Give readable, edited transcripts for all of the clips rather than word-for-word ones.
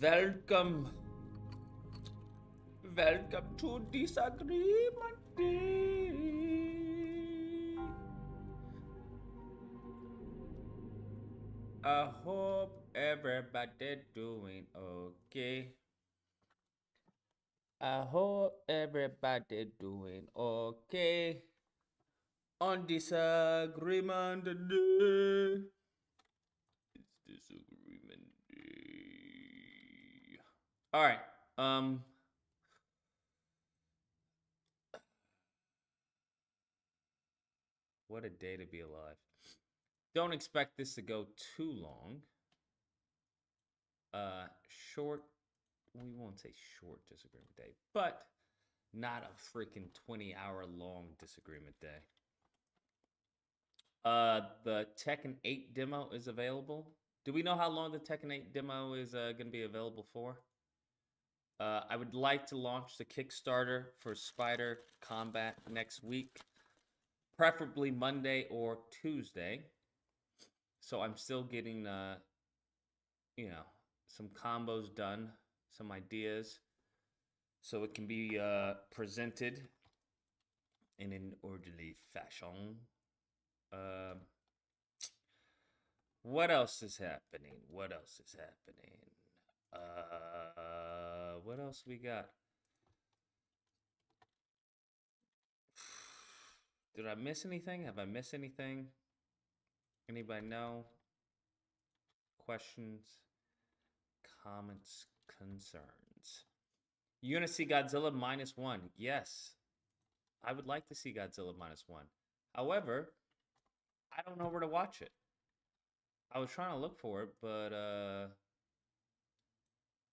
Welcome. Welcome to Disagreement. I hope everybody doing okay. I hope everybody doing okay. On Disagreement Day. It's Disagreement Day. All right. What a day to be alive. Don't expect this to go too long. Short, we won't say short disagreement day, but not a freaking 20-hour long disagreement day. The Tekken 8 demo is available. Do we know how long the Tekken 8 demo is going to be available for? I would like to launch the Kickstarter for Spider Combat next week, preferably Monday or Tuesday. So I'm still getting, some combos done, some ideas, so it can be presented in an orderly fashion. What else is happening? What else is happening? What else we got? Did I miss anything? Have I missed anything? Anybody know? Questions, comments, concerns? You gonna see Godzilla -1? Yes. I would like to see Godzilla -1. However, I don't know where to watch it. I was trying to look for it, but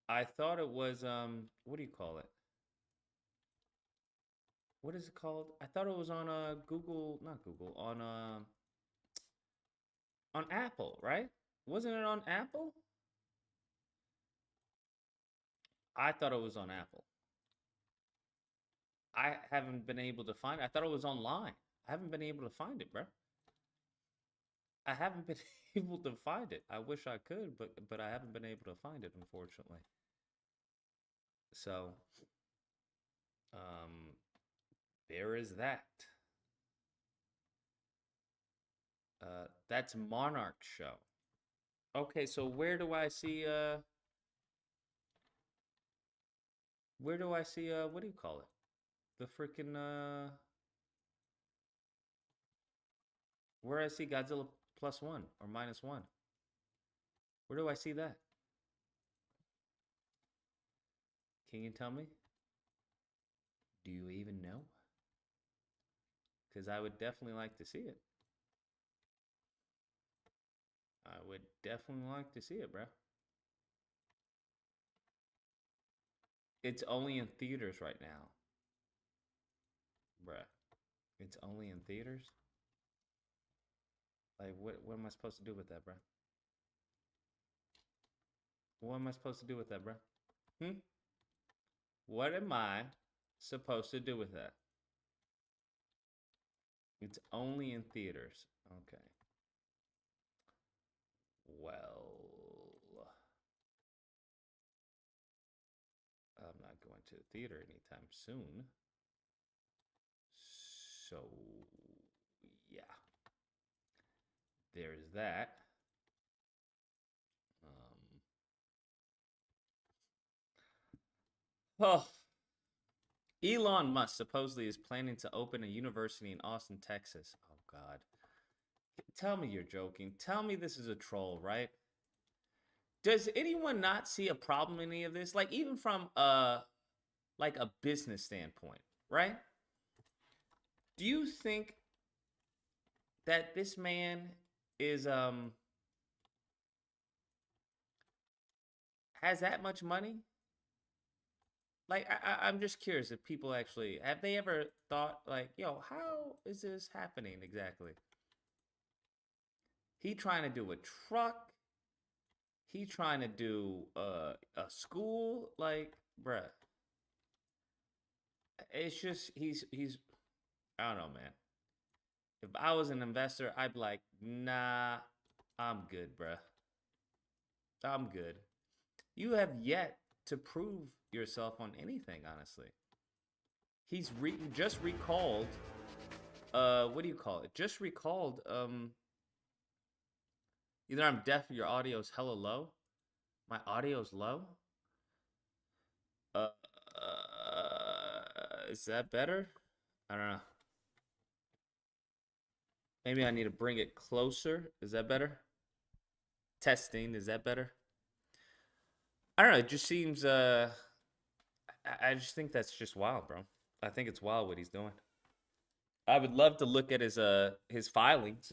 I thought it was what do you call it? What is it called? I thought it was on Google, not Google, on Apple, right? Wasn't it on Apple? I thought it was on Apple. I haven't been able to find it. I thought it was online. I haven't been able to find it, bro. I haven't been able to find it. I wish I could, but I haven't been able to find it, unfortunately. So, there is that. That's Monarch show. Okay, so where do I see what do you call it? The freaking where I see Godzilla +1 or -1? Where do I see that? Can you tell me? Do you even know? Because I would definitely like to see it. I would definitely like to see it, bro. It's only in theaters right now, bruh. It's only in theaters? Like, what am I supposed to do with that, bruh? What am I supposed to do with that, bruh? Hmm? What am I supposed to do with that? It's only in theaters. Okay. Well, I'm not going to the theater anytime soon. So, yeah. There's that. Oh, Elon Musk supposedly is planning to open a university in Austin, Texas. Oh, God. Tell me you're joking. Tell me this is a troll, right? Does anyone not see a problem in any of this? Like, even from like a business standpoint, right? Do you think that this man is has that much money? Like, I'm just curious if people actually have they ever thought like, yo, how is this happening exactly? He trying to do a truck. He trying to do a school. Like, bruh, it's just he's I don't know, man. If I was an investor, I'd be like, nah, I'm good, bruh. I'm good. You have yet to prove yourself on anything, honestly. He's just recalled. What do you call it? Just recalled. Either I'm deaf or your audio's hella low. My audio's low. Uh, is that better? I don't know. Maybe I need to bring it closer. Is that better? Testing. Is that better? I don't know. It just seems. I just think that's just wild, bro. I think it's wild what he's doing. I would love to look at his filings,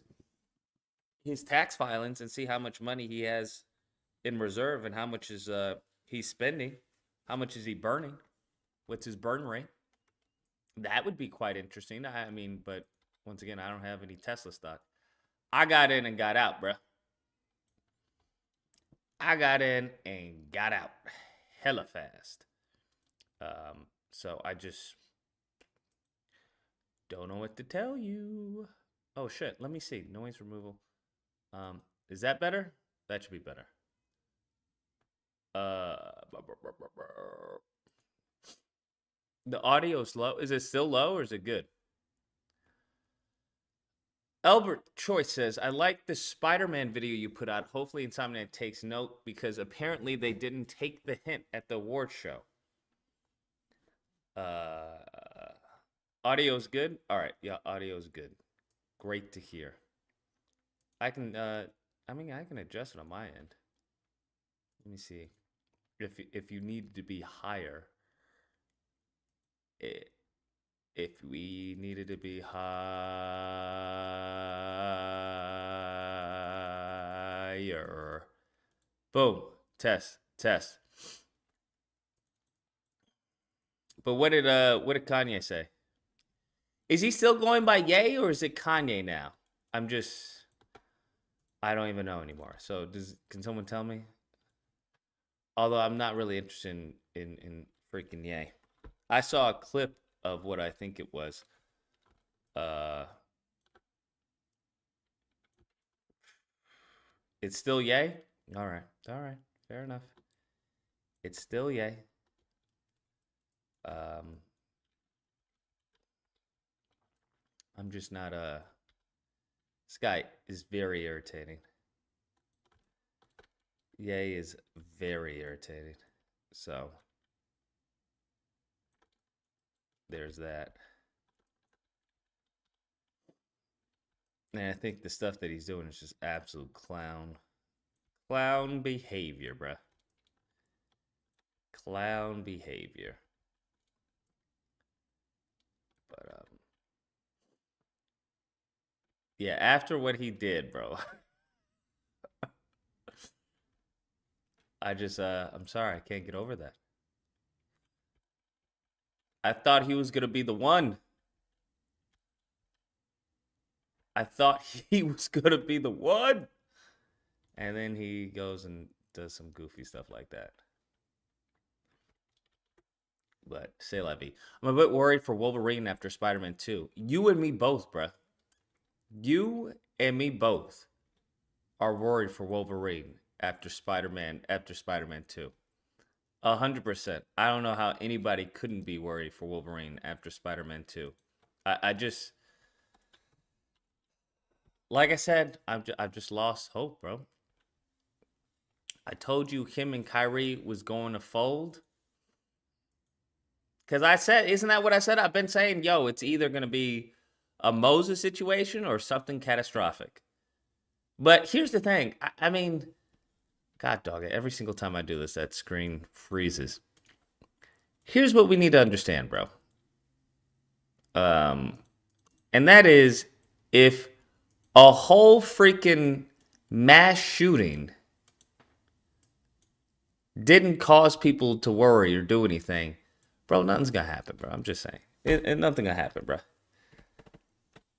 his tax filings, and see how much money he has in reserve and how much is he's spending, how much is he burning, what's his burn rate. That would be quite interesting. I mean, but once again, I don't have any Tesla stock. I got in and got out, bro. I got in and got out hella fast. So I just don't know what to tell you. Oh shit, let me see. Noise removal. Is that better? That should be better. The audio's low. Is it still low or is it good? Albert Choice says, I like the Spider-Man video you put out. Hopefully Insomniac takes note because apparently they didn't take the hint at the award show. Audio's good? All right. Yeah, audio's good. Great to hear. I can I can adjust it on my end. Let me see. If you need to be higher. If we needed to be higher. Boom. Test. But what did Kanye say? Is he still going by Ye or is it Kanye now? I don't even know anymore. So can someone tell me? Although I'm not really interested in freaking Ye. I saw a clip of what I think it was. It's still Ye? All right. Fair enough. It's still Ye. I'm just not this guy is very irritating. Ye is very irritating. So there's that. And I think the stuff that he's doing is just absolute clown behavior, bruh. Clown behavior. But yeah, after what he did, bro. I'm sorry, I can't get over that. I thought he was gonna be the one. I thought he was gonna be the one. And then he goes and does some goofy stuff like that. But say la vie. I'm a bit worried for Wolverine after Spider-Man 2. You and me both, bruh. You and me both are worried for Wolverine after Spider-Man 2. 100%. I don't know how anybody couldn't be worried for Wolverine after Spider-Man 2. I just, like I said, I've just lost hope, bro. I told you him and Kyrie was going to fold. Because I said, isn't that what I said? I've been saying, yo, it's either going to be a Moses situation or something catastrophic. But here's the thing. I mean, God dog it. Every single time I do this, that screen freezes. Here's what we need to understand, bro. And that is, if a whole freaking mass shooting didn't cause people to worry or do anything, bro, nothing's gonna happen, bro. I'm just saying. Nothing gonna happen, bro.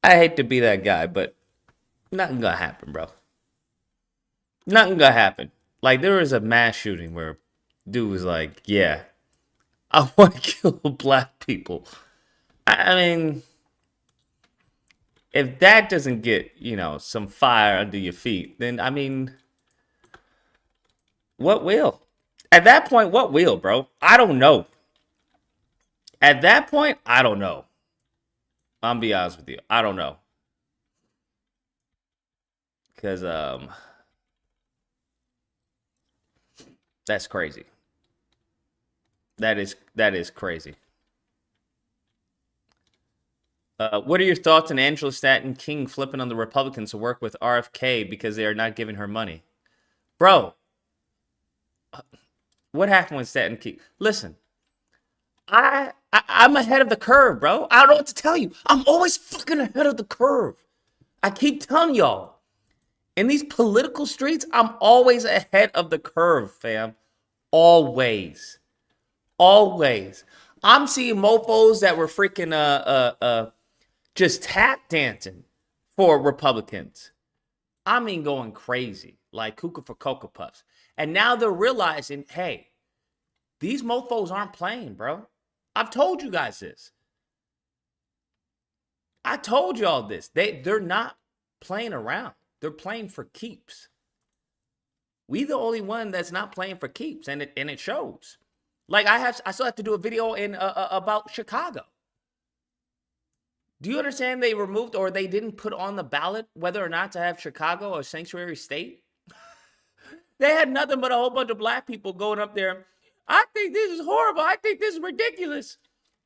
I hate to be that guy, but nothing gonna happen, bro. Nothing gonna happen. Like, there was a mass shooting where dude was like, yeah, I want to kill black people. I mean, if that doesn't get, some fire under your feet, then, I mean, what will? At that point, what will, bro? I don't know. At that point, I don't know. I'm be honest with you. I don't know. Cause that's crazy. That is crazy. What are your thoughts on Angela Stanton King flipping on the Republicans to work with RFK because they are not giving her money? Bro, what happened with Stanton King? Listen, I'm ahead of the curve, bro. I don't know what to tell you. I'm always fucking ahead of the curve. I keep telling y'all. In these political streets, I'm always ahead of the curve, fam. Always. Always. I'm seeing mofos that were freaking just tap dancing for Republicans. I mean, going crazy, like Kuka for Cocoa Puffs. And now they're realizing, hey, these mofos aren't playing, bro. I've told you guys this. I told y'all this. They're not playing around. They're playing for keeps. We the only one that's not playing for keeps, and it shows. Like I still have to do a video in about Chicago. Do you understand they removed or they didn't put on the ballot whether or not to have Chicago a sanctuary state? They had nothing but a whole bunch of black people going up there. I think this is horrible. I think this is ridiculous.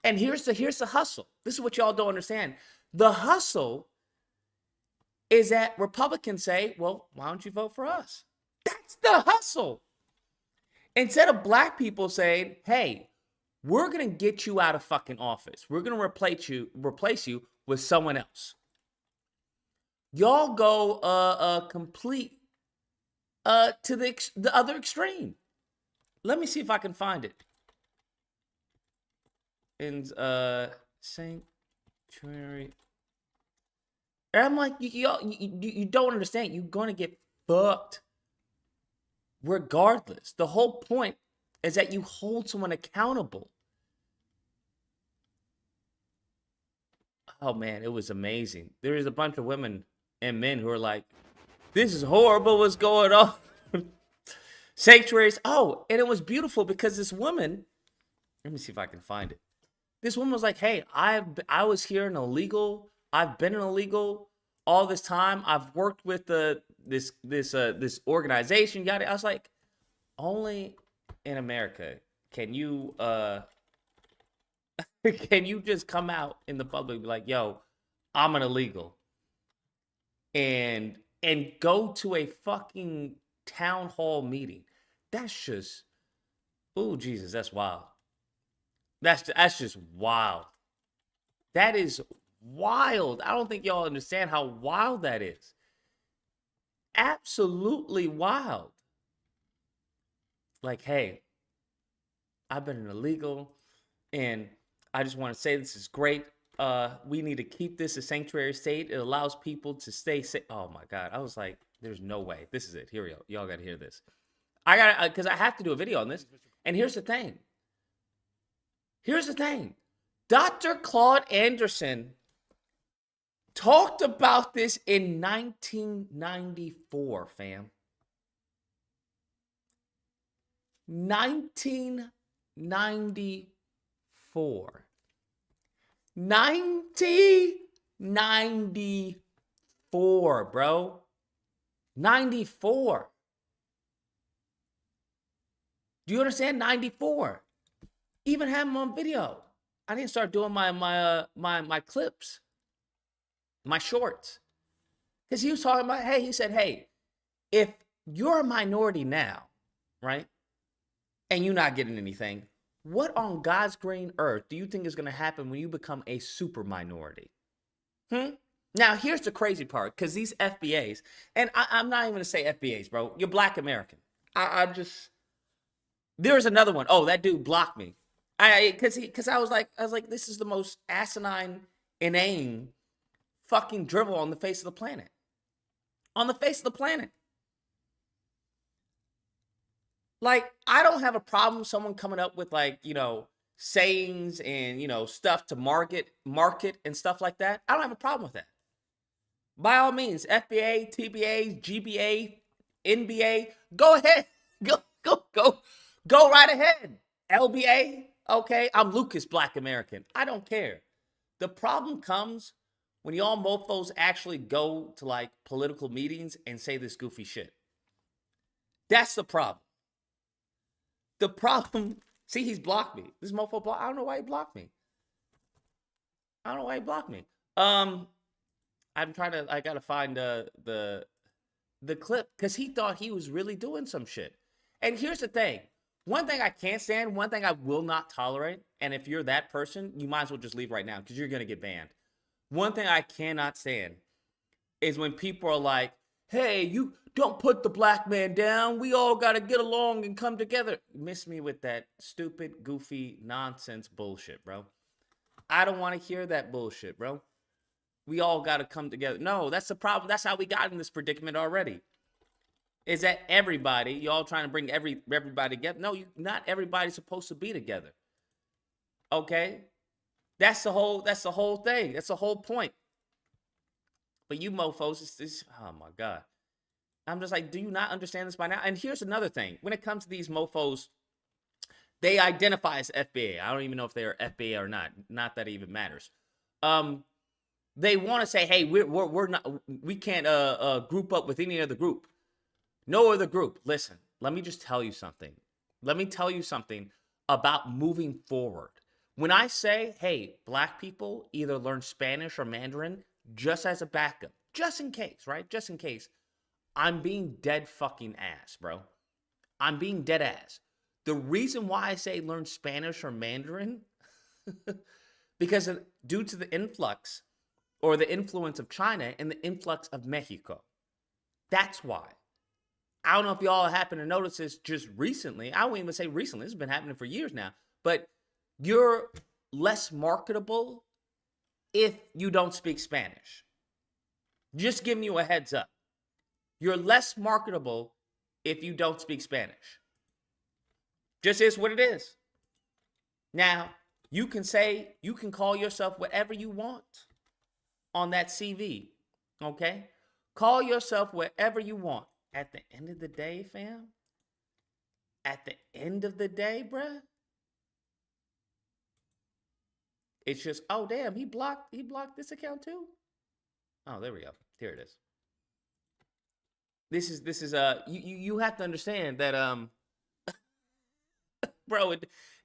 And here's the hustle. This is what y'all don't understand. The hustle is that Republicans say, well, why don't you vote for us? That's the hustle. Instead of black people saying, hey, we're going to get you out of fucking office. We're going to replace you with someone else. Y'all go complete to the other extreme. Let me see if I can find it. In sanctuary. And I'm like, you don't understand. You're going to get fucked regardless. The whole point is that you hold someone accountable. Oh, man, it was amazing. There is a bunch of women and men who are like, this is horrible. What's going on? Sanctuaries. Oh, and it was beautiful because this woman, let me see if I can find it. This woman was like, hey, I was here in illegal. I've been an illegal all this time. I've worked with this organization. I was like, only in America can you can you just come out in the public and be like, yo, I'm an illegal, and go to a fucking town hall meeting? That's just, oh Jesus, that's wild. That's just wild. That is wild. I don't think y'all understand how wild that is. Absolutely wild. Like, hey, I've been an illegal, and I just want to say this is great. We need to keep this a sanctuary state. It allows people to stay safe. Oh my God. I was like, there's no way. This is it. Here we go. Y'all got to hear this. Because I have to do a video on this. And here's the thing. Dr. Claude Anderson talked about this in 1994, fam. 1994. 1994, bro. 94. Do you understand? 94. Even have him on video. I didn't start doing my clips, my shorts. Because he was talking about, he said, hey, if you're a minority now, right, and you're not getting anything, what on God's green earth do you think is going to happen when you become a super minority? Now, here's the crazy part, because these FBAs, and I'm not even going to say FBAs, bro. You're Black American. There's another one. Oh, that dude blocked me. Because I was like, this is the most asinine, inane fucking drivel on the face of the planet. On the face of the planet. Like, I don't have a problem with someone coming up with, like, sayings and, stuff to market and stuff like that. I don't have a problem with that. By all means, FBA, TBA, GBA, NBA, go ahead. Go right ahead. LBA, okay? I'm Lucas, Black American. I don't care. The problem comes when y'all mofos actually go to like political meetings and say this goofy shit. That's the problem. The problem, see, he's blocked me. This mofo blocked. I don't know why he blocked me. I don't know why he blocked me. I'm trying to. I gotta find the clip because he thought he was really doing some shit. And here's the thing: one thing I can't stand, one thing I will not tolerate, and if you're that person, you might as well just leave right now because you're gonna get banned. One thing I cannot stand is when people are like, "Hey, you don't put the black man down. We all gotta get along and come together." Miss me with that stupid, goofy, nonsense bullshit, bro. I don't want to hear that bullshit, bro. We all got to come together. No, that's the problem. That's how we got in this predicament already. Is that everybody, y'all trying to bring everybody together? No, not everybody's supposed to be together. Okay? That's the whole thing. That's the whole point. But you mofos, it's oh my God. I'm just like, do you not understand this by now? And here's another thing. When it comes to these mofos, they identify as FBA. I don't even know if they are FBA or not. Not that it even matters. They want to say, hey, we can't group up with any other group. No other group. Listen, let me just tell you something. Let me tell you something about moving forward. When I say, hey, black people either learn Spanish or Mandarin just as a backup, just in case, right? Just in case, I'm being dead fucking ass, bro. I'm being dead ass. The reason why I say learn Spanish or Mandarin, because due to the influx or the influence of China and the influx of Mexico. That's why. I don't know if y'all happen to notice this just recently. I won't even say recently. This has been happening for years now. But you're less marketable if you don't speak Spanish. Just giving you a heads up. You're less marketable if you don't speak Spanish. Just is what it is. Now, you can call yourself whatever you want on that CV, okay? Call yourself whatever you want. At the end of the day, fam, at the end of the day, bruh, it's just, oh, damn, he blocked this account too? Oh, there we go. Here it is. This is you have to understand that bro,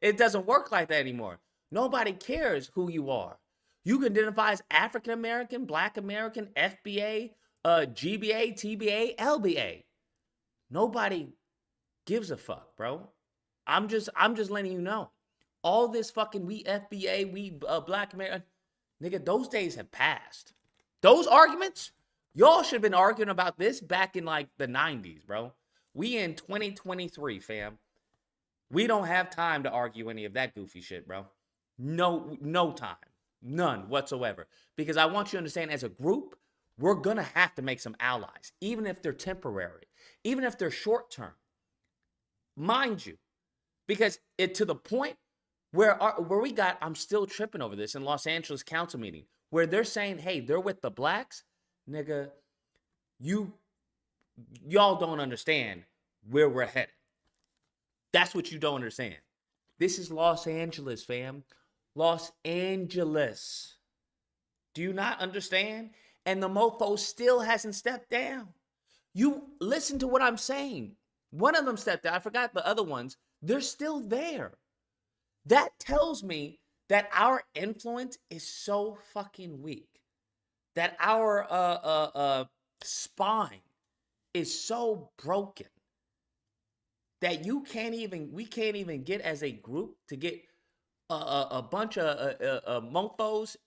it doesn't work like that anymore. Nobody cares who you are. You can identify as African American, Black American, FBA, GBA, TBA, LBA. Nobody gives a fuck, bro. I'm just letting you know. All this fucking we FBA, we Black American, nigga, those days have passed. Those arguments, y'all should have been arguing about this back in like the 90s, bro. We in 2023, fam. We don't have time to argue any of that goofy shit, bro. No time. None whatsoever. Because I want you to understand, as a group, we're going to have to make some allies, even if they're temporary, even if they're short term. Mind you, because to the point where we got, I'm still tripping over this in Los Angeles council meeting, where they're saying, hey, they're with the blacks. Nigga, y'all don't understand where we're headed. That's what you don't understand. This is Los Angeles, fam. Los Angeles. Do you not understand? And the mofo still hasn't stepped down. You listen to what I'm saying. One of them stepped down. I forgot the other ones. They're still there. That tells me that our influence is so fucking weak. That our spine is so broken that we can't even get as a group to get a bunch of mofos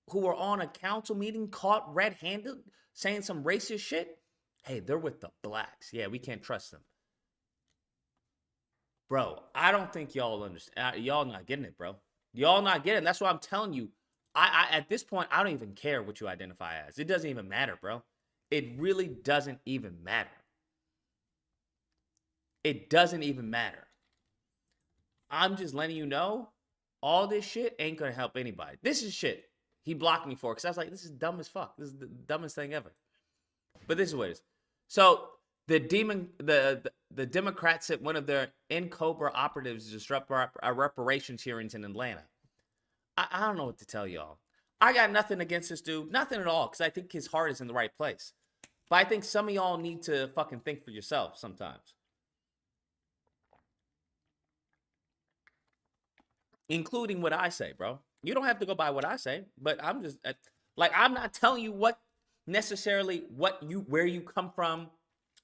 who are on a council meeting caught red-handed saying some racist shit. Hey, they're with the blacks. Yeah, we can't trust them. Bro, I don't think y'all understand. Y'all not getting it, bro. Y'all not getting it. That's why I'm telling you. I at this point, I don't even care what you identify as. It doesn't even matter, bro. It really doesn't even matter. It doesn't even matter. I'm just letting you know, all this shit ain't gonna help anybody. This is shit he blocked me for, because I was like, this is dumb as fuck. This is the dumbest thing ever. But this is what it is. So the Democrats sent one of their in-Cobra operatives to disrupt our reparations hearings in Atlanta. I don't know what to tell y'all. I got nothing against this dude, nothing at all, because I think his heart is in the right place. But I think some of y'all need to fucking think for yourself sometimes. Including what I say, bro. You don't have to go by what I say, but I'm just like, I'm not telling you what necessarily where you come from,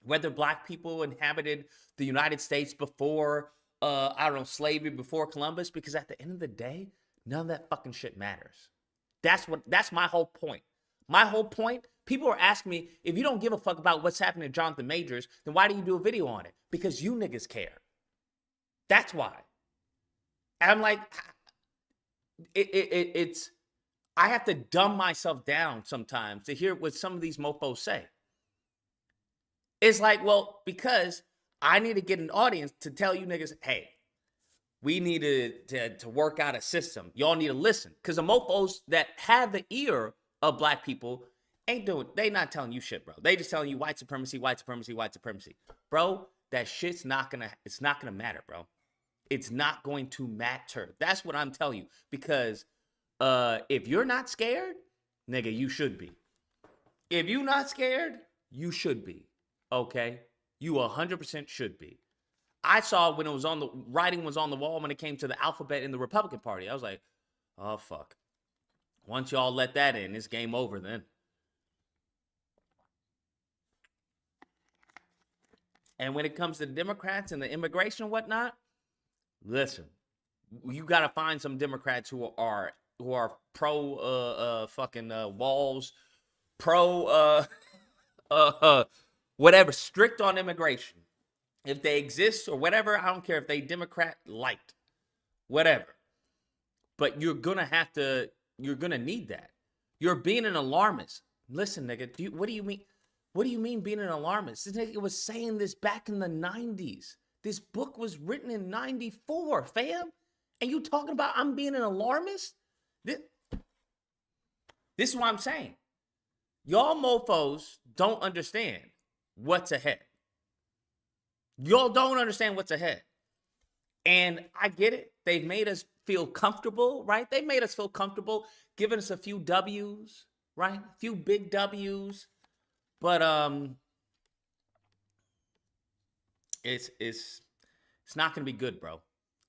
whether black people inhabited the United States before I don't know, slavery, before Columbus, because at the end of the day, none of that fucking shit matters. That's my whole point. My whole point, people are asking me, if you don't give a fuck about what's happening to Jonathan Majors, then why do you do a video on it? Because you niggas care. That's why. And I'm like, it's, I have to dumb myself down sometimes to hear what some of these mofos say. It's like, well, because I need to get an audience to tell you niggas, hey, we need to work out a system. Y'all need to listen. Because the mofos that have the ear of black people they not telling you shit, bro. They just telling you white supremacy, white supremacy, white supremacy. Bro, that shit's it's not gonna matter, bro. It's not going to matter. That's what I'm telling you. Because if you're not scared, nigga, you should be. If you're not scared, you should be. Okay? You 100% should be. I saw when it was on the writing was on the wall when it came to the alphabet in the Republican Party. I was like, oh, fuck. Once y'all let that in, it's game over then. And when it comes to the Democrats and the immigration and whatnot, listen, you got to find some Democrats who are pro fucking walls, pro whatever, strict on immigration. If they exist or whatever, I don't care if they Democrat light, whatever. But you're going to need that. You're being an alarmist. Listen, nigga, what do you mean? What do you mean being an alarmist? This nigga was saying this back in the 90s. This book was written in 94, fam. And you talking about I'm being an alarmist? This is what I'm saying. Y'all mofos don't understand what's ahead. Y'all don't understand what's ahead. And I get it. They've made us feel comfortable, right? They've made us feel comfortable, giving us a few W's, right? A few big W's. But it's not gonna be good, bro.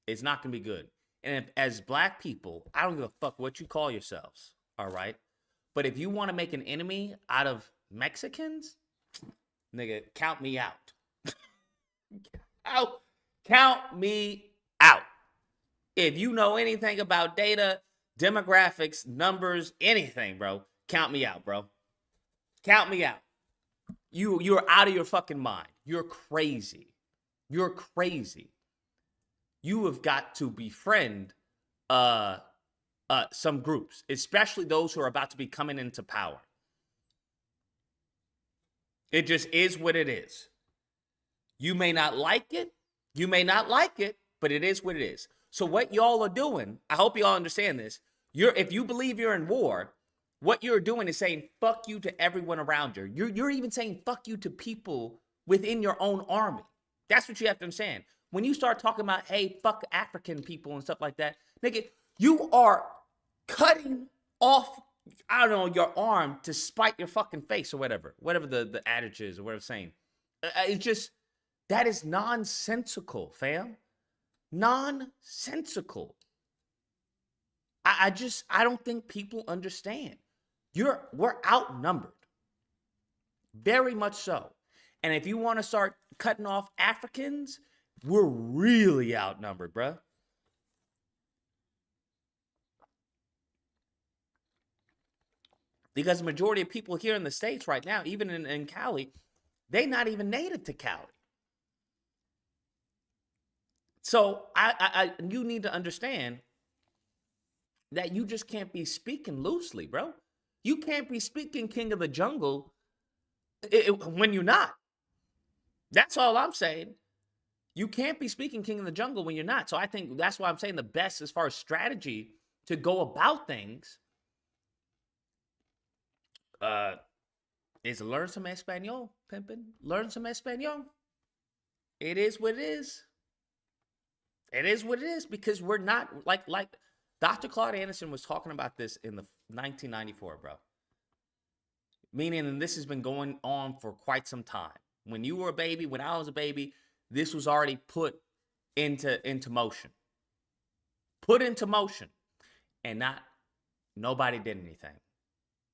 It's not gonna be good. And as black people, I don't give a fuck what you call yourselves, all right? But if you want to make an enemy out of Mexicans, nigga, count me out. Count me out. If you know anything about data, demographics, numbers, anything, bro, count me out, bro. Count me out. You're out of your fucking mind. You're crazy. You're crazy. You have got to befriend some groups, especially those who are about to be coming into power. It just is what it is. You may not like it. You may not like it, but it is what it is. So what y'all are doing, I hope y'all understand this. If you believe you're in war, what you're doing is saying fuck you to everyone around you. You're even saying fuck you to people within your own army. That's what you have to understand. When you start talking about, hey, fuck African people and stuff like that, nigga, you are cutting off, I don't know, your arm to spite your fucking face or whatever the adage is or whatever it's saying. It's just, that is nonsensical, fam. Nonsensical. I don't think people understand. We're outnumbered. Very much so. And if you want to start cutting off Africans, we're really outnumbered, bruh. Because the majority of people here in the States right now, even in Cali, they're not even native to Cali. So you need to understand that you just can't be speaking loosely, bro. You can't be speaking King of the Jungle when you're not. That's all I'm saying. You can't be speaking King of the Jungle when you're not. So I think that's why I'm saying the best as far as strategy to go about things is learn some Espanol, pimpin'. Learn some Espanol. It is what it is. It is what it is because we're not like Dr. Claude Anderson was talking about this in the 1994, bro. Meaning, and this has been going on for quite some time. When you were a baby, when I was a baby, this was already put into motion. Put into motion. And nobody did anything.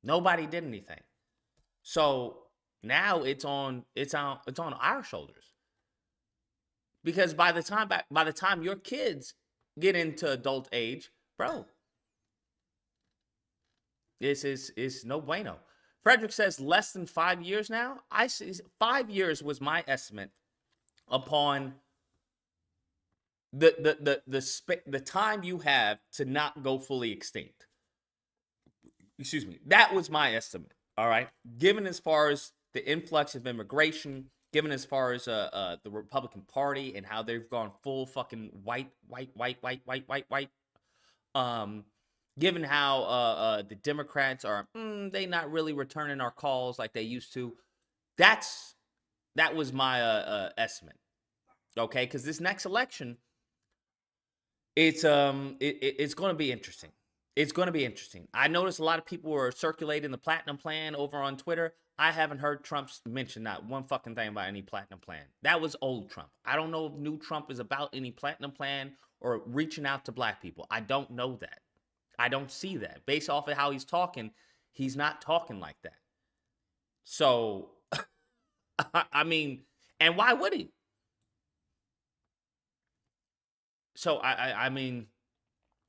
Nobody did anything. So now it's on our shoulders. Because by the time your kids get into adult age, bro, this is no bueno. Frederick says less than 5 years now. I see 5 years was my estimate upon the time you have to not go fully extinct. Excuse me. That was my estimate. All right. Given as far as the influx of immigration, given as far as the Republican Party and how they've gone full fucking white. Given how the Democrats are, they not really returning our calls like they used to. That was my estimate. Okay, because this next election, it's going to be interesting. It's going to be interesting. I noticed a lot of people were circulating the platinum plan over on Twitter. I haven't heard Trump mention not one fucking thing about any platinum plan. That was old Trump. I don't know if new Trump is about any platinum plan or reaching out to black people. I don't know that. I don't see that. Based off of how he's talking, he's not talking like that. So, I mean, and why would he? So, I mean,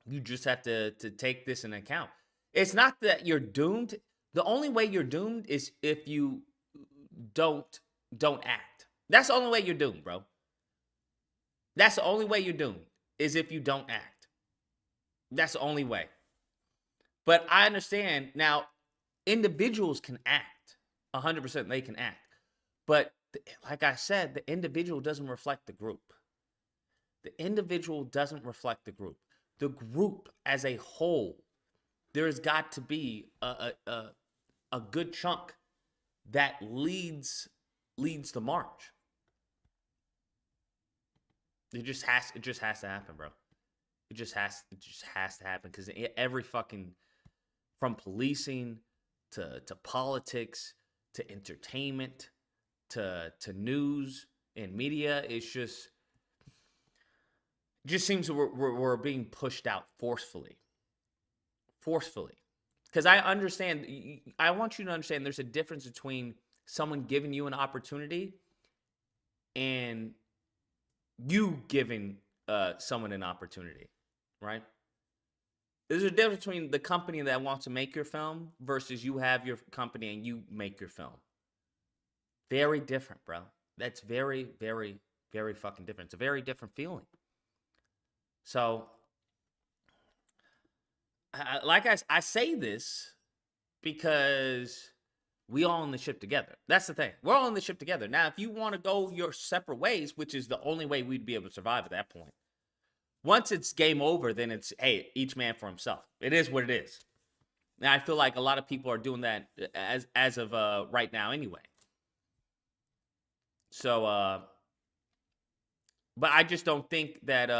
you just have to take this into account. It's not that you're doomed. The only way you're doomed is if you don't act. That's the only way you're doomed, bro. That's the only way you're doomed is if you don't act. That's the only way. But I understand now individuals can act. 100% they can act. But like I said, the individual doesn't reflect the group. The individual doesn't reflect the group. The group as a whole, there's got to be a good chunk that leads the march. It just has to happen, bro. It just has to happen because every fucking, from policing to politics to entertainment to news and media, it's just seems we're being pushed out forcefully. Because I understand, I want you to understand there's a difference between someone giving you an opportunity and you giving someone an opportunity, right? There's a difference between the company that wants to make your film versus you have your company and you make your film. Very different, bro. That's very, very, very fucking different. It's a very different feeling. So, I say this because we all in the ship together. That's the thing. We're all in the ship together. Now, if you want to go your separate ways, which is the only way we'd be able to survive at that point, once it's game over, then it's, hey, each man for himself. It is what it is. And I feel like a lot of people are doing that as of right now anyway. So, but I just don't think that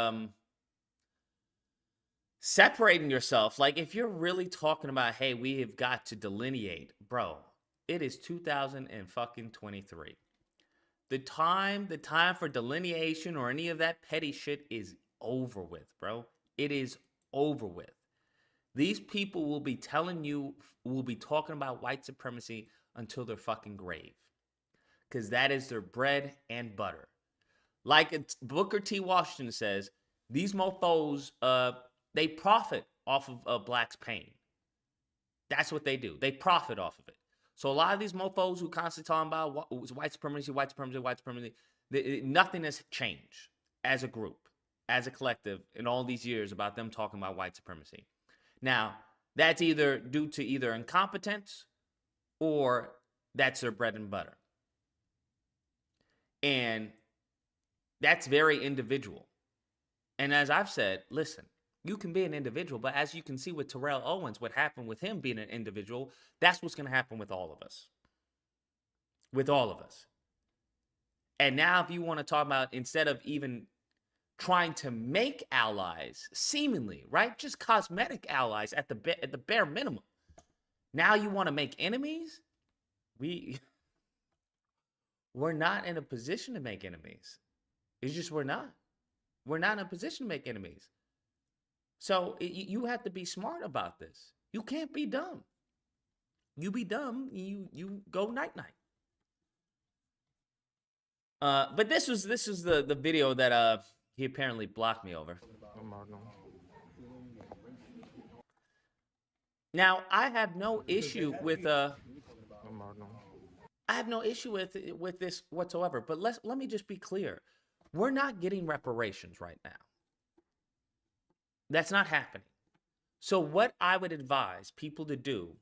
separating yourself, like if you're really talking about, hey, we have got to delineate, bro, it is 2023. The time for delineation or any of that petty shit is over with, bro. It is over with. These people will be talking about white supremacy until their fucking grave. Because that is their bread and butter. Like Booker T. Washington says, these mofos, they profit off of blacks' pain. That's what they do. They profit off of it. So a lot of these mofos who constantly talking about white supremacy, nothing has changed as a group, as a collective in all these years about them talking about white supremacy. Now, that's either due to either incompetence or that's their bread and butter. And that's very individual. And as I've said, listen, you can be an individual, but as you can see with Terrell Owens, what happened with him being an individual, that's what's going to happen with all of us. with all of us. And now if you want to talk about, instead of even trying to make allies, seemingly, right? Just cosmetic allies at the bare minimum. Now you want to make enemies? We're not in a position to make enemies. It's just we're not. We're not in a position to make enemies. So you have to be smart about this. You can't be dumb. You be dumb, you go night-night. But this was the video that he apparently blocked me over. Now I have no issue with with this whatsoever. But let me just be clear. We're not getting reparations right now. That's not happening. So what I would advise people to do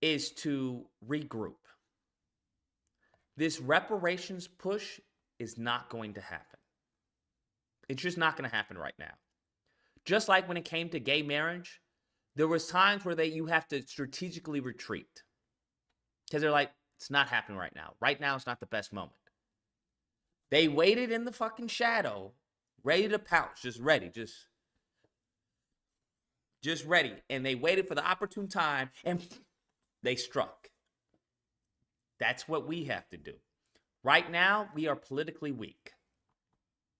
is to regroup. This reparations push is not going to happen. It's just not going to happen right now. Just like when it came to gay marriage, there was times where you have to strategically retreat. Because they're like, it's not happening right now. Right now is not the best moment. They waited in the fucking shadow, ready to pounce, just ready, just ready. And they waited for the opportune time, and they struck. That's what we have to do. Right now, we are politically weak.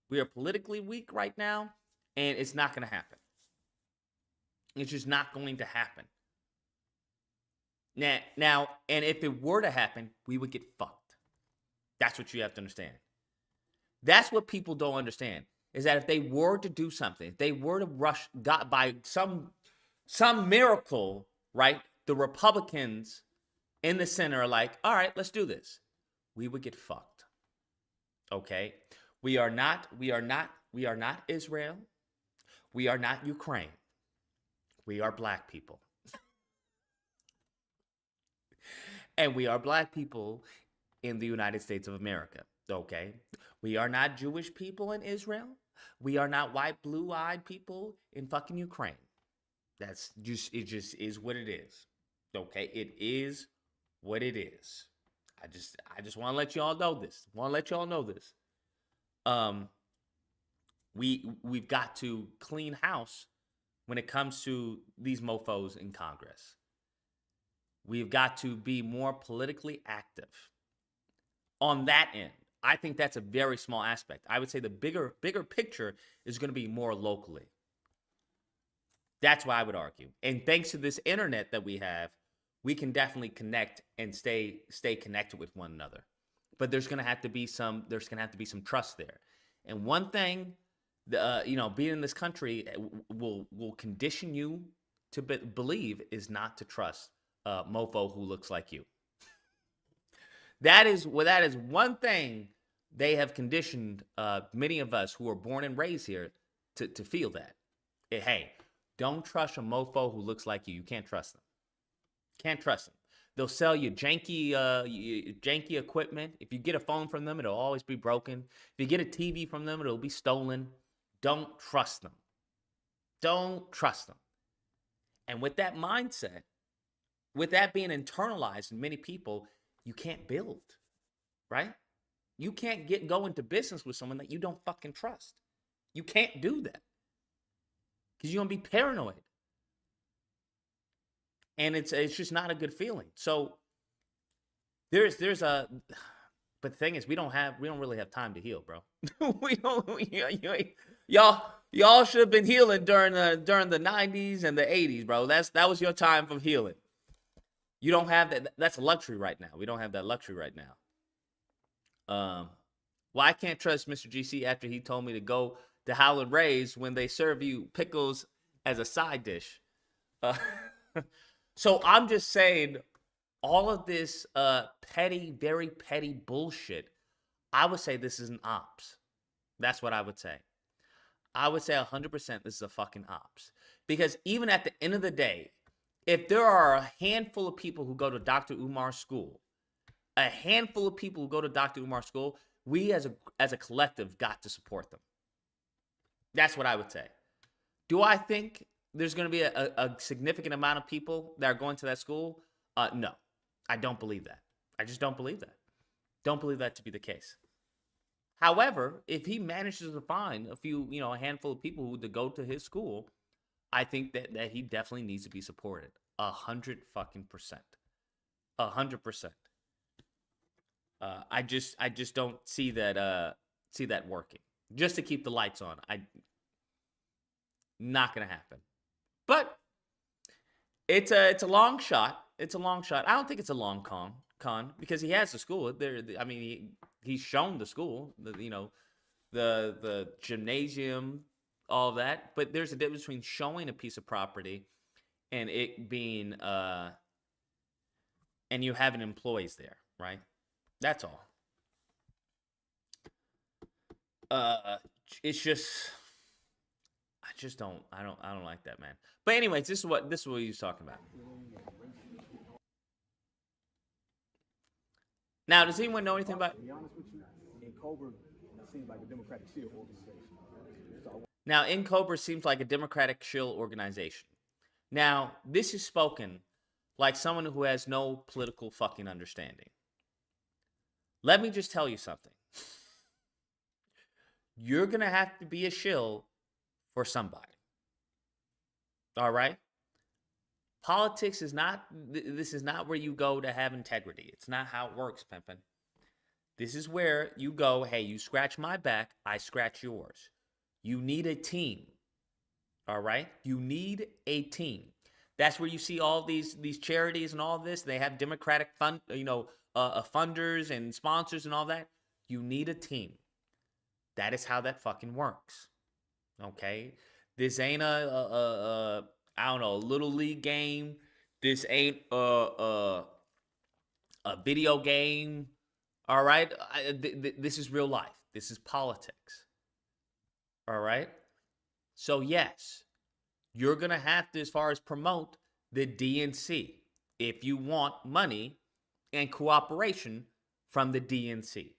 We are politically weak right now, and it's not going to happen. It's just not going to happen. Now, and if it were to happen, we would get fucked. That's what you have to understand. That's what people don't understand, is that if they were to do something, if they were to got by some miracle, right? The Republicans in the center are like, all right, let's do this. We would get fucked. Okay? We are not Israel. We are not Ukraine. We are black people. And we are black people in the United States of America. Okay? We are not Jewish people in Israel. We are not white, blue-eyed people in fucking Ukraine. It just is what it is. Okay? It is what it is. I just want to let you all know this. We've got to clean house when it comes to these mofos in Congress. We've got to be more politically active on that end. I think that's a very small aspect. I would say the bigger picture is going to be more locally. That's what I would argue. And thanks to this internet that we have, we can definitely connect and stay connected with one another. But there's going to have to be some trust there. And one thing, being in this country will condition you to believe is not to trust a mofo who looks like you. That is one thing they have conditioned many of us who are born and raised here to feel that. Hey, don't trust a mofo who looks like you. You can't trust them. Can't trust them. They'll sell you janky equipment. If you get a phone from them, it'll always be broken. If you get a TV from them, it'll be stolen. Don't trust them. Don't trust them. And with that mindset, with that being internalized in many people, you can't build, right? You can't go into business with someone that you don't fucking trust. You can't do that because you're gonna be paranoid, and it's just not a good feeling. So but the thing is, we don't really have time to heal, bro. Y'all should have been healing during the 90s and the 80s, bro. That was your time for healing. You don't have that. That's a luxury right now. We don't have that luxury right now. Well, I can't trust Mr. GC after he told me to go to Howlin' Ray's when they serve you pickles as a side dish. So I'm just saying, all of this very petty bullshit, I would say this is an ops. That's what I would say. I would say 100% this is a fucking ops. Because even at the end of the day, if there are a handful of people who go to Dr. Umar's school, we as a collective got to support them. That's what I would say. Do I think there's going to be a significant amount of people that are going to that school? No, I don't believe that. I just don't believe that. Don't believe that to be the case. However, if he manages to find a few, a handful of people who to go to his school, I think that he definitely needs to be supported. 100 fucking percent. 100%. I just don't see that working. Just to keep the lights on. Not gonna happen. But it's a long shot. It's a long shot. I don't think it's a long con because he has the school. He's shown the school. The gymnasium, all that. But there's a difference between showing a piece of property and it being and you having employees there, right? That's all. It's just I don't like that, man. But anyways, this is what he was talking about. Now, does anyone know anything about? To be honest with you, in Cobra, it seems like a Democratic shield organization. Now, in Cobra seems like a Democratic shill organization. Now, this is spoken like someone who has no political fucking understanding. Let me just tell you something. You're going to have to be a shill for somebody. All right? Politics is not, this is not where you go to have integrity. It's not how it works, pimpin'. This is where you go, hey, you scratch my back, I scratch yours. You need a team. All right? You need a team. That's where you see all these charities and all this. They have Democratic funders and sponsors and all that. You need a team. That is how that fucking works. Okay? This ain't a little league game. This ain't a video game. All right? This is real life. This is politics. All right? So yes, you're going to have to, as far as promote the DNC, if you want money and cooperation from the DNC.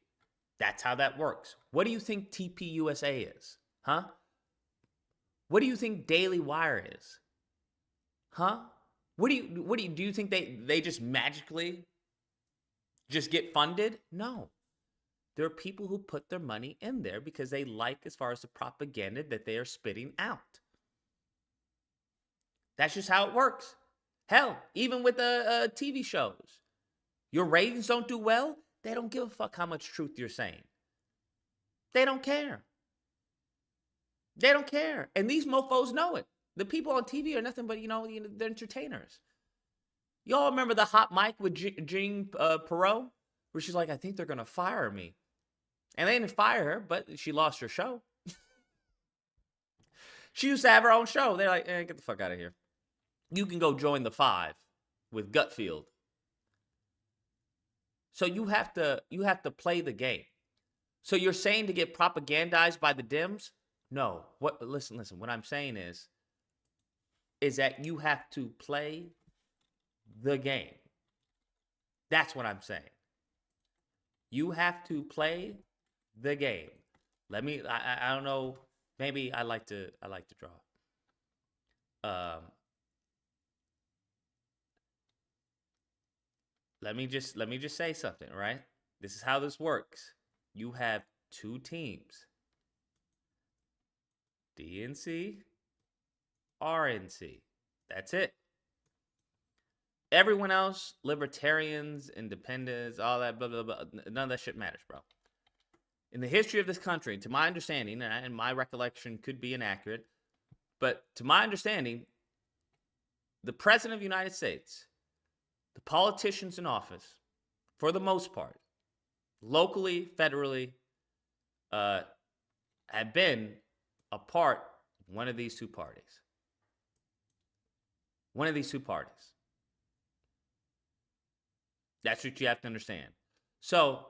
That's how that works. What do you think TPUSA is? Huh? What do you think Daily Wire is? Huh? Do you think they just magically just get funded? No. There are people who put their money in there because they like as far as the propaganda that they are spitting out. That's just how it works. Hell, even with the TV shows. Your ratings don't do well, they don't give a fuck how much truth you're saying. They don't care. They don't care. And these mofos know it. The people on TV are nothing but, they're entertainers. Y'all remember the hot mic with Jean Perot? Where she's like, I think they're going to fire me. And they didn't fire her, but she lost her show. She used to have her own show. They're like, get the fuck out of here. You can go join the Five with Gutfield. So you have to play the game. So you're saying to get propagandized by the Dems? No. Listen. What I'm saying is that you have to play the game. That's what I'm saying. You have to play the game. I don't know. Maybe I like to draw. Let me just say something, right? This is how this works. You have two teams. DNC, RNC. That's it. Everyone else, libertarians, independents, all that, blah, blah, blah. None of that shit matters, bro. In the history of this country, to my understanding, and my recollection could be inaccurate, but to my understanding, the President of the United States, the politicians in office, for the most part, locally, federally, have been a part of one of these two parties. One of these two parties. That's what you have to understand. So,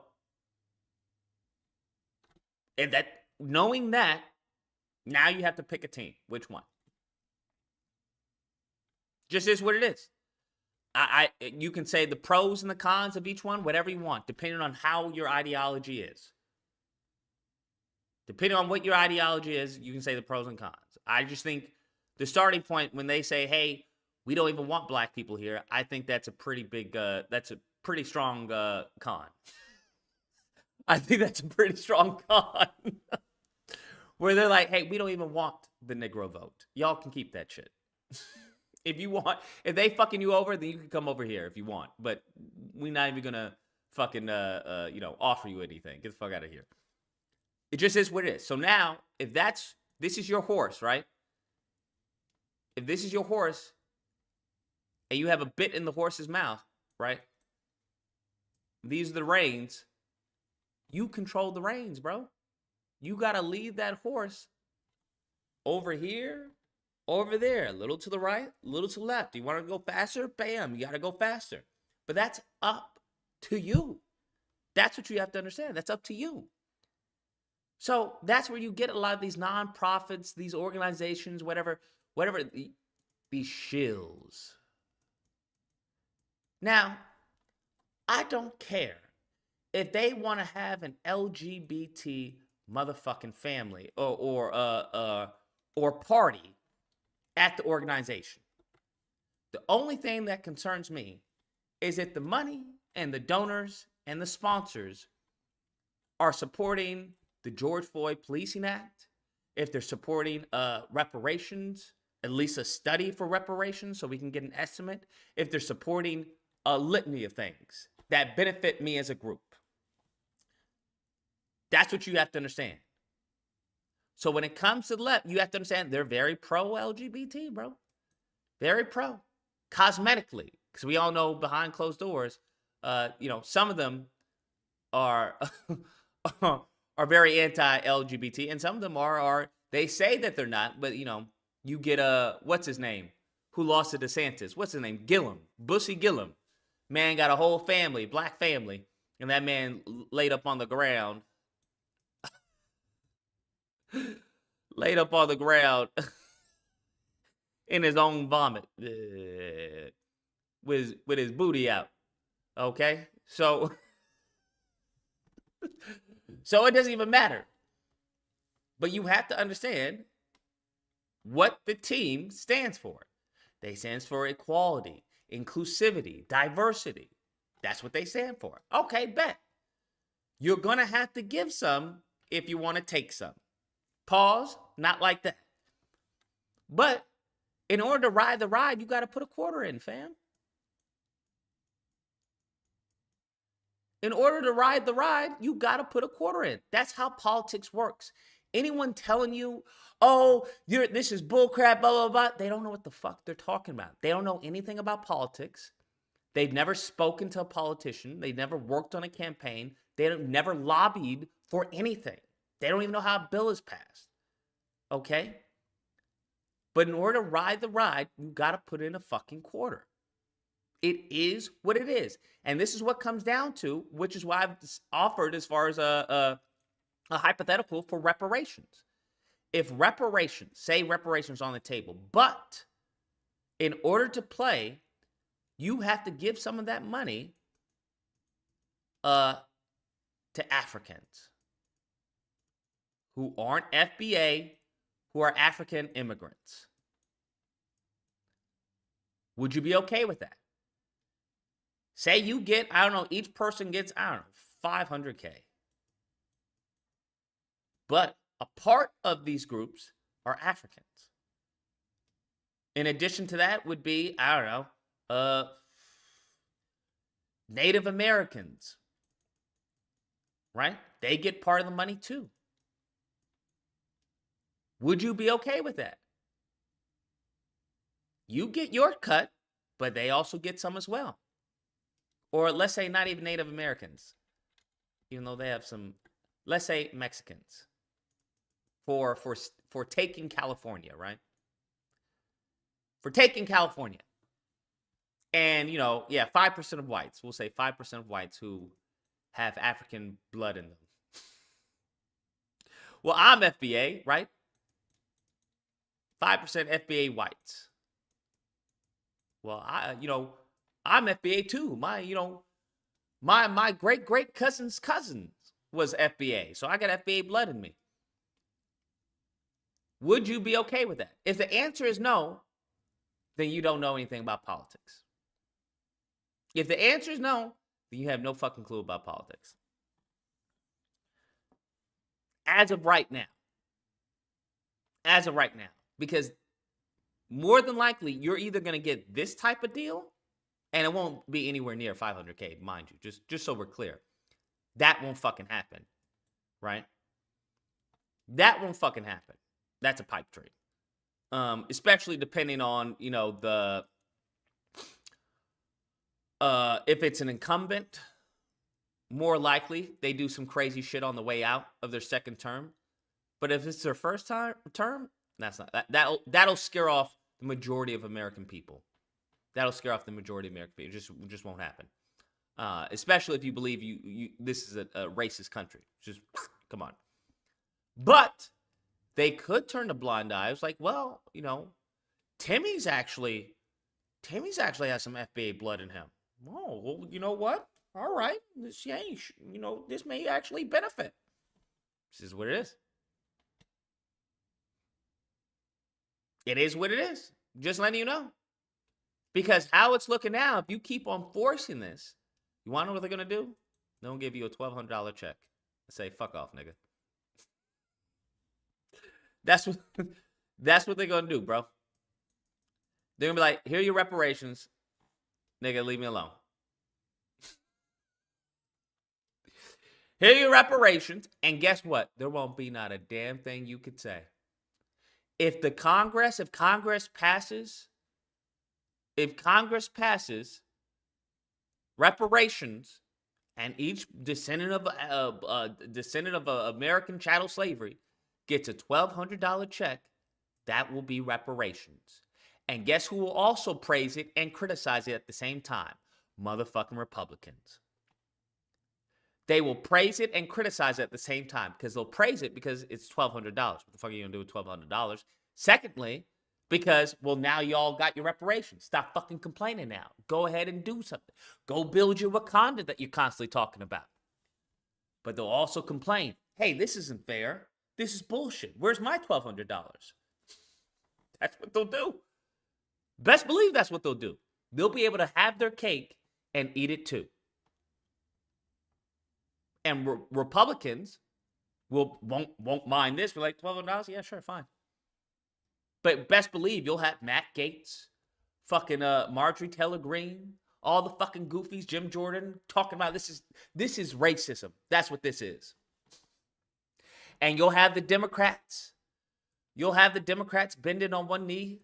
knowing that, now you have to pick a team. Which one? Just is what it is. You can say the pros and the cons of each one, whatever you want, depending on how your ideology is. Depending on what your ideology is, you can say the pros and cons. I just think the starting point when they say, hey, we don't even want black people here, I think that's a pretty big pretty strong con. I think that's a pretty strong con. Where they're like, hey, we don't even want the Negro vote. Y'all can keep that shit. If you want, if they fucking you over, then you can come over here if you want. But we're not even gonna fucking offer you anything. Get the fuck out of here. It just is what it is. So now, if this is your horse, right? If this is your horse, and you have a bit in the horse's mouth, right? These are the reins. You control the reins, bro. You gotta lead that horse over here, over there, a little to the right, a little to the left. You want to go faster? Bam, you gotta go faster. But that's up to you. That's what you have to understand. That's up to you. So that's where you get a lot of these nonprofits, these organizations, whatever, these shills. Now, I don't care if they want to have an LGBT motherfucking family or party at the organization. The only thing that concerns me is that the money and the donors and the sponsors are supporting the George Floyd Policing Act, if they're supporting reparations, at least a study for reparations so we can get an estimate, if they're supporting a litany of things that benefit me as a group. That's what you have to understand. So when it comes to the left, you have to understand they're very pro-LGBT, bro. Very pro. Cosmetically, because we all know behind closed doors, some of them are are very anti-LGBT, and some of them are they say that they're not, but you get what's his name, who lost to DeSantis? What's his name? Bussy Gillum. Man got a whole family, black family, and that man laid up on the ground. Laid up on the ground in his own vomit with his booty out. Okay? So it doesn't even matter. But you have to understand what the team stands for. They stand for equality, inclusivity, diversity. That's what they stand for. Okay, bet. You're going to have to give some if you want to take some. Pause, not like that. But in order to ride the ride, you got to put a quarter in, fam. In order to ride the ride, you got to put a quarter in. That's how politics works. Anyone telling you, oh, this is bullcrap, blah, blah, blah, they don't know what the fuck they're talking about. They don't know anything about politics. They've never spoken to a politician. They've never worked on a campaign. They've never lobbied for anything. They don't even know how a bill is passed. Okay? But in order to ride the ride, you got to put in a fucking quarter. It is what it is. And this is what comes down to, which is why I've offered as far as a hypothetical for reparations. If say reparations on the table, but in order to play, you have to give some of that money to Africans who aren't FBA, who are African immigrants. Would you be okay with that? Say you get, each person gets, 500K. But a part of these groups are Africans. In addition to that would be, Native Americans. Right? They get part of the money too. Would you be okay with that? You get your cut, but they also get some as well. Or let's say not even Native Americans, even though they have some, let's say Mexicans for taking California, right? For taking California. And, 5% of whites, we'll say 5% of whites who have African blood in them. Well, I'm FBA, right? 5% FBA whites. Well, I'm FBA too. My great cousin's cousin was FBA. So I got FBA blood in me. Would you be okay with that? If the answer is no, then you don't know anything about politics. If the answer is no, then you have no fucking clue about politics. As of right now. Because more than likely, you're either going to get this type of deal, and it won't be anywhere near 500K, mind you, just so we're clear. That won't fucking happen, right? That won't fucking happen. That's a pipe dream. Especially depending on, if it's an incumbent, more likely they do some crazy shit on the way out of their second term. But if it's their first term, that's not that'll scare off the majority of American people. That'll scare off the majority of American people. It just won't happen. Especially if you believe this is a racist country. Just come on. But they could turn a blind eye. It's like, well, Timmy's actually has some FBA blood in him. Oh, well, you know what? All right, this may actually benefit. This is what it is. It is what it is. Just letting you know. Because how it's looking now, if you keep on forcing this, you want to know what they're going to do? They'll give you a $1,200 check and say, fuck off, nigga. That's what they're going to do, bro. They're going to be like, here are your reparations. Nigga, leave me alone. Here are your reparations. And guess what? There won't be not a damn thing you could say. If Congress passes reparations and each descendant of American chattel slavery gets a $1,200 check, that will be reparations. And guess who will also praise it and criticize it at the same time? Motherfucking Republicans. They will praise it and criticize it at the same time because they'll praise it because it's $1,200. What the fuck are you going to do with $1,200? Secondly, because, well, now y'all got your reparations. Stop fucking complaining now. Go ahead and do something. Go build your Wakanda that you're constantly talking about. But they'll also complain, hey, this isn't fair. This is bullshit. Where's my $1,200? That's what they'll do. Best believe that's what they'll do. They'll be able to have their cake and eat it too. And Republicans won't mind this. We're like, $1,200? Yeah, sure, fine. But best believe you'll have Matt Gaetz, fucking Marjorie Taylor Greene, all the fucking goofies, Jim Jordan, talking about this is racism. That's what this is. And you'll have the Democrats. You'll have the Democrats bending on one knee.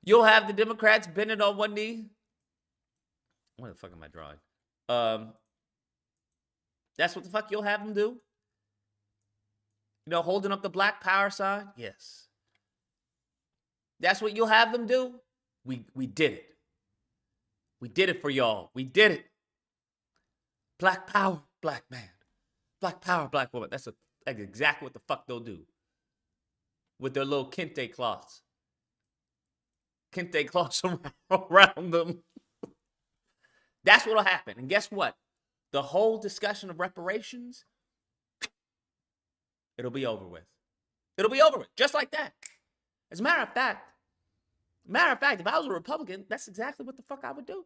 You'll have the Democrats bending on one knee. What the fuck am I drawing? That's what the fuck you'll have them do. Holding up the Black Power sign? Yes. That's what you'll have them do? We did it. We did it for y'all. We did it. Black power, black man. Black power, black woman. That's exactly what the fuck they'll do. With their little kente cloths. Kente cloths around them. That's what'll happen. And guess what? The whole discussion of reparations, it'll be over with. It'll be over with. Just like that. As a matter of fact, if I was a Republican, that's exactly what the fuck I would do.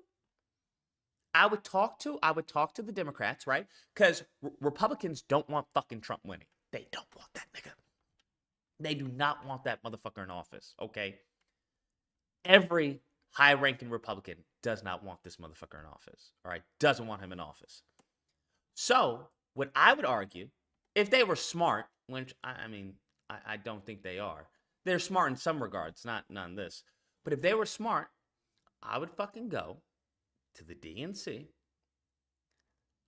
I would talk to the Democrats, right? Because Republicans don't want fucking Trump winning. They don't want that nigga. They do not want that motherfucker in office, okay? Every high-ranking Republican does not want this motherfucker in office, all right? Doesn't want him in office. So, what I would argue, if they were smart, which, I don't think they are. They're smart in some regards, not in this. But if they were smart, I would fucking go to the DNC.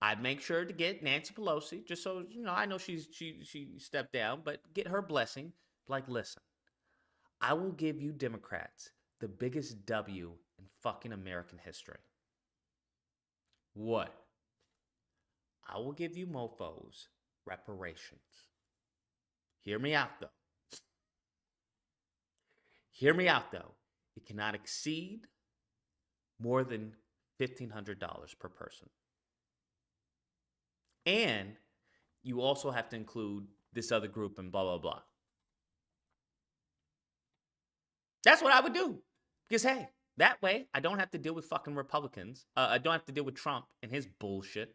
I'd make sure to get Nancy Pelosi, just so, I know she stepped down, but get her blessing. Like, listen, I will give you Democrats the biggest W in fucking American history. What? I will give you mofos reparations. Hear me out, though. Hear me out, though. It cannot exceed more than $1,500 per person. And you also have to include this other group and blah, blah, blah. That's what I would do. Because, hey, That way, I don't have to deal with fucking Republicans. I don't have to deal with Trump and his bullshit.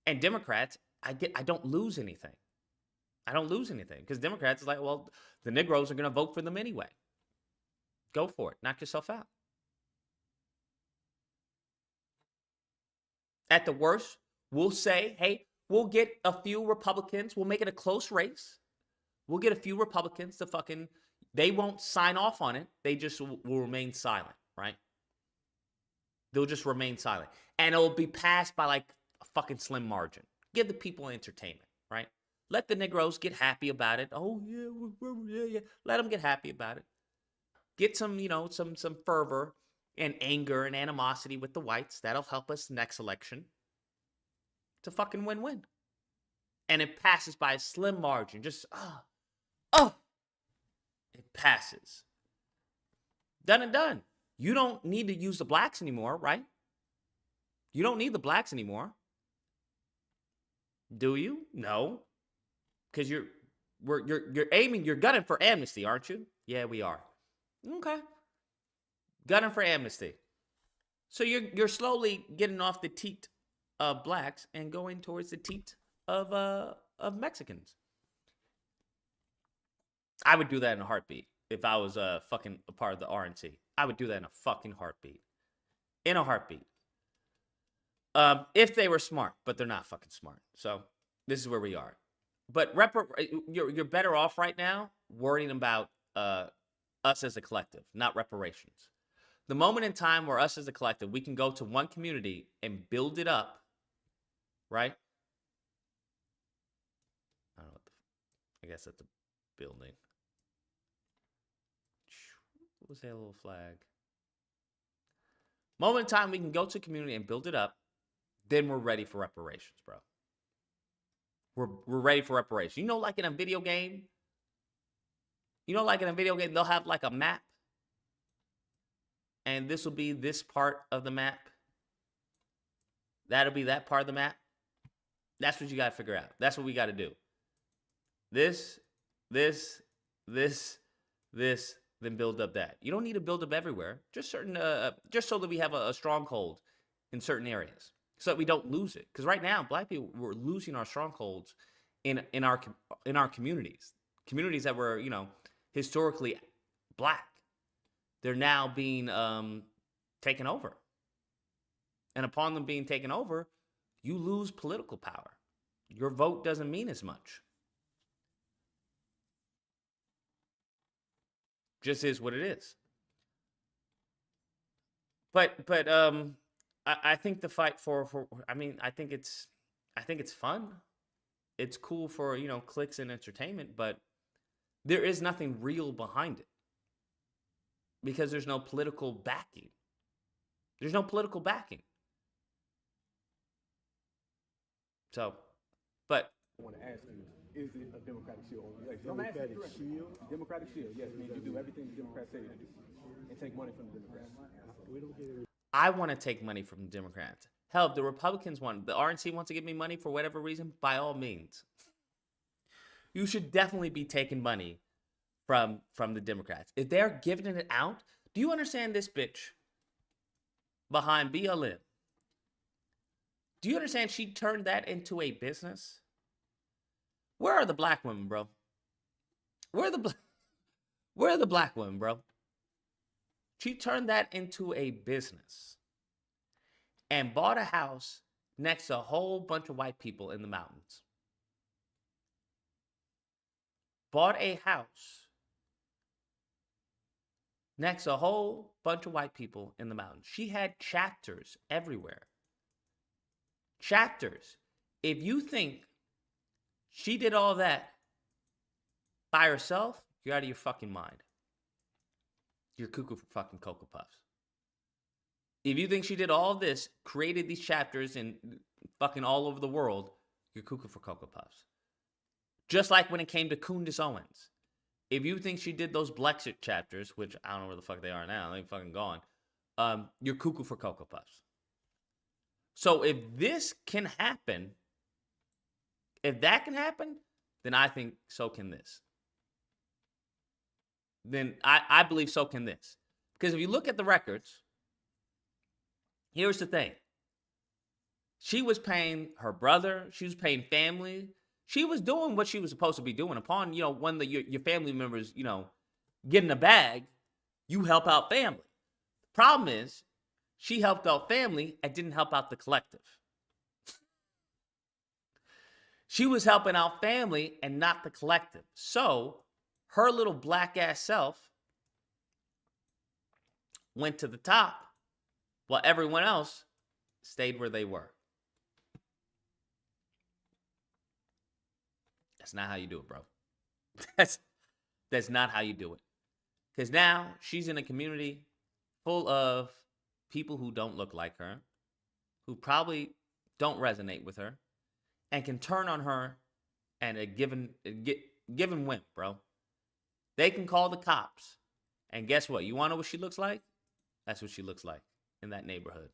And Democrats, I don't lose anything. I don't lose anything because Democrats is like, well, the Negroes are going to vote for them anyway. Go for it. Knock yourself out. At the worst, we'll say, hey, we'll get a few Republicans. We'll make it a close race. We'll get a few Republicans to fucking, they won't sign off on it. They just will remain silent, right? They'll just remain silent. And it'll be passed by like a fucking slim margin. Give the people entertainment, right? Let the Negroes get happy about it. Oh, yeah. Let them get happy about it. Get some, some fervor and anger and animosity with the whites. That'll help us next election. It's a fucking win-win. And it passes by a slim margin. Just, it passes. Done and done. You don't need to use the blacks anymore, right? You don't need the blacks anymore. Do you? No. Because you're gunning for amnesty, aren't you? Yeah, we are. Okay. Gunning for amnesty. So you're slowly getting off the teat of blacks and going towards the teat of Mexicans. I would do that in a heartbeat if I was fucking a part of the RNC. I would do that in a fucking heartbeat. In a heartbeat. If they were smart, but they're not fucking smart. So this is where we are. But you're better off right now worrying about us as a collective, not reparations. The moment in time where us as a collective, we can go to one community and build it up, right? I don't know. I guess that's a building. What was that little flag? Moment in time we can go to a community and build it up, then we're ready for reparations, bro. We're ready for reparations. Like in a video game, they'll have like a map. And this will be this part of the map. That'll be that part of the map. That's what you got to figure out. That's what we got to do. This, then build up that. You don't need to build up everywhere. Just just so that we have a stronghold in certain areas, so that we don't lose it. Because right now, black people, we're losing our strongholds in our communities that were historically black. They're now being taken over. And upon them being taken over, you lose political power. Your vote doesn't mean as much. Just is what it is. But I think the fight I think it's fun. It's cool for, clicks and entertainment, but there is nothing real behind it. Because there's no political backing. There's no political backing. So, but I want to ask you, is it a democratic shield organization? Democratic shield? Democratic shield, yes. Means you do everything the Democrats say you do. And take money from the Democrats. I want to take money from the Democrats. Hell, if the Republicans want, the RNC wants to give me money for whatever reason, by all means. You should definitely be taking money from the Democrats. If they're giving it out, do you understand this bitch behind BLM? Do you understand she turned that into a business? Where are the black women, bro? Where are the black women, bro? She turned that into a business and bought a house next to a whole bunch of white people in the mountains. Bought a house next to a whole bunch of white people in the mountains. She had chapters everywhere. Chapters. If you think she did all that by herself, you're out of your fucking mind. You're cuckoo for fucking Cocoa Puffs. If you think she did all this, created these chapters in fucking all over the world, you're cuckoo for Cocoa Puffs. Just like when it came to Candace Owens. If you think she did those Brexit chapters, which I don't know where the fuck they are now, they're fucking gone, you're cuckoo for Cocoa Puffs. So if this can happen, if that can happen, then I think so can this. Then I believe so can this. Because if you look at the records, here's the thing. She was paying her brother. She was paying family. She was doing what she was supposed to be doing. Upon, when your family members, get in a bag, you help out family. The problem is, she helped out family and didn't help out the collective. She was helping out family and not the collective. So her little black ass self went to the top while everyone else stayed where they were. That's not how you do it, bro. That's not how you do it. Because now she's in a community full of people who don't look like her, who probably don't resonate with her, and can turn on her at a given whim, bro. They can call the cops. And guess what? You want to know what she looks like? That's what she looks like in that neighborhood.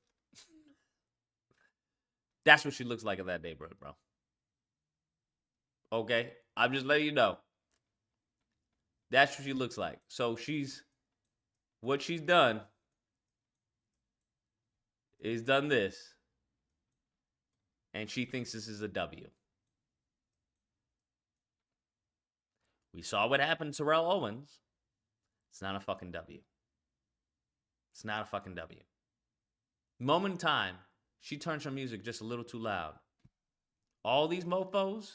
That's what she looks like in that neighborhood, bro. Okay? I'm just letting you know. That's what she looks like. So what she's done is done this. And she thinks this is a W. We saw what happened to Terrell Owens. It's not a fucking W. It's not a fucking W. Moment in time, she turns her music just a little too loud. All these mofos,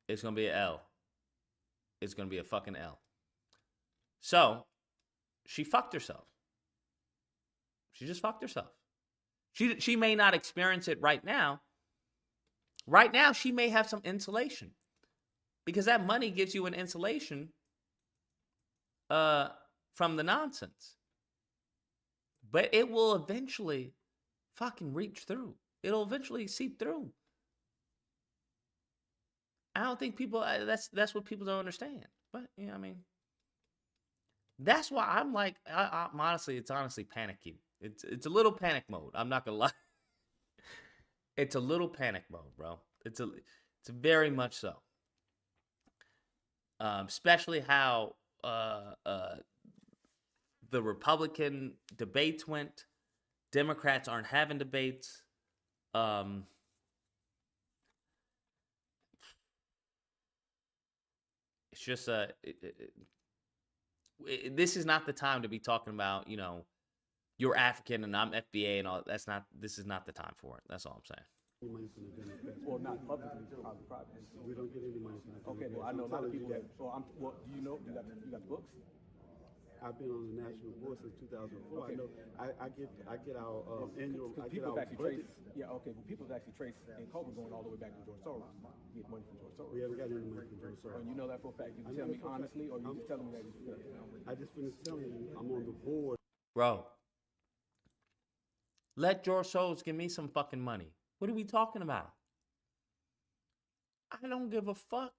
it's going to be an L. It's going to be a fucking L. So, she fucked herself. She just fucked herself. She may not experience it right now. Right now, she may have some insulation. Because that money gives you an insulation from the nonsense. But it will eventually fucking reach through. It'll eventually seep through. I don't think people, that's what people don't understand. But, I mean, that's why I'm like, I'm honestly, it's honestly panicky. It's a little panic mode. I'm not going to lie. It's a little panic mode, bro. It's very much so. Especially how the Republican debates went. Democrats aren't having debates. It's just this is not the time to be talking about, you're African and I'm FBA and all. This is not the time for it. That's all I'm saying. Well, not publicly, probably private. We don't get any money from the Okay, well, I know a lot of people that. Well, do you know? You got the books? I've been on the national board since 2004. Okay. I know. I get our annual. I get people our have actually budgets. traced. Yeah, okay. Well, people have actually traced and COVID going all the way back to George Soros. Get money from George Soros. We haven't got any money from George Soros. And you know that for a fact. You can tell me honestly, or you just telling me that you feel it? I just finished telling you I'm on the board. Bro, let George Soros give me some fucking money. What are we talking about? I don't give a fuck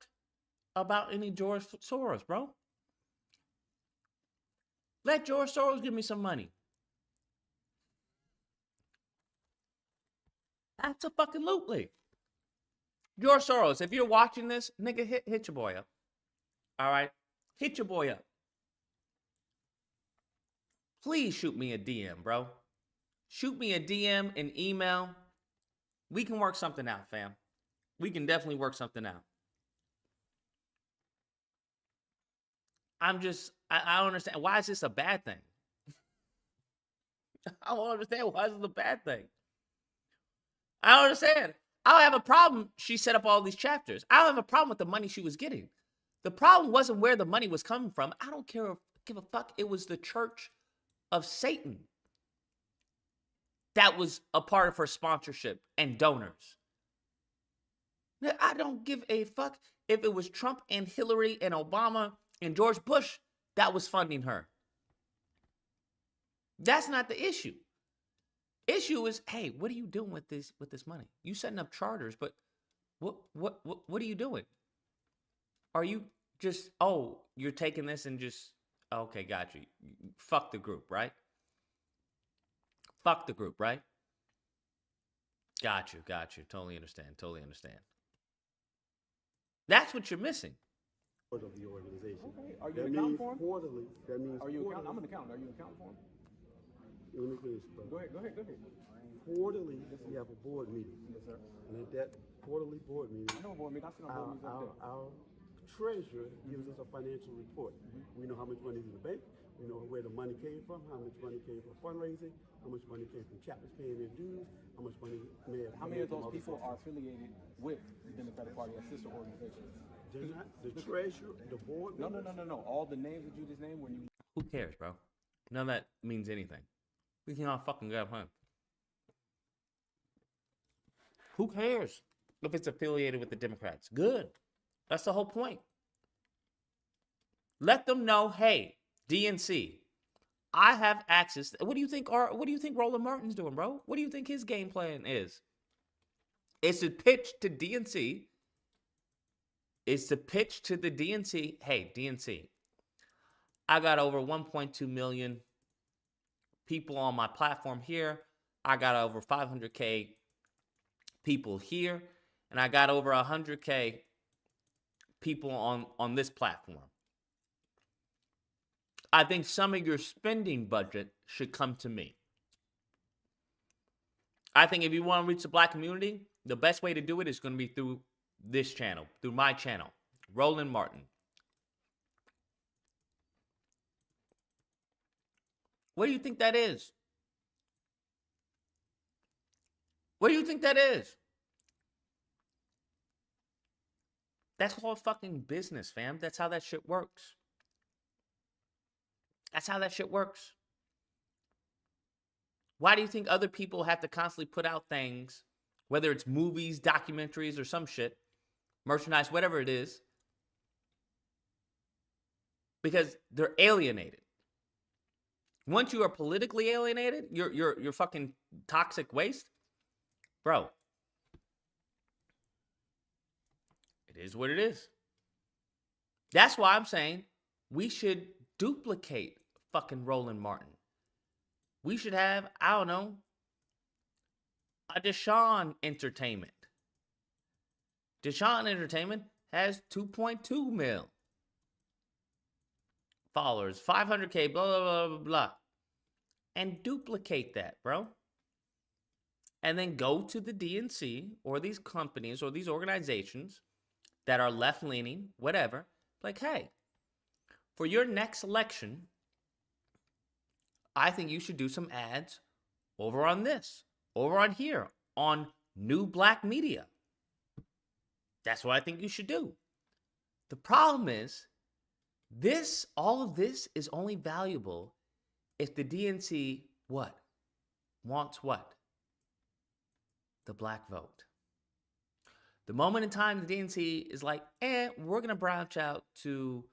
about any George Soros, bro. Let George Soros give me some money. Absolutely. George Soros, if you're watching this, nigga, hit your boy up. All right? Hit your boy up. Please shoot me a DM, bro. Shoot me a DM, an email. We can work something out, fam. We can definitely work something out. I don't understand. Why is this a bad thing? I don't understand. Why is this a bad thing? I don't understand. I don't have a problem. She set up all these chapters. I don't have a problem with the money she was getting. The problem wasn't where the money was coming from. I don't give a fuck. It was the Church of Satan that was a part of her sponsorship and donors. I don't give a fuck if it was Trump and Hillary and Obama and George Bush that was funding her. That's not the issue. Issue is, hey, what are you doing with this money? You setting up charters, but what are you doing? Are you just, you're taking this and just, okay, got you. Fuck the group, right? Fuck the group, right? Got you. Totally understand. That's what you're missing. of the organization. Okay. Are you That an accountant means for him? quarterly. That means Are you an accountant? quarterly. I'm an accountant. Are you an accountant for him? Let me finish, brother. Go ahead. Quarterly, we have a board meeting. Yes, sir. And at that quarterly board meeting, I know a board meeting. I sit on board meetings every day. our treasurer gives us a financial report. We know how much money is in the bank. We know where the money came from, how much money came from fundraising, how much money came from chapters paying their dues, how much money may have How come many in of those from other people sources. are affiliated with the Democratic Party as sister organizations? They're not the treasurer, the board No. members. All the names that you just named when you. Who cares, bro? None of that means anything. We can all fucking go home. Who cares if it's affiliated with the Democrats? Good. That's the whole point. Let them know, hey, DNC, I have access. What do you think Roland Martin's doing, bro? What do you think his game plan is? It's to pitch to DNC. It's to pitch to the DNC, hey, DNC, I got over 1.2 million people on my platform here. I got over 500K people here. And I got over 100K people on this platform. I think some of your spending budget should come to me. I think if you want to reach the black community, the best way to do it is going to be through this channel, through my channel, Roland Martin. What do you think that is? What do you think that is? That's called fucking business, fam. That's how that shit works. That's how that shit works. Why do you think other people have to constantly put out things, whether it's movies, documentaries, or some shit, merchandise, whatever it is? Because they're alienated. Once you are politically alienated, you're fucking toxic waste, bro. It is what it is. That's why I'm saying we should duplicate fucking Roland Martin. We should have, I don't know, a Deshaun Entertainment. Deshaun Entertainment has 2.2 mil followers, 500K, blah, blah, blah, blah, blah. And duplicate that, bro. And then go to the DNC or these companies or these organizations that are left-leaning, whatever. Like, hey, for your next election, I think you should do some ads over on this, over on here, on New Black Media. That's what I think you should do. The problem is, all of this is only valuable if the DNC, what? Wants what? The black vote. The moment in time the DNC is like, we're going to branch out to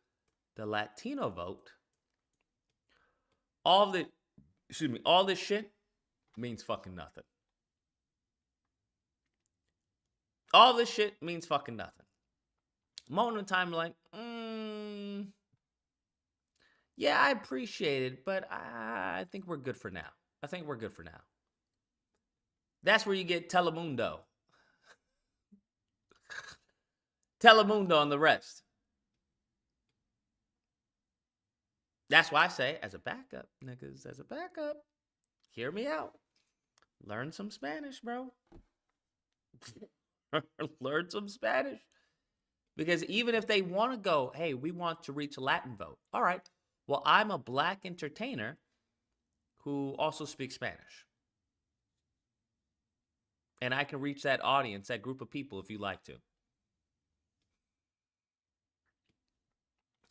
the Latino vote, all this shit means fucking nothing. All this shit means fucking nothing. Moment in time, like, yeah, I appreciate it, but I think we're good for now. That's where you get Telemundo. Telemundo and the rest. That's why I say, as a backup, niggas, as a backup, hear me out. Learn some Spanish, bro. Learn some Spanish. Because even if they want to go, hey, we want to reach a Latin vote. All right. Well, I'm a black entertainer who also speaks Spanish. And I can reach that audience, that group of people, if you like to.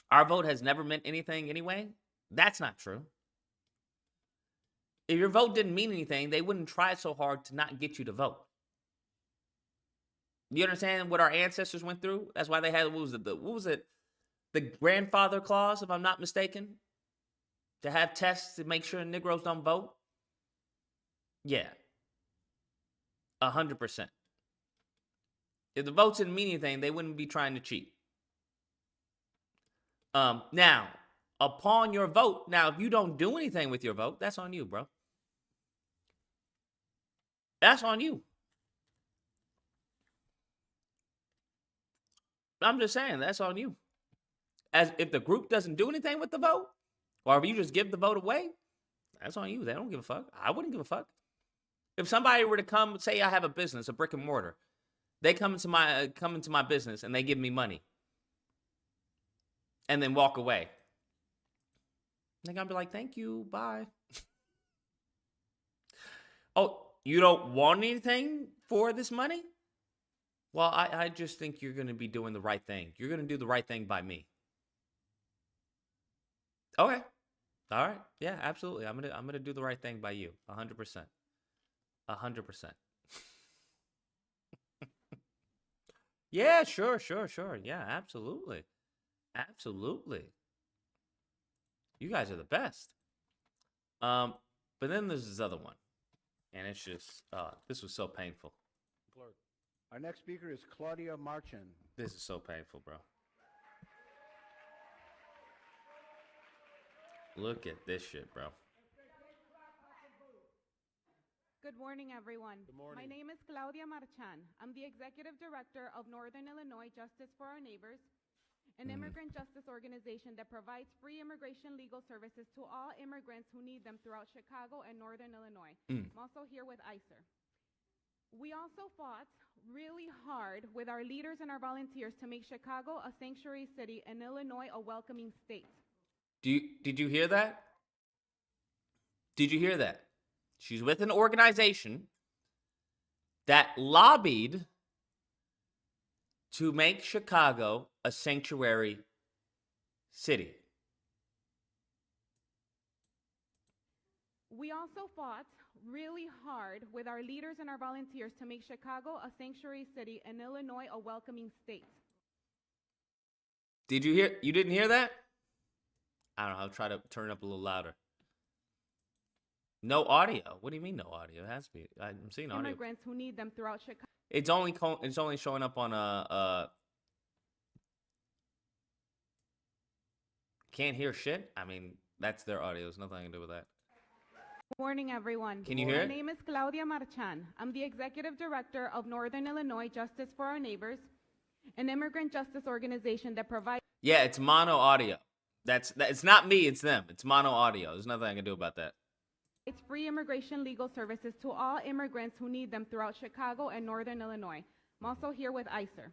Our vote has never meant anything anyway. That's not true. If your vote didn't mean anything, they wouldn't try so hard to not get you to vote. You understand what our ancestors went through? That's why they had, what was it? The grandfather clause, if I'm not mistaken? To have tests to make sure Negroes don't vote? Yeah. 100%. If the votes didn't mean anything, they wouldn't be trying to cheat. Now, upon your vote, if you don't do anything with your vote, that's on you, bro. That's on you. I'm just saying, that's on you. as if the group doesn't do anything with the vote, or if you just give the vote away, that's on you. They don't give a fuck. I wouldn't give a fuck. If somebody were to come, say I have a business, a brick and mortar, they come into my business and they give me money, and then walk away. They're gonna be like, "Thank you, bye." Oh, you don't want anything for this money? Well, I just think you're gonna be doing the right thing. You're gonna do the right thing by me. Okay. All right. Yeah, absolutely. I'm gonna do the right thing by you. 100%. 100%. Yeah, sure. Yeah, absolutely. Absolutely. You guys are the best. But then there's this other one. And it's just, this was so painful. Clerk. Our next speaker is Claudia Marchin. This is so painful, bro. Look at this shit, bro. Good morning, everyone. Good morning. My name is Claudia Marchan. I'm the Executive Director of Northern Illinois Justice for Our Neighbors, an immigrant justice organization that provides free immigration legal services to all immigrants who need them throughout Chicago and Northern Illinois. I'm also here with ICER. We also fought really hard with our leaders and our volunteers to make Chicago a sanctuary city and Illinois a welcoming state. Did you hear that? Did you hear that? She's with an organization that lobbied to make Chicago a sanctuary city. We also fought really hard with our leaders and our volunteers to make Chicago a sanctuary city and Illinois a welcoming state. Did you hear? You didn't hear that? I don't know. I'll try to turn it up a little louder. No audio. What do you mean no audio? It has to be. I'm seeing audio. Immigrants who need them throughout Chicago. It's only showing up on a can't hear shit. I mean, that's their audio. There's nothing I can do with that. Good morning, everyone. Can you hear it? My name is Claudia Marchan. I'm the Executive Director of Northern Illinois Justice for Our Neighbors, an immigrant justice organization that provides. Yeah, it's mono audio. It's not me. It's them. It's mono audio. There's nothing I can do about that. It's free immigration legal services to all immigrants who need them throughout Chicago and Northern Illinois. I'm also here with ICER.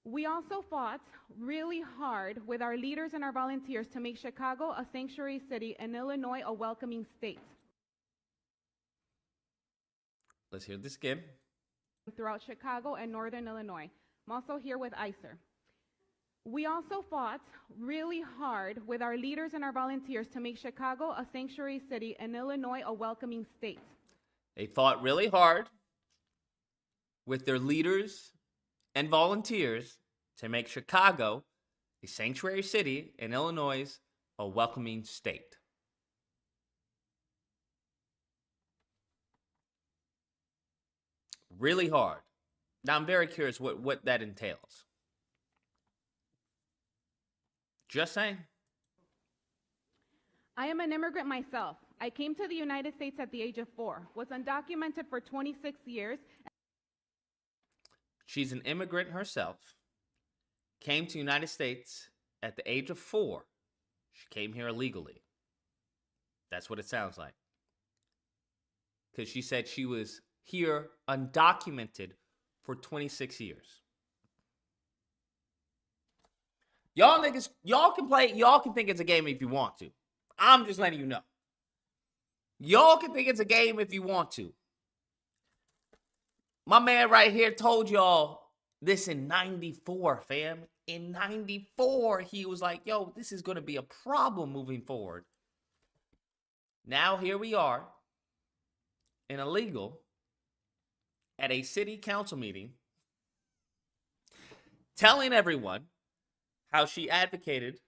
We also fought really hard with our leaders and our volunteers to make Chicago a sanctuary city and Illinois a welcoming state. Let's hear this again. Throughout Chicago and Northern Illinois. I'm also here with ICER. We also fought really hard with our leaders and our volunteers to make Chicago a sanctuary city and Illinois a welcoming state. They fought really hard with their leaders and volunteers to make Chicago a sanctuary city and Illinois a welcoming state. Really hard. Now, I'm very curious what that entails. Just saying. I am an immigrant myself. I came to the United States at the age of 4, was undocumented for 26 years. She's an immigrant herself, came to the United States at the age of 4. She came here illegally. That's what it sounds like. Because she said she was here undocumented for 26 years. Y'all niggas, y'all can think it's a game if you want to. I'm just letting you know. Y'all can think it's a game if you want to. My man right here told y'all this in 94, fam. In 94, he was like, yo, this is going to be a problem moving forward. Now here we are in illegal at a city council meeting telling everyone how she advocated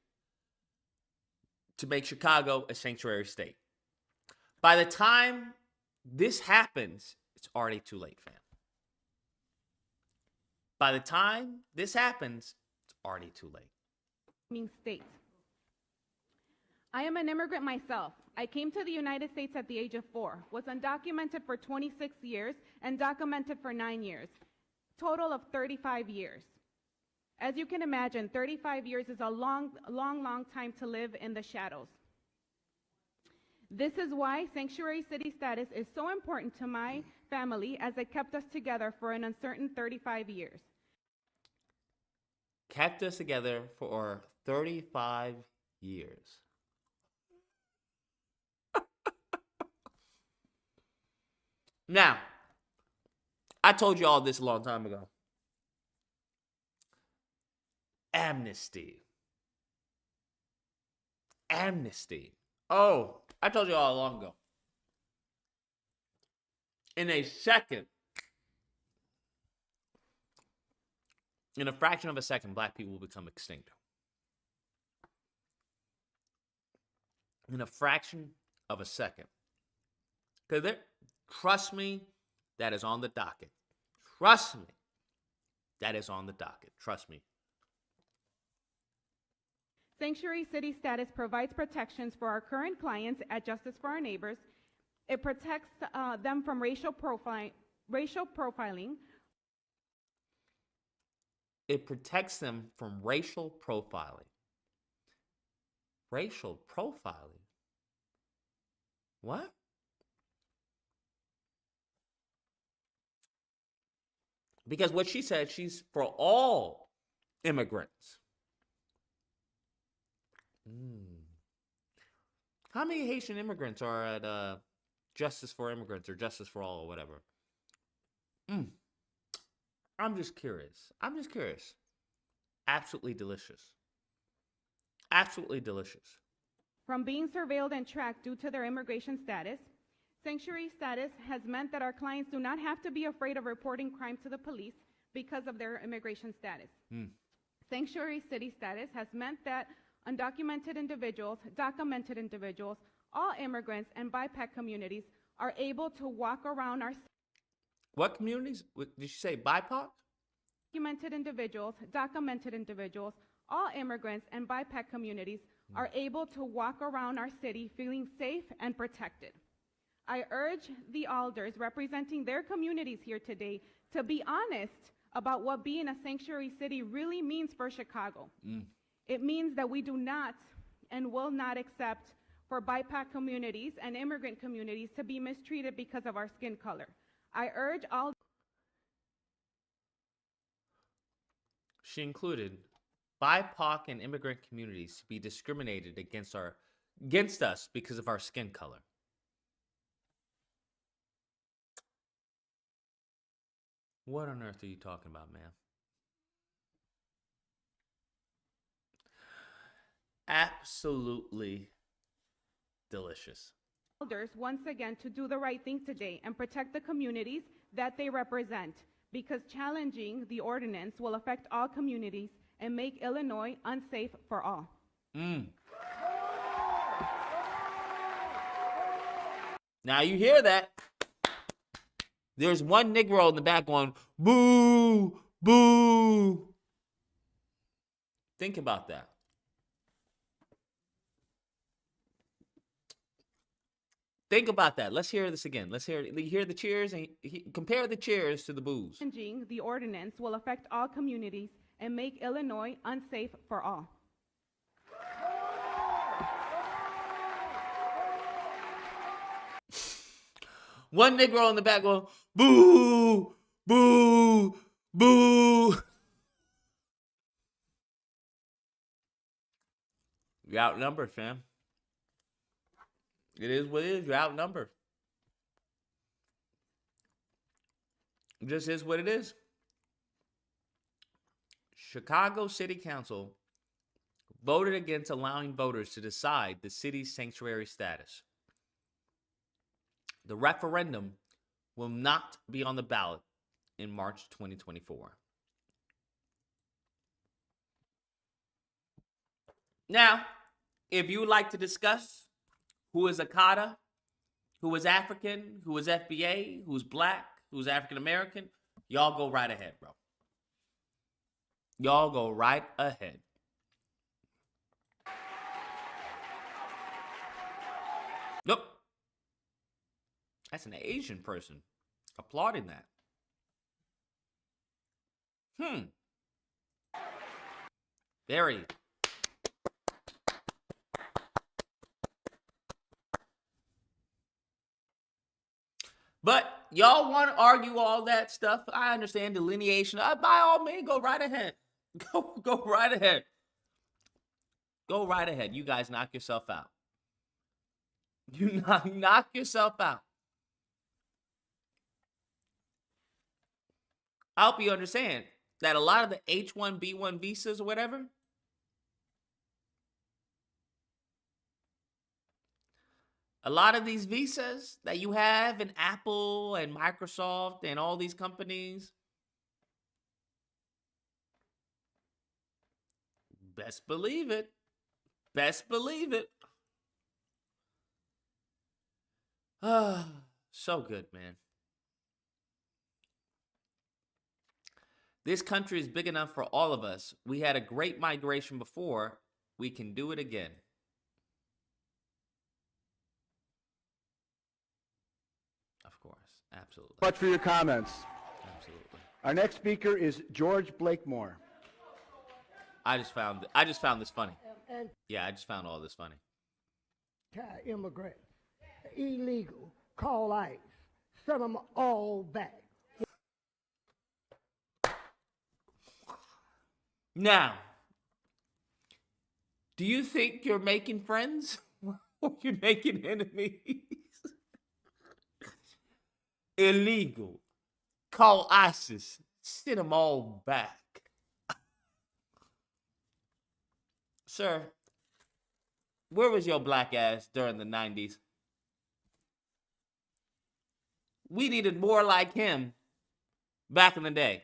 to make Chicago a sanctuary state. By the time this happens, it's already too late, fam. By the time this happens, it's already too late. State. I am an immigrant myself. I came to the United States at the age of 4, was undocumented for 26 years, and documented for 9 years. Total of 35 years. As you can imagine, 35 years is a long time to live in the shadows. This is why sanctuary city status is so important to my family, as it kept us together for an uncertain 35 years. Kept us together for 35 years. Now, I told you all this a long time ago. Amnesty. Amnesty. Oh, I told you all long ago. In a second, in a fraction of a second, black people will become extinct. In a fraction of a second. Because trust me, that is on the docket. Trust me, that is on the docket. Trust me. Sanctuary city status provides protections for our current clients at Justice for Our Neighbors. It protects them from racial profiling. It protects them from racial profiling. Racial profiling? What? Because what she said, she's for all immigrants. How many Haitian immigrants are at Justice for Immigrants or Justice for All or whatever? I'm just curious. Absolutely delicious. Absolutely delicious. From being surveilled and tracked due to their immigration status, sanctuary status has meant that our clients do not have to be afraid of reporting crime to the police because of their immigration status. Sanctuary city status has meant that undocumented individuals, documented individuals, all immigrants, and BIPOC communities are able to walk around our... What communities? Did you say BIPOC? Documented individuals, all immigrants, and BIPOC communities are able to walk around our city feeling safe and protected. I urge the alders representing their communities here today to be honest about what being a sanctuary city really means for Chicago. It means that we do not and will not accept for BIPOC communities and immigrant communities to be mistreated because of our skin color. I urge all... She included BIPOC and immigrant communities to be discriminated against us because of our skin color. What on earth are you talking about, man? Absolutely delicious. Elders once again to do the right thing today and protect the communities that they represent, because challenging the ordinance will affect all communities and make Illinois unsafe for all. Now you hear that? There's one Negro in the back going, boo, boo. Think about that. Think about that. Let's hear this again. Let's hear the cheers and compare the cheers to the boos. Changing the ordinance will affect all communities and make Illinois unsafe for all. One Negro in the back going, boo, boo, boo. You're outnumbered, fam. It is what it is. You're outnumbered. It just is what it is. Chicago City Council voted against allowing voters to decide the city's sanctuary status. The referendum will not be on the ballot in March 2024. Now, if you would like to discuss who is Akata, who is African, who is FBA, who's black, who's African American, y'all go right ahead, bro. Y'all go right ahead. Nope. That's an Asian person applauding that. Very. But y'all want to argue all that stuff. I understand delineation. By all means, go right ahead. Go right ahead. Go right ahead. You guys knock yourself out. You knock yourself out. I hope you understand that a lot of the H-1B1 visas or whatever, a lot of these visas that you have in Apple and Microsoft and all these companies, best believe it. Best believe it. So good, man. This country is big enough for all of us. We had a great migration before. We can do it again. Of course. Absolutely. Much for your comments. Absolutely. Our next speaker is George Blakemore. I just found this funny. Yeah, I just found all this funny. Immigrant, illegal, call ICE, send them all back. Now, do you think you're making friends or you're making enemies? Illegal, call ISIS, send them all back. Sir, where was your black ass during the 90s? We needed more like him back in the day.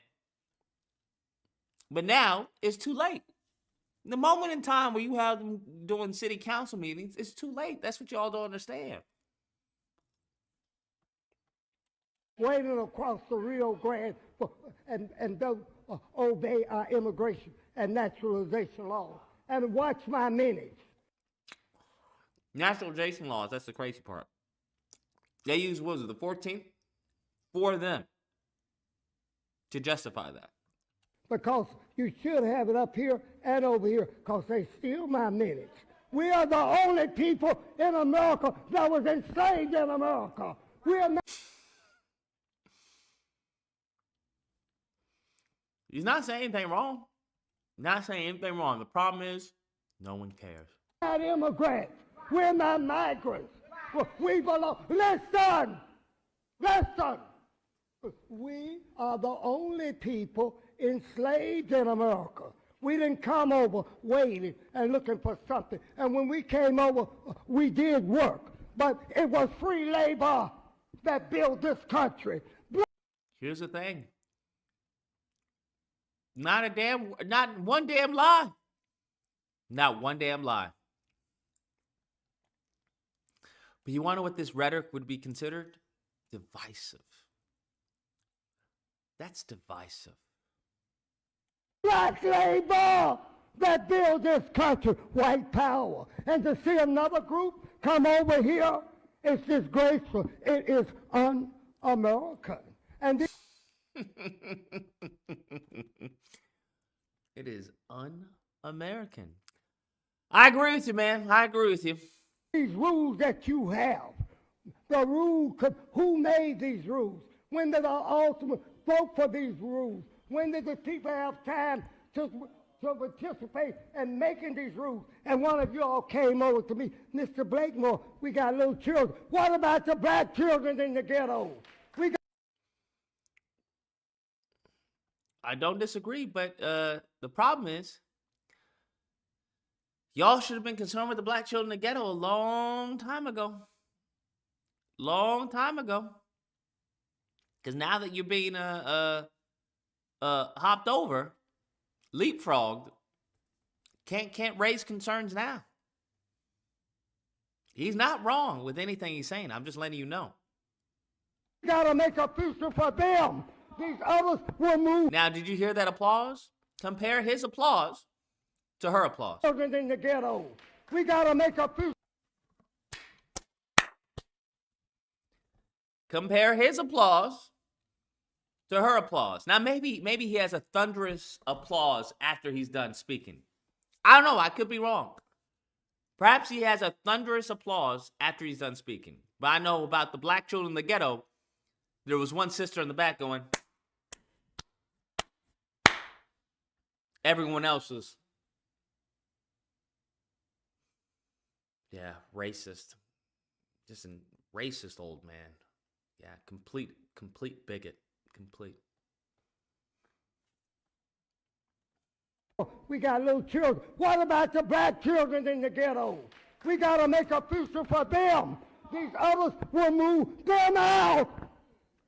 But now, it's too late. The moment in time where you have them doing city council meetings, it's too late. That's what y'all don't understand. Waiting across the Rio Grande and don't obey our immigration and naturalization laws. And watch my minutes. Naturalization laws, that's the crazy part. They use, what was it, the 14th? For them to justify that. Because you should have it up here and over here, because they steal my minutes. We are the only people in America that was enslaved in America. We are not. He's not saying anything wrong. Not saying anything wrong. The problem is, no one cares. Not immigrants. We're not migrants. We belong. Listen! Listen! We are the only people enslaved in America. We didn't come over waiting and looking for something. And when we came over, we did work. But it was free labor that built this country. Here's the thing. Not one damn lie. Not one damn lie. But you want to know what this rhetoric would be considered? Divisive. That's divisive. Black labor that built this country, white power. And to see another group come over here, it's disgraceful. It is un-American. And it is un-American. I agree with you, man. I agree with you. These rules that you have, the rule, who made these rules? When did the ultimate vote for these rules? When did the people have time to participate in making these rules? And one of you all came over to me, Mr. Blakemore, we got little children. What about the black children in the ghetto? I don't disagree, but the problem is, y'all should have been concerned with the black children in the ghetto a long time ago. Long time ago. Because now that you're being hopped over, leapfrogged, can't raise concerns now. He's not wrong with anything he's saying. I'm just letting you know. We gotta make a future for them. These others will move. Now, did you hear that applause? Compare his applause to her applause. Children in the ghetto. We gotta make a future. Compare his applause to her applause. Now, maybe he has a thunderous applause after he's done speaking. I don't know. I could be wrong. Perhaps he has a thunderous applause after he's done speaking. But I know about the black children in the ghetto, there was one sister in the back going. Everyone else was, yeah, racist. Just a racist old man. Yeah, complete bigot. Complete. We got little children. What about the black children in the ghetto? We got to make a future for them. These others will move them out.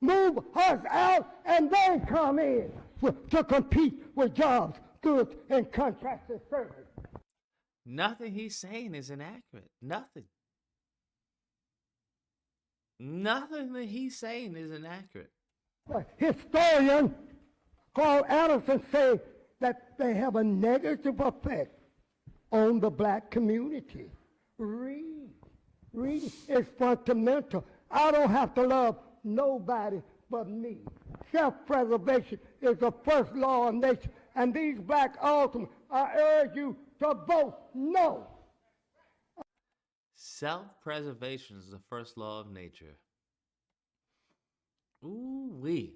Move us out, and they come in to compete with jobs, goods, and contracts and services. Nothing he's saying is inaccurate. Nothing. Nothing that he's saying is inaccurate. A historian called Anderson said that they have a negative effect on the black community. Read. It's fundamental. I don't have to love nobody but me. Self-preservation is the first law of nature. And these black ultimates, I urge you to vote no. Self-preservation is the first law of nature. Ooh-wee.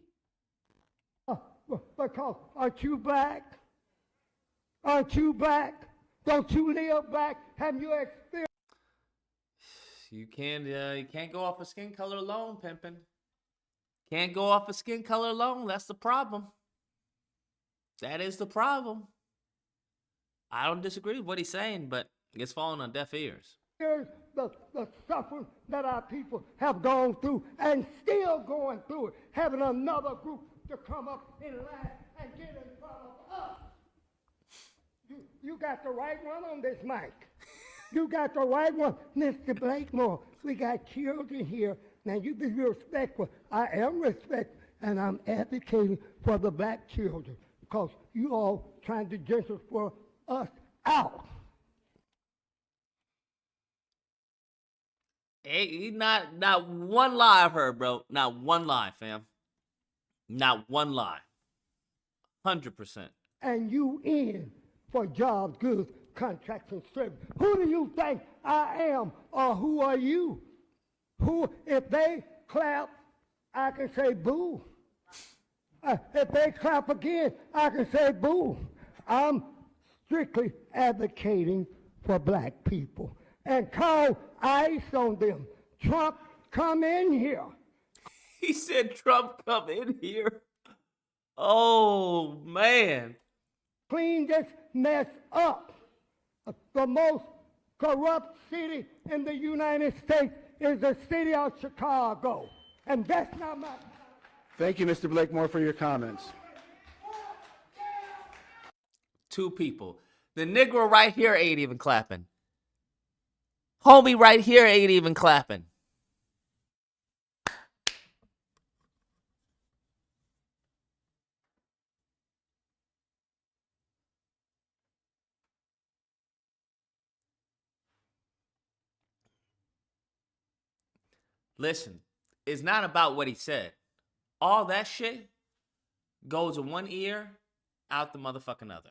Because aren't you black? Aren't you black? Don't you live black? Have you experienced? You can't go off of skin color alone, pimpin'. Can't go off of skin color alone. That's the problem. That is the problem. I don't disagree with what he's saying, but it's falling on deaf ears. The suffering that our people have gone through and still going through it, having another group to come up in line and get in front of us. You got the right one on this mic. You got the right one, Mr. Blakemore. We got children here. Now you be respectful. I am respectful, and I'm advocating for the black children because you all trying to gentrify us out. Hey, not one lie I've heard, bro. Not one lie, fam. Not one lie. 100%. And you in for jobs, goods, contracts, and service. Who do you think I am, or who are you? Who, if they clap, I can say boo. If they clap again, I can say boo. I'm strictly advocating for black people and call ICE on them. Trump, come in here. He said, Trump, come in here. Oh, man. Clean this mess up. The most corrupt city in the United States is the city of Chicago. And that's not my... Thank you, Mr. Blakemore, for your comments. Two people. The Negro right here ain't even clapping. Homie right here ain't even clapping. Listen, it's not about what he said. All that shit goes in one ear, out the motherfucking other.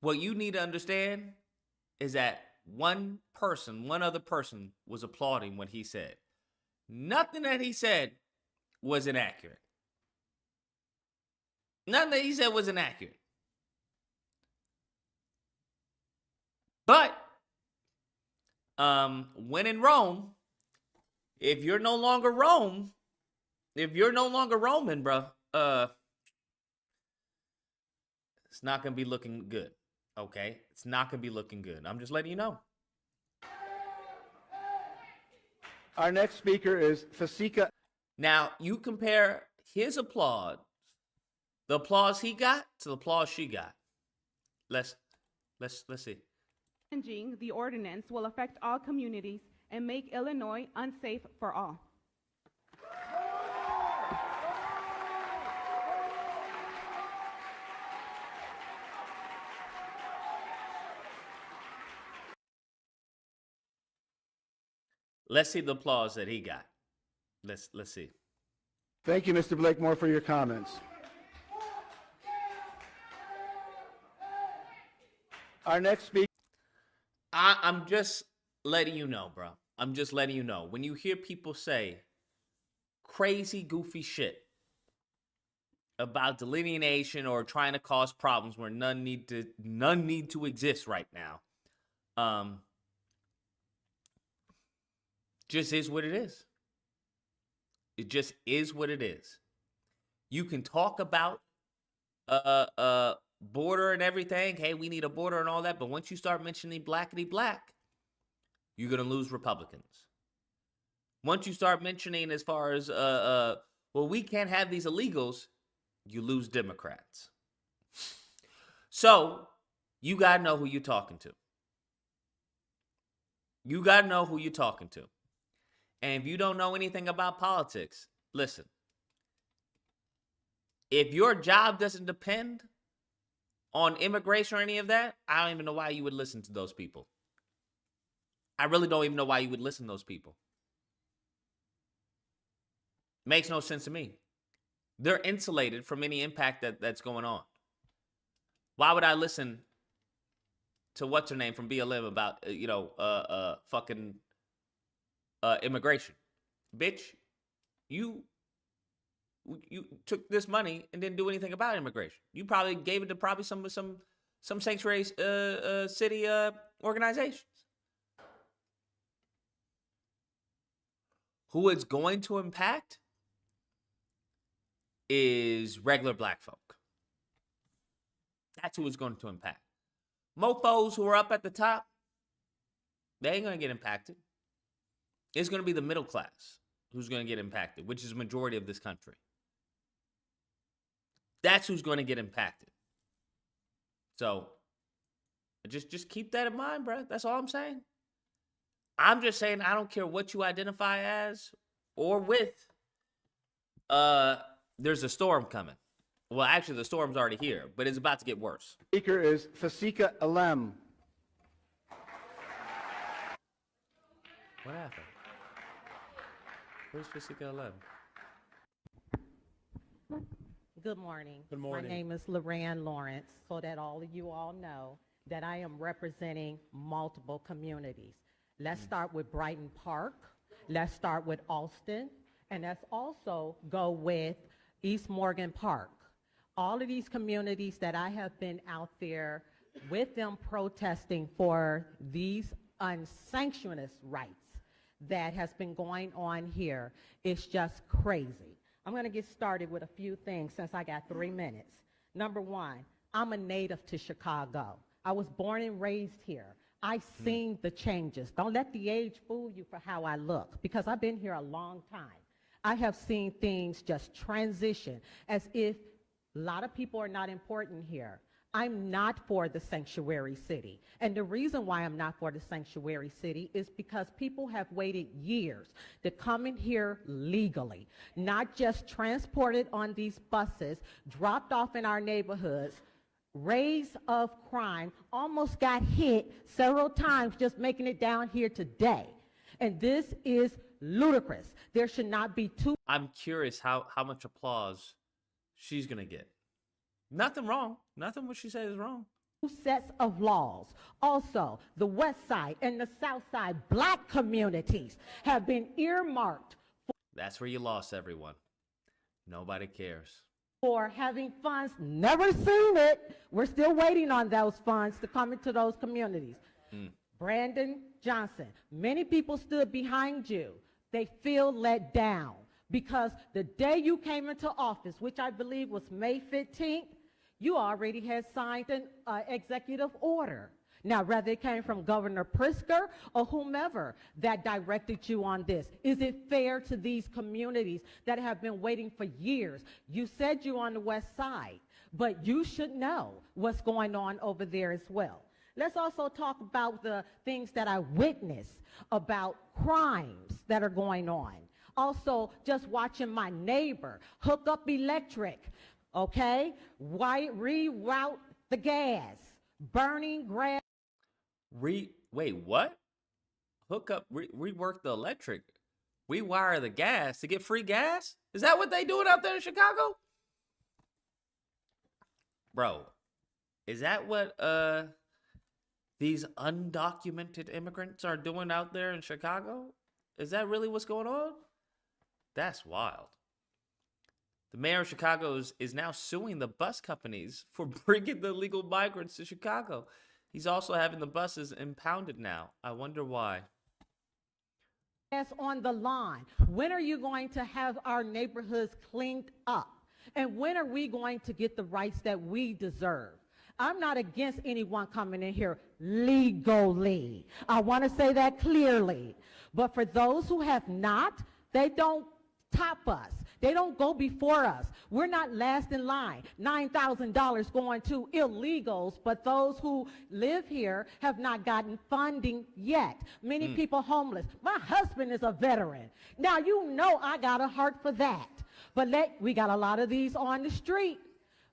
What you need to understand is that one other person was applauding what he said. Nothing that he said was inaccurate. Nothing that he said was inaccurate. But, when in Rome, if you're no longer Roman, bro, it's not going to be looking good, okay? It's not going to be looking good. I'm just letting you know. Our next speaker is Fasika. Now, you compare his applause, the applause he got, to the applause she got. Let's see. Changing the ordinance will affect all communities and make Illinois unsafe for all. Let's see the applause that he got. Let's see. Thank you, Mr. Blakemore, for your comments. Our next speaker. I'm just letting you know, bro. I'm just letting you know. When you hear people say crazy, goofy shit about delineation or trying to cause problems where none need to exist right now, just is what it is. It just is what it is. You can talk about border and everything. Hey, we need a border and all that. But once you start mentioning blackity black, you're gonna lose Republicans. Once you start mentioning as far as well, we can't have these illegals, you lose Democrats. So you gotta know who you're talking to. You gotta know who you're talking to. And if you don't know anything about politics, listen. If your job doesn't depend on immigration or any of that, I don't even know why you would listen to those people. I really don't even know why you would listen to those people. Makes no sense to me. They're insulated from any impact that's going on. Why would I listen to what's her name from BLM about fucking immigration? Bitch, you took this money and didn't do anything about immigration. You probably gave it to some sanctuary city organizations. Who it's going to impact is regular black folk. That's who it's going to impact. Mofos who are up at the top, they ain't going to get impacted. It's going to be the middle class who's going to get impacted, which is the majority of this country. That's who's going to get impacted. So just keep that in mind, bro. That's all I'm saying. I'm just saying I don't care what you identify as or with. There's a storm coming. Well, actually, the storm's already here, but it's about to get worse. Speaker is Fasika Alem. What happened? Where's Fasika Alem? Good morning. Good morning. My name is Loran Lawrence, so that all of you all know that I am representing multiple communities. Let's start with Brighton Park. Let's start with Alston. And let's also go with East Morgan Park. All of these communities that I have been out there with them protesting for these unsanctioned rights that has been going on here is just crazy. I'm going to get started with a few things since I got 3 minutes. Number one, I'm a native to Chicago. I was born and raised here. I've seen the changes. Don't let the age fool you for how I look, because I've been here a long time. I have seen things just transition as if a lot of people are not important here. I'm not for the sanctuary city. And the reason why I'm not for the sanctuary city is because people have waited years to come in here legally, not just transported on these buses, dropped off in our neighborhoods, raise of crime, almost got hit several times just making it down here today. And this is ludicrous. There should not be two. I'm curious how much applause she's going to get. Nothing wrong. Nothing what she says is wrong. Sets of laws. Also, the West Side and the South Side black communities have been earmarked That's where you lost everyone. Nobody cares. for having funds. Never seen it. We're still waiting on those funds to come into those communities. Brandon Johnson, many people stood behind you. They feel let down because the day you came into office, which I believe was May 15th, you already had signed an executive order. Now, whether it came from Governor Pritzker or whomever that directed you on this, is it fair to these communities that have been waiting for years? You said you're on the West Side, but you should know what's going on over there as well. Let's also talk about the things that I witnessed about crimes that are going on. Also, just watching my neighbor hook up electric, okay? Reroute the gas, burning grass. Wait, what? Hook up, rework the electric, rewire the gas to get free gas? Is that what they doing out there in Chicago? Bro, is that what these undocumented immigrants are doing out there in Chicago? Is that really what's going on? That's wild. The mayor of Chicago is now suing the bus companies for bringing the illegal migrants to Chicago. He's also having the buses impounded now. I wonder why. On the line. When are you going to have our neighborhoods cleaned up? And when are we going to get the rights that we deserve? I'm not against anyone coming in here legally. I want to say that clearly. But for those who have not, they don't top us. They don't go before us. We're not last in line. $9,000 going to illegals, but those who live here have not gotten funding yet. Many people homeless. My husband is a veteran. Now, you know I got a heart for that. But we got a lot of these on the street.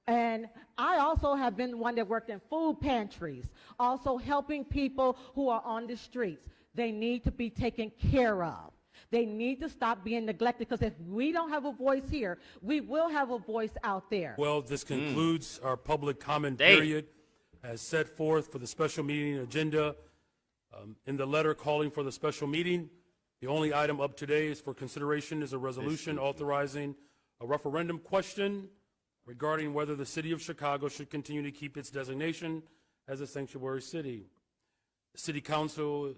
And I also have been one that worked in food pantries, also helping people who are on the streets. They need to be taken care of. They need to stop being neglected, because if we don't have a voice here, we will have a voice out there. Well, this concludes our public comment period as set forth for the special meeting agenda. In the letter calling for the special meeting, the only item up today is for consideration is a resolution authorizing a referendum question regarding whether the city of Chicago should continue to keep its designation as a sanctuary city. The city council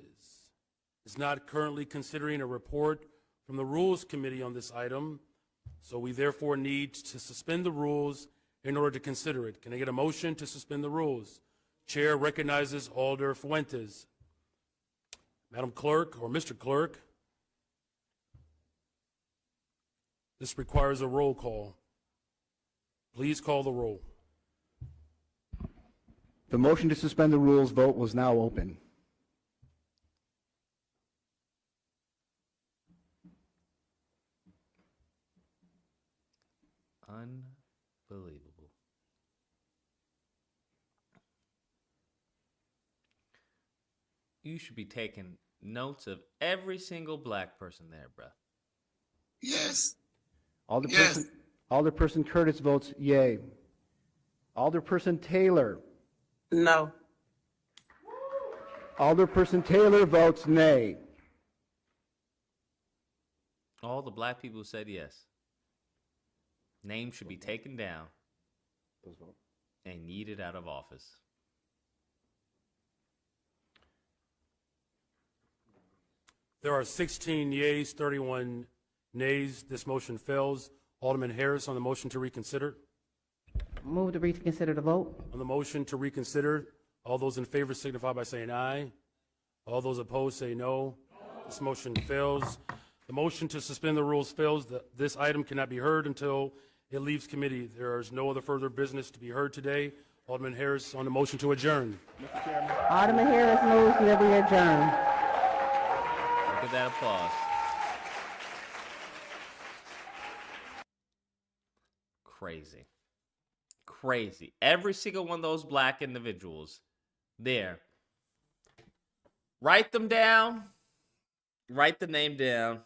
is not currently considering a report from the Rules Committee on this item, so we therefore need to suspend the rules in order to consider it. Can I get a motion to suspend the rules? Chair recognizes Alder Fuentes. Madam Clerk, or Mr. Clerk, this requires a roll call. Please call the roll. The motion to suspend the rules vote was now open. Unbelievable. You should be taking notes of every single black person there, bruh. Yes. Alderperson Curtis votes yay. Alderperson Taylor. No. Alderperson Taylor votes nay. All the black people said yes. Names should be taken down and yeeted out of office. There are 16 yeas, 31 nays. This motion fails. Alderman Harris on the motion to reconsider. Move to reconsider the vote. On the motion to reconsider, all those in favor signify by saying aye. All those opposed say no. This motion fails. The motion to suspend the rules fails. This item cannot be heard until it leaves committee. There is no other further business to be heard today. Alderman Harris on the motion to adjourn. Alderman Harris moves that we adjourn. Look at that applause. Crazy. Crazy. Every single one of those black individuals there. Write them down. Write the name down.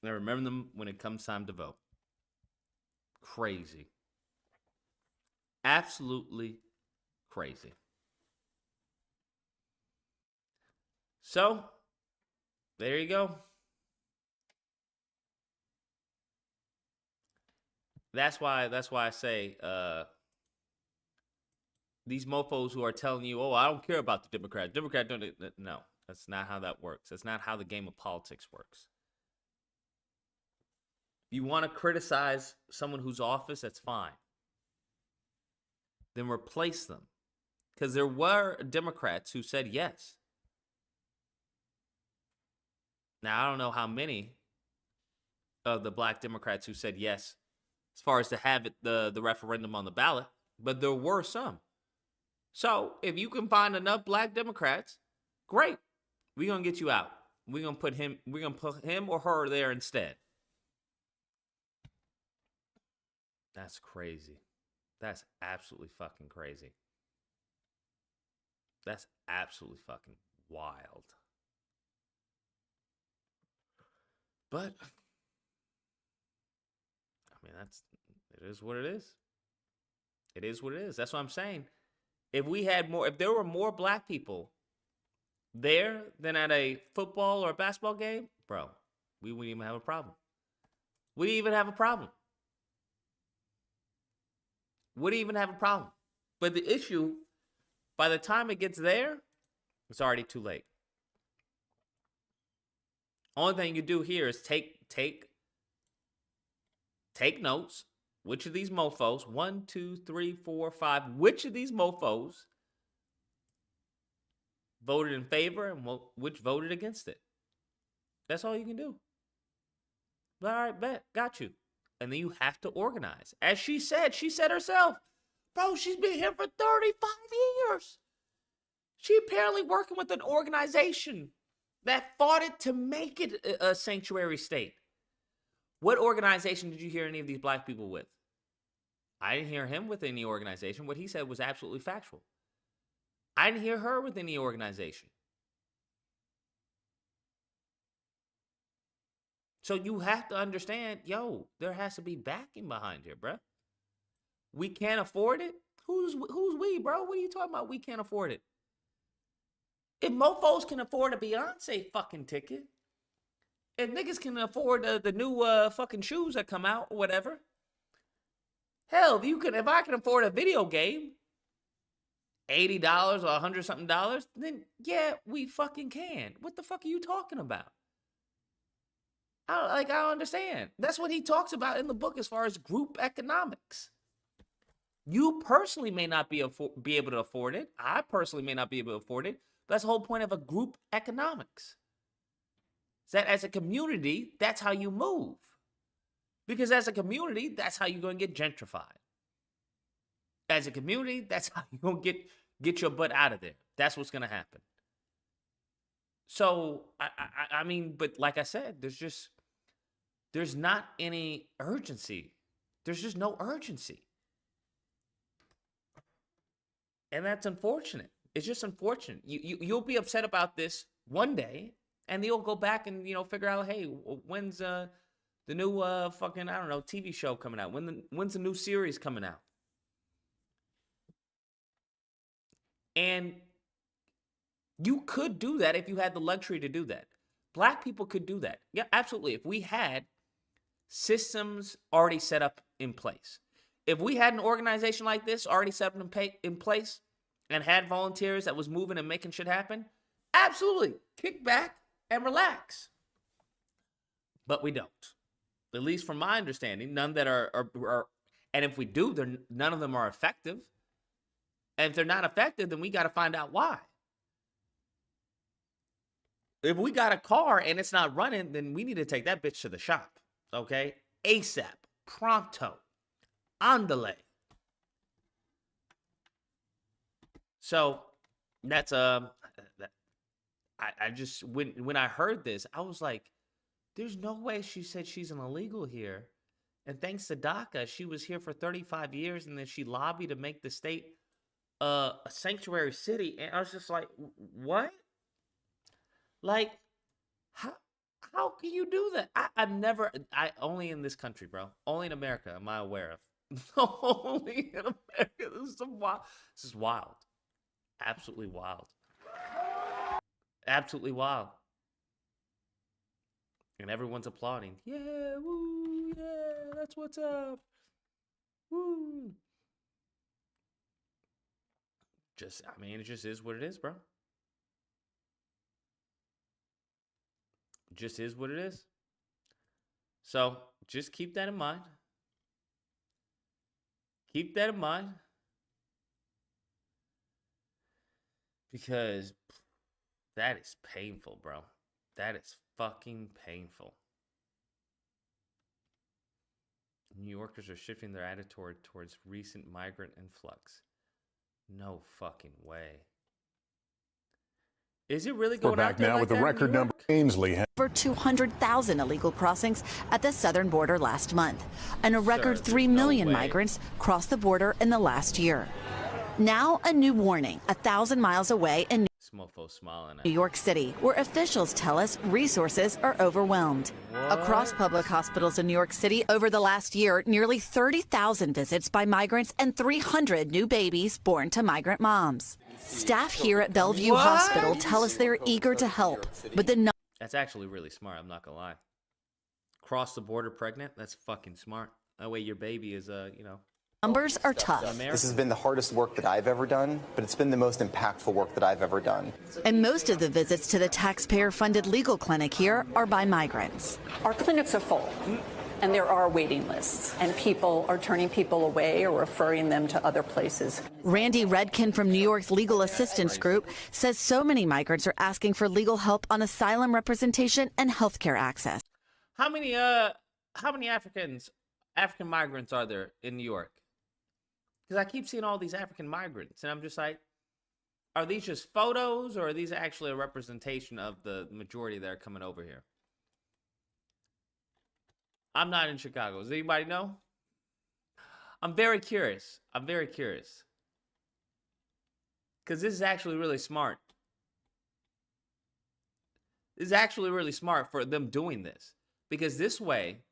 And remember them when it comes time to vote. Crazy. Absolutely crazy. So, there you go. That's why I say these mofos who are telling you, oh, I don't care about the Democrats. Democrats don't. No, that's not how that works. That's not how the game of politics works. If you want to criticize someone whose office, that's fine. Then replace them. Because there were Democrats who said yes. Now, I don't know how many of the black Democrats who said yes as far as to have it, the referendum on the ballot, but there were some. So if you can find enough black Democrats, great. We're going to get you out. We're going to put him or her there instead. That's crazy. That's absolutely fucking crazy. That's absolutely fucking wild. But I mean, it is what it is. It is what it is. That's what I'm saying. if there were more black people there than at a football or a basketball game, bro, we wouldn't even have a problem. We didn't even have a problem. Wouldn't even have a problem. But the issue, by the time it gets there, it's already too late. Only thing you do here is take notes. Which of these mofos, 1, 2, 3, 4, 5, which of these mofos voted in favor and which voted against it? That's all you can do. All right, bet, got you. And then you have to organize. As she said herself, bro, she's been here for 35 years. She apparently working with an organization that fought it to make it a sanctuary state. What organization did you hear any of these black people with? I didn't hear him with any organization. What he said was absolutely factual. I didn't hear her with any organization. So you have to understand, yo, there has to be backing behind here, bro. We can't afford it? Who's we, bro? What are you talking about? We can't afford it. If mofos can afford a Beyonce fucking ticket, if niggas can afford the new fucking shoes that come out or whatever, hell, if I can afford a video game, $80 or $100 something, then yeah, we fucking can. What the fuck are you talking about? I don't understand. That's what he talks about in the book as far as group economics. You personally may not be able to afford it. I personally may not be able to afford it. But that's the whole point of a group economics. Is that as a community, that's how you move. Because as a community, that's how you're going to get gentrified. As a community, that's how you're going to get your butt out of there. That's what's going to happen. So, I mean, but like I said, there's not any urgency. There's just no urgency. And that's unfortunate. It's just unfortunate. You'll be upset about this one day, and you'll go back and, figure out, hey, when's the new fucking, I don't know, TV show coming out? When's the new series coming out? And you could do that if you had the luxury to do that. Black people could do that. Yeah, absolutely. If we had systems already set up in place. If we had an organization like this already set up in place and had volunteers that was moving and making shit happen, absolutely. Kick back and relax. But we don't. At least from my understanding, none that are and if we do, none of them are effective. And if they're not effective, then we got to find out why. If we got a car and it's not running, then we need to take that bitch to the shop. Okay? ASAP. Pronto. Andale. So that's I just when I heard this, I was like, there's no way she said she's an illegal here. And thanks to DACA, she was here for 35 years and then she lobbied to make the state a sanctuary city. And I was just like, what? Like, how can you do that? I only in this country, bro. Only in America am I aware of. Only in America. This is wild. Absolutely wild. Absolutely wild. And everyone's applauding. Yeah, woo, yeah, that's what's up. Woo. It just is what it is, bro. It just is what it is. So, just keep that in mind. Keep that in mind. Because that is painful, bro. That is fucking painful. New Yorkers are shifting their attitude towards recent migrant influx. No fucking way. Is it really going out there now like with the record number? Ainsley had over 200,000 illegal crossings at the southern border last month, and a record 3 million migrants crossed the border in the last year. Now a new warning 1,000 miles away in This mofo smiling at New York City, where officials tell us resources are overwhelmed. Across public hospitals in New York City, over the last year, nearly 30,000 visits by migrants and 300 new babies born to migrant moms. Staff here at Bellevue Hospital tell us they're eager to help, but the That's actually really smart, I'm not gonna lie. Cross the border pregnant? That's fucking smart. That way your baby is, numbers are tough. This has been the hardest work that I've ever done, but it's been the most impactful work that I've ever done. And most of the visits to the taxpayer-funded legal clinic here are by migrants. Our clinics are full, and there are waiting lists, and people are turning people away or referring them to other places. Randy Redkin from New York's Legal Assistance Group says so many migrants are asking for legal help on asylum representation and health care access. How many African migrants are there in New York? Because I keep seeing all these African migrants, and I'm just like, are these just photos, or are these actually a representation of the majority that are coming over here? I'm not in Chicago. Does anybody know? I'm very curious. Because this is actually really smart. This is actually really smart for them doing this. Because this way,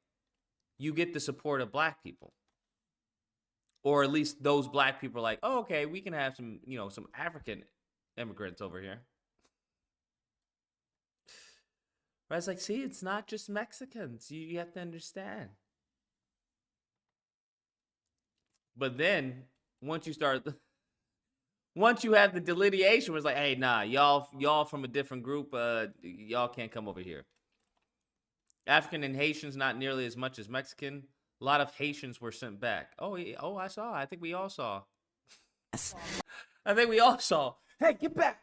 you get the support of black people. Or at least those black people are like, oh, okay, we can have some, some African immigrants over here. Right? It's like, see, it's not just Mexicans. You have to understand. But then, once you have the delineation, it's like, hey, nah, y'all from a different group, y'all can't come over here. African and Haitians, not nearly as much as Mexican. A lot of Haitians were sent back. Oh, I saw. I think we all saw. Hey, get back.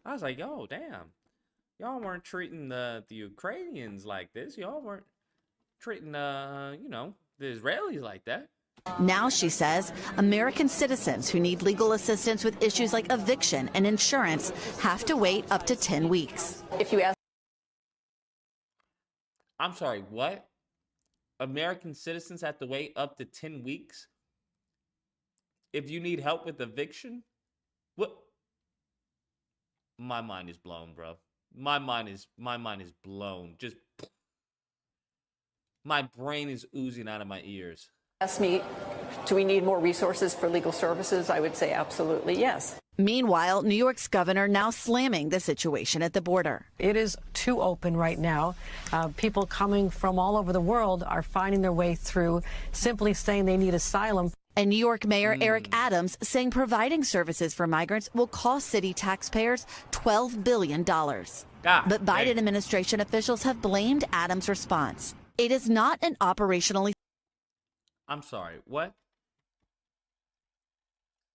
I was like, oh, damn. Y'all weren't treating the Ukrainians like this. Y'all weren't treating, the Israelis like that. Now, she says, American citizens who need legal assistance with issues like eviction and insurance have to wait up to 10 weeks. If you ask I'm sorry, what? American citizens have to wait up to 10 weeks? If you need help with eviction? What? My mind is blown, bro. My mind is blown. Just my brain is oozing out of my ears. Ask me, do we need more resources for legal services? I would say absolutely yes. Meanwhile, New York's governor now slamming the situation at the border. It is too open right now. People coming from all over the world are finding their way through, simply saying they need asylum. And New York Mayor Eric Adams saying providing services for migrants will cost city taxpayers $12 billion. But Biden administration officials have blamed Adams' response. It is not an operationally... I'm sorry, what?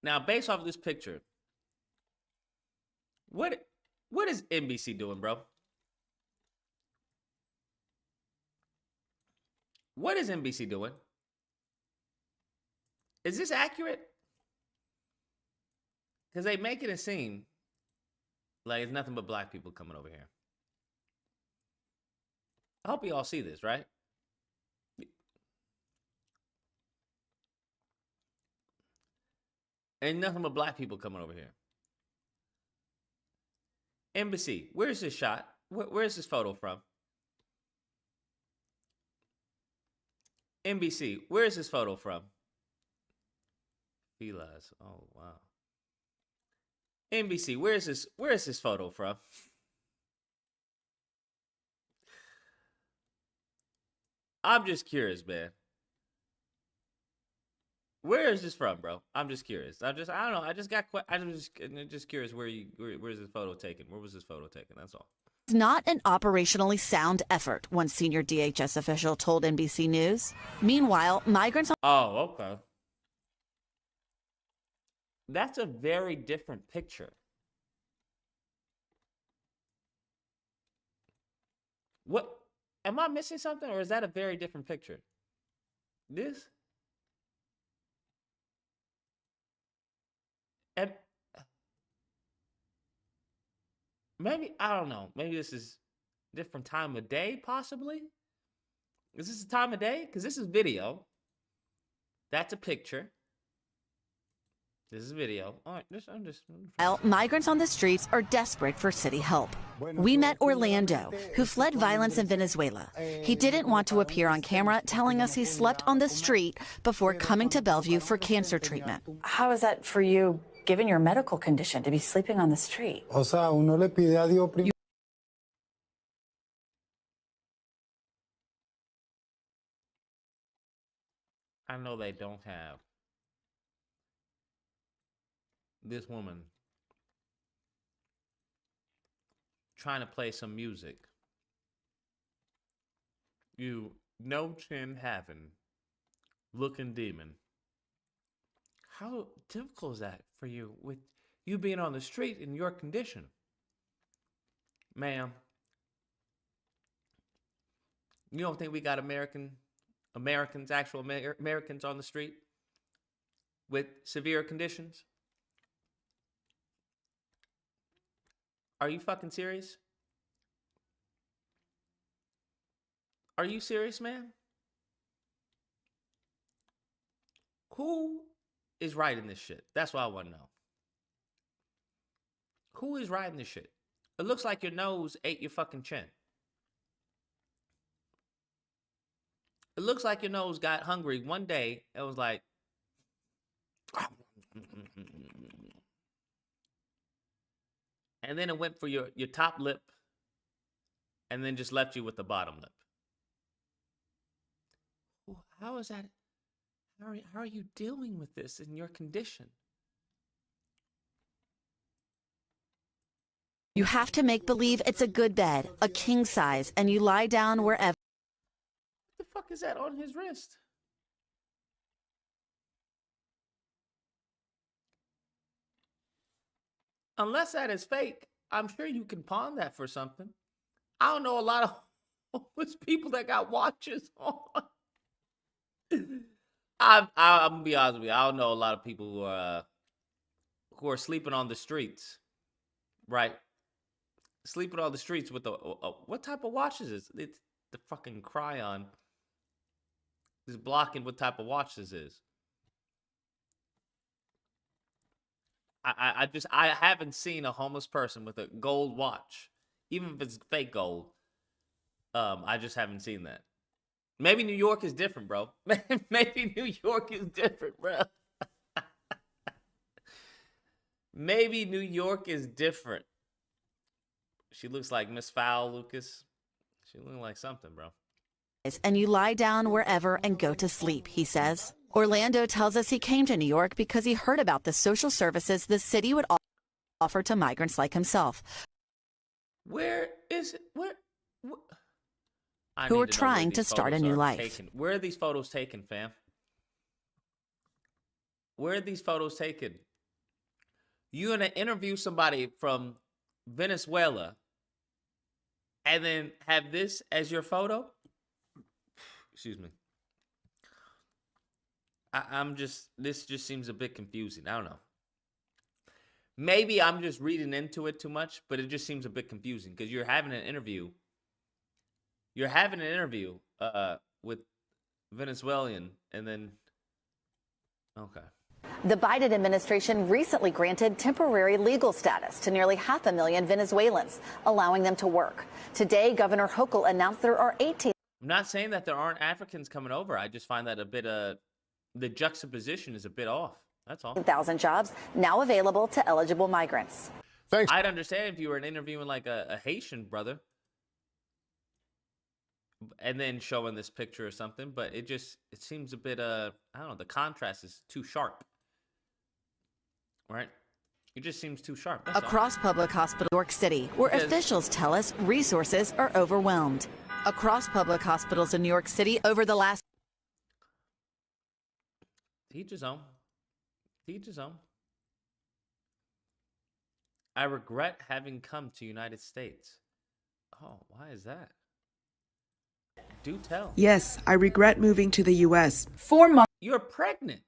Now, based off of this picture, what is NBC doing, bro? What is NBC doing? Is this accurate? Because they making it seem like it's nothing but black people coming over here. I hope you all see this, right? Ain't nothing but black people coming over here. Embassy, where's this shot? Where's this photo from? NBC, where's this photo from? Felines. Oh wow. NBC, where's this photo from? I'm just curious, man. Where is this from, bro? I'm just curious. I don't know. I'm just curious where's this photo taken? Where was this photo taken? That's all. It's not an operationally sound effort, one senior DHS official told NBC News. Meanwhile, migrants... Oh, okay. That's a very different picture. What? Am I missing something, or is that a very different picture? This? And maybe, I don't know. Maybe this is a different time of day, possibly? Is this a time of day? Because this is video. That's a picture. This is video. All right, I'm just. Migrants on the streets are desperate for city help. We met Orlando, who fled violence in Venezuela. He didn't want to appear on camera, telling us he slept on the street before coming to Bellevue for cancer treatment. How is that for you, given your medical condition, to be sleeping on the street? O sea, uno le pide a Dios primero. I know they don't have this woman trying to play some music. You no chin having, looking demon. How difficult is that for you with you being on the street in your condition? Ma'am, you don't think we got actual Americans on the street with severe conditions? Are you fucking serious? Are you serious, man? Who is writing this shit? That's what I want to know. Who is writing this shit? It looks like your nose ate your fucking chin. It looks like your nose got hungry one day and was like, and then it went for your top lip and then just left you with the bottom lip. How is that? How are you dealing with this in your condition? You have to make believe it's a good bed, a king size, and you lie down wherever. What the fuck is that on his wrist? Unless that is fake, I'm sure you can pawn that for something. I don't know a lot of homeless people that got watches on. I'm gonna be honest with you. I don't know a lot of people who are sleeping on the streets, right? Sleeping on the streets with what type of watch is this? It's the fucking Cryon is blocking what type of watch this is. I haven't seen a homeless person with a gold watch, even if it's fake gold. I just haven't seen that. Maybe New York is different, bro. Maybe New York is different, bro. Maybe New York is different. She looks like Miss Foul, Lucas. She looks like something, bro. And you lie down wherever and go to sleep, he says. Orlando tells us he came to New York because he heard about the social services the city would offer to migrants like himself. Where is it? Who are trying to start a new life. Where are these photos taken, fam? Where are these photos taken? You're going to interview somebody from Venezuela and then have this as your photo? Excuse me. This just seems a bit confusing. I don't know. Maybe I'm just reading into it too much, but it just seems a bit confusing because you're having an interview. You're having an interview with Venezuelan and then, okay. The Biden administration recently granted temporary legal status to nearly 500,000 Venezuelans, allowing them to work. Today, Governor Hochul announced there are 18. I'm not saying that there aren't Africans coming over. I just find that a bit, the juxtaposition is a bit off. That's all. 1,000 jobs now available to eligible migrants. Thanks. I'd understand if you were interviewing like a Haitian brother and then showing this picture or something, but it seems a bit, I don't know, the contrast is too sharp. Right? It just seems too sharp. That's Across public hospitals in New York City, where officials tell us resources are overwhelmed. Across public hospitals in New York City over the last... Teach his own. Teach his own. I regret having come to United States. Oh, why is that? Do tell. Yes, I regret moving to the U.S. 4 months. You're pregnant.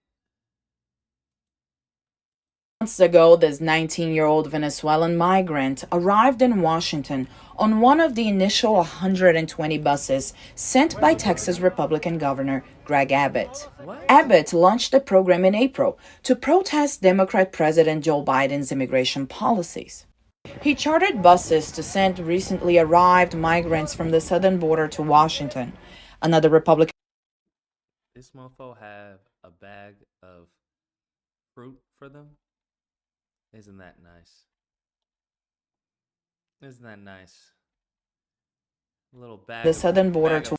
Months ago, this 19-year-old Venezuelan migrant arrived in Washington on one of the initial 120 buses sent by Texas Republican Governor Greg Abbott. Abbott launched the program in April to protest Democrat President Joe Biden's immigration policies. He chartered buses to send recently arrived migrants from the southern border to Washington. Another Republican. This mofo have a bag of fruit for them? Isn't that nice? Isn't that nice? A little bag. The southern border to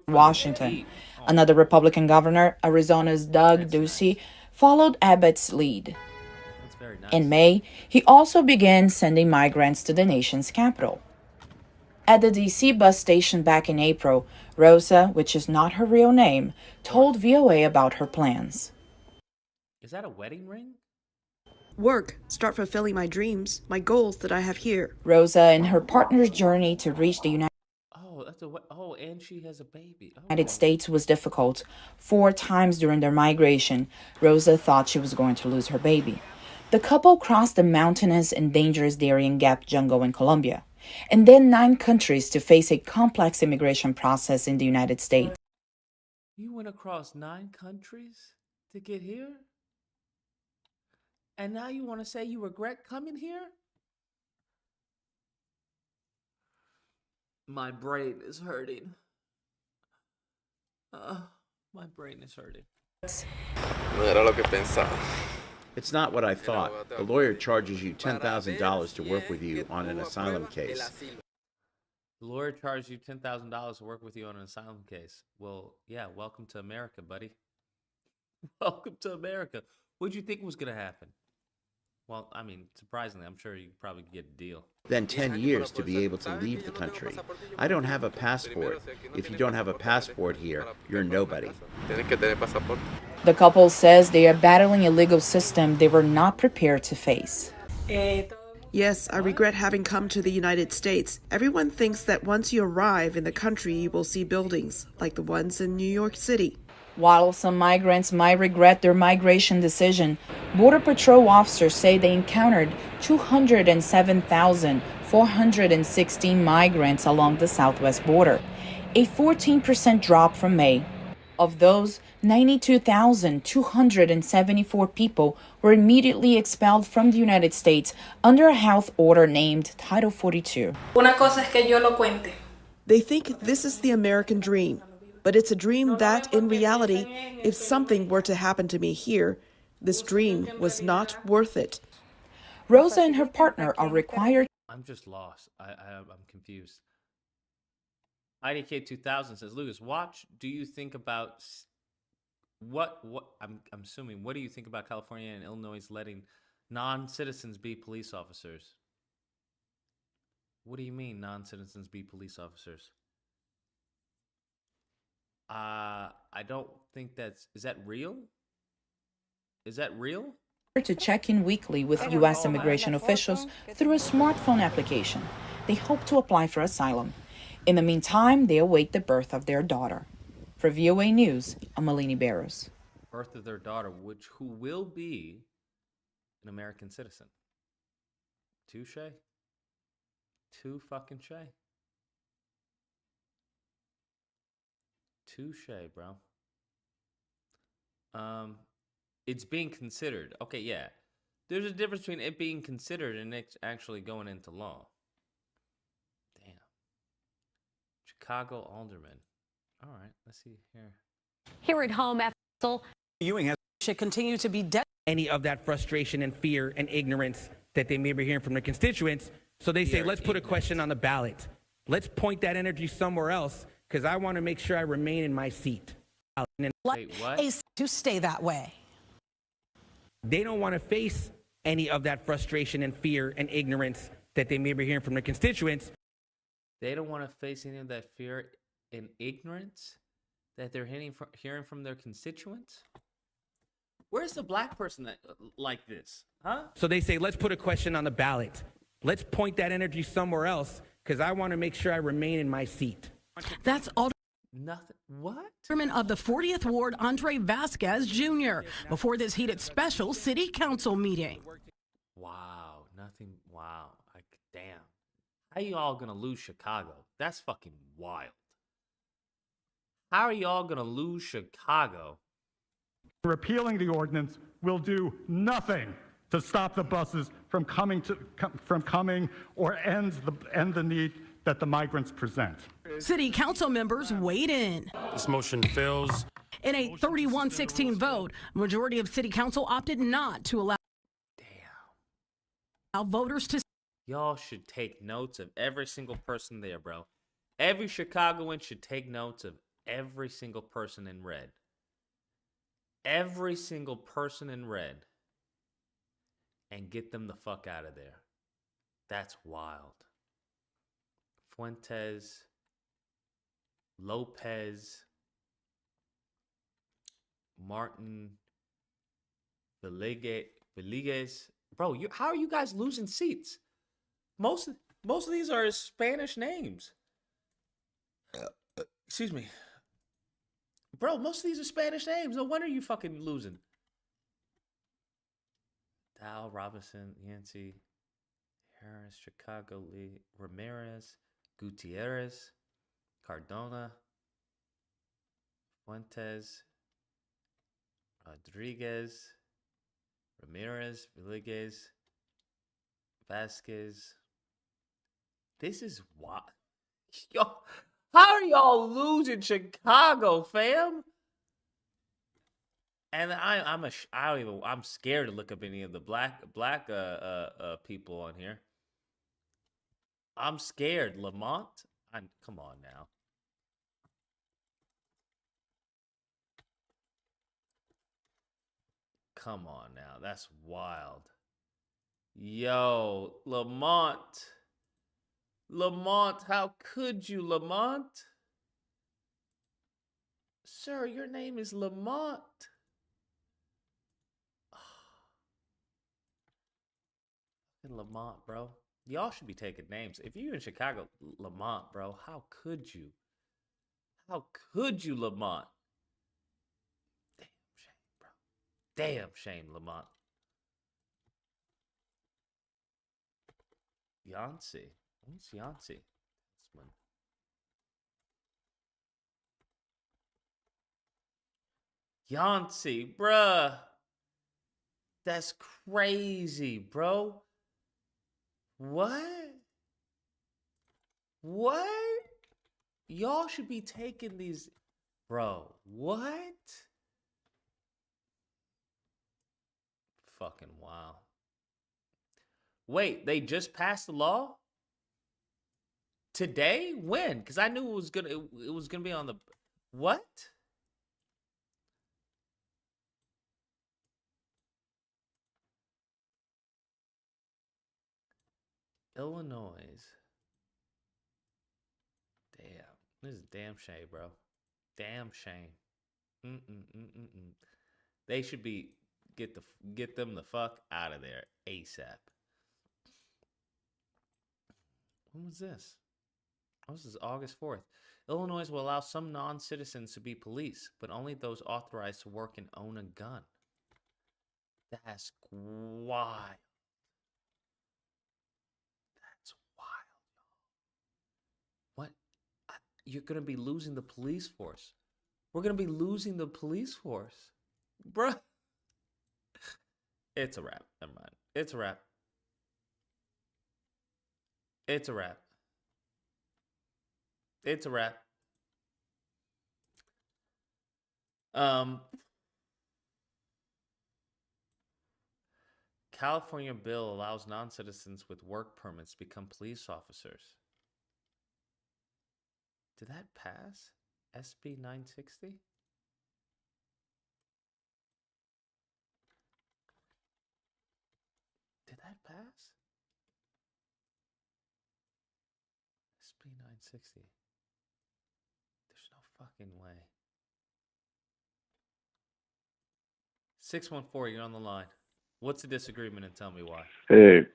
Washington. Another Republican governor, Arizona's Doug Ducey, followed Abbott's lead. That's very nice. In May, he also began sending migrants to the nation's capital. At the D.C. bus station back in April, Rosa, which is not her real name, told VOA about her plans. Is that a wedding ring? Work, start fulfilling my dreams, my goals that I have here. Rosa and her partner's journey to reach the United And she has a baby. United States was difficult. 4 times during their migration, Rosa thought she was going to lose her baby. The couple crossed the mountainous and dangerous Darien Gap jungle in Colombia, and then 9 countries to face a complex immigration process in the United States. You went across 9 countries to get here? And now you want to say you regret coming here? My brain is hurting. My brain is hurting. No era lo que pensaba. It's not what I thought. The lawyer charges you $10,000 to work with you on an asylum case. The lawyer charged you $10,000 to work with you on an asylum case. Well, yeah, welcome to America, buddy. Welcome to America. What'd you think was going to happen? Well, I mean, surprisingly, I'm sure you probably get a deal. Then 10 years to be able to leave the country. I don't have a passport. If you don't have a passport here, you're nobody. The couple says they are battling a legal system they were not prepared to face. Yes, I regret having come to the United States. Everyone thinks that once you arrive in the country, you will see buildings like the ones in New York City. While some migrants might regret their migration decision, Border Patrol officers say they encountered 207,416 migrants along the southwest border, a 14% drop from May. Of those, 92,274 people were immediately expelled from the United States under a health order named Title 42. Una cosa es que yo lo cuente. They think this is the American dream. But it's a dream that, in reality, if something were to happen to me here, this dream was not worth it. Rosa and her partner are required. I'm just lost. I'm confused. IDK 2000 says, Lucas, do you think about I'm assuming, what do you think about California and Illinois letting non-citizens be police officers? What do you mean non-citizens be police officers? I don't think is that real? Is that real? To check in weekly with U.S. immigration officials through a smartphone application. They hope to apply for asylum. In the meantime, they await the birth of their daughter. For VOA News, I'm Malini Barros. Birth of their daughter, who will be an American citizen. Touche. Too fucking shay. Touche, bro. It's being considered. Okay, yeah. There's a difference between it being considered and it actually going into law. Damn. Chicago alderman. All right, let's see here. Here at home, Ewing should continue to be any of that frustration and fear and ignorance that they may be hearing from their constituents. So they say, let's put a question on the ballot. Let's point that energy somewhere else, because I want to make sure I remain in my seat. Wait, what? To stay that way. They don't want to face any of that frustration and fear and ignorance that they may be hearing from their constituents. They don't want to face any of that fear and ignorance that they're hearing from their constituents? Where's the black person that like this? Huh? So they say, let's put a question on the ballot. Let's point that energy somewhere else, because I want to make sure I remain in my seat. That's all. Nothing. What? Chairman of the 40th Ward, Andre Vasquez Jr., before this heated special city council meeting. Damn. How you all gonna lose Chicago? That's fucking wild. How are you all gonna lose Chicago? Repealing the ordinance will do nothing to stop the buses from coming or end the need that the migrants present. City council members weighed in. This motion fails. In a 31-16 vote, a majority of city council opted not to allow voters to. Y'all should take notes of every single person there, bro. Every Chicagoan should take notes of every single person in red. Every single person in red. And get them the fuck out of there. That's wild. Fuentes, Lopez, Martin, Villegas. Bro, how are you guys losing seats? Most of these are Spanish names. Excuse me. Bro, most of these are Spanish names. No wonder you fucking losing. Dow, Robinson, Yancey, Harris, Chicago, Lee, Ramirez, Gutierrez, Cardona, Fuentes, Rodriguez, Ramirez, Villegas, Vasquez. This is what, yo. How are y'all losing Chicago, fam? And I'm scared to look up any of the black people on here. I'm scared. Lamont, come on now. Come on now, that's wild. Yo, Lamont, how could you, Lamont? Sir, your name is Lamont. Lamont, bro. Y'all should be taking names. If you're in Chicago, Lamont, bro, how could you? How could you, Lamont? Damn shame, bro. Damn shame, Lamont. Yancey. Who's Yancey? This one. Yancey, bruh. That's crazy, bro. What? Y'all should be taking these. Bro, what? Fucking wow. Wait, they just passed the law? Today? When? Because I knew it was gonna be on the. What? Illinois. Damn. This is a damn shame, bro. Damn shame. They should be get them the fuck out of there ASAP. When was this? Oh, this is August 4th. Illinois will allow some non-citizens to be police, but only those authorized to work and own a gun. That's wild. You're going to be losing the police force. We're going to be losing the police force. Bruh. It's a wrap. Never mind. It's a wrap. It's a wrap. It's a wrap. California bill allows non-citizens with work permits to become police officers. Did that pass? SB 960? Did that pass? SB 960. There's no fucking way. 614, you're on the line. What's the disagreement and tell me why? Hey,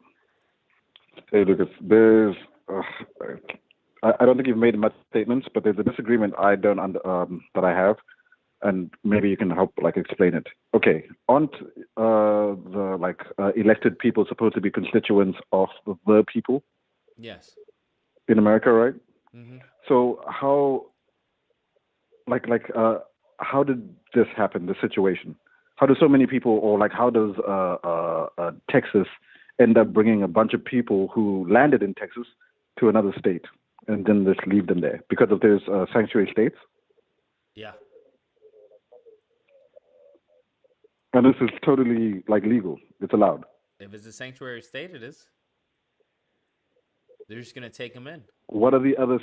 Lucas. There's I don't think you've made much statements, but there's a disagreement that I have, and maybe you can help explain it. Okay, aren't the elected people supposed to be constituents of the people? Yes. in America, right? Mm-hmm. So how did this happen? This situation? How do so many people, or like, how does Texas end up bringing a bunch of people who landed in Texas to another state and then just leave them there because of those sanctuary states? Yeah. And this is totally like legal. It's allowed. If it's a sanctuary state, it is. They're just gonna take them in. What are the other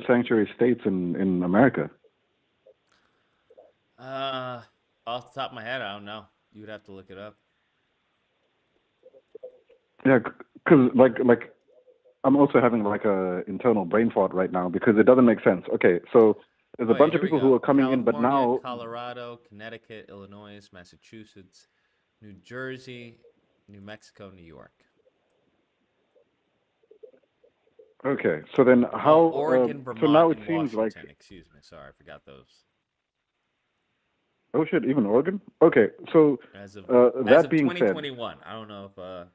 sanctuary states in America? Off the top of my head, I don't know. You would have to look it up. Yeah, because like I'm also having like a internal brain fart right now because it doesn't make sense. Okay, so there's a bunch of people who are coming in, but now Colorado, Connecticut, Illinois, Massachusetts, New Jersey, New Mexico, New York. Okay, so then how? Oregon, Vermont, so now it and seems like. Washington. Excuse me, sorry, I forgot those. Oh shit! Even Oregon. Okay, so As of that being 2021, I don't know if I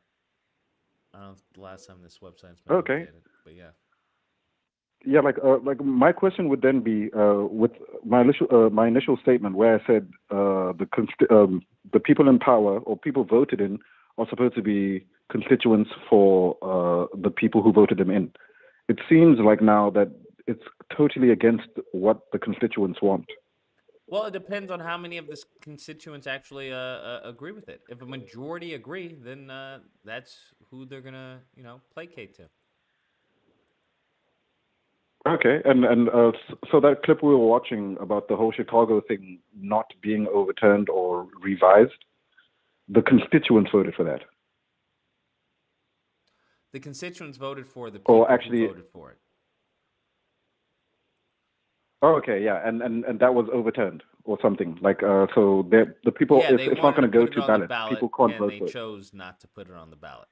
don't know if the last time this website's been okay. updated, but yeah. Yeah, like my question would then be with my initial statement where I said the people in power or people voted in are supposed to be constituents for the people who voted them in. It seems like now that it's totally against what the constituents want. Well, it depends on how many of the constituents actually agree with it. If a majority agree, then that's who they're gonna, placate to. Okay, and so that clip we were watching about the whole Chicago thing not being overturned or revised, the constituents voted for that. The constituents voted for the people who voted for it. Oh, okay, yeah, and that was overturned or something like so the people it's not going to go to ballot. People can't vote and for they it. chose not to put it on the ballot.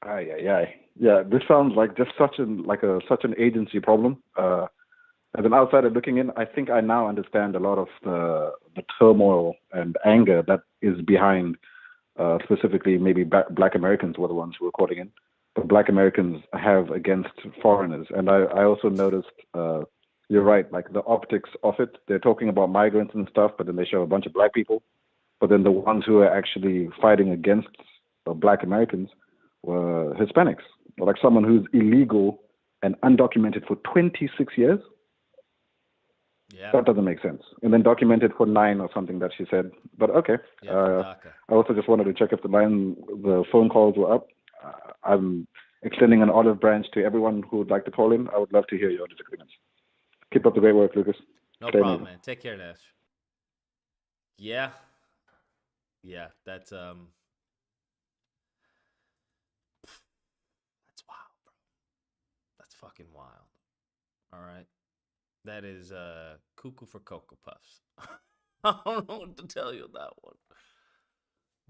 Yeah. This sounds like just such an agency problem. As an outsider looking in, I think I now understand a lot of the turmoil and anger that is behind, specifically maybe Black Americans were the ones who were calling in, but Black Americans have against foreigners. And I also noticed, you're right, like the optics of it. They're talking about migrants and stuff, but then they show a bunch of Black people. But then the ones who are actually fighting against Black Americans were Hispanics, or like someone who's illegal and undocumented for 26 years. Yeah. That doesn't make sense. And then documented for 9 or something that she said. But okay. Yeah, I also just wanted to check if the phone calls were up. I'm extending an olive branch to everyone who would like to call in. I would love to hear your disagreements. Keep up the great work, Lucas. No problem, man. Take care, Nash. Yeah. Yeah, that's wild, bro. That's fucking wild. All right. That is cuckoo for Cocoa Puffs. I don't know what to tell you on that one.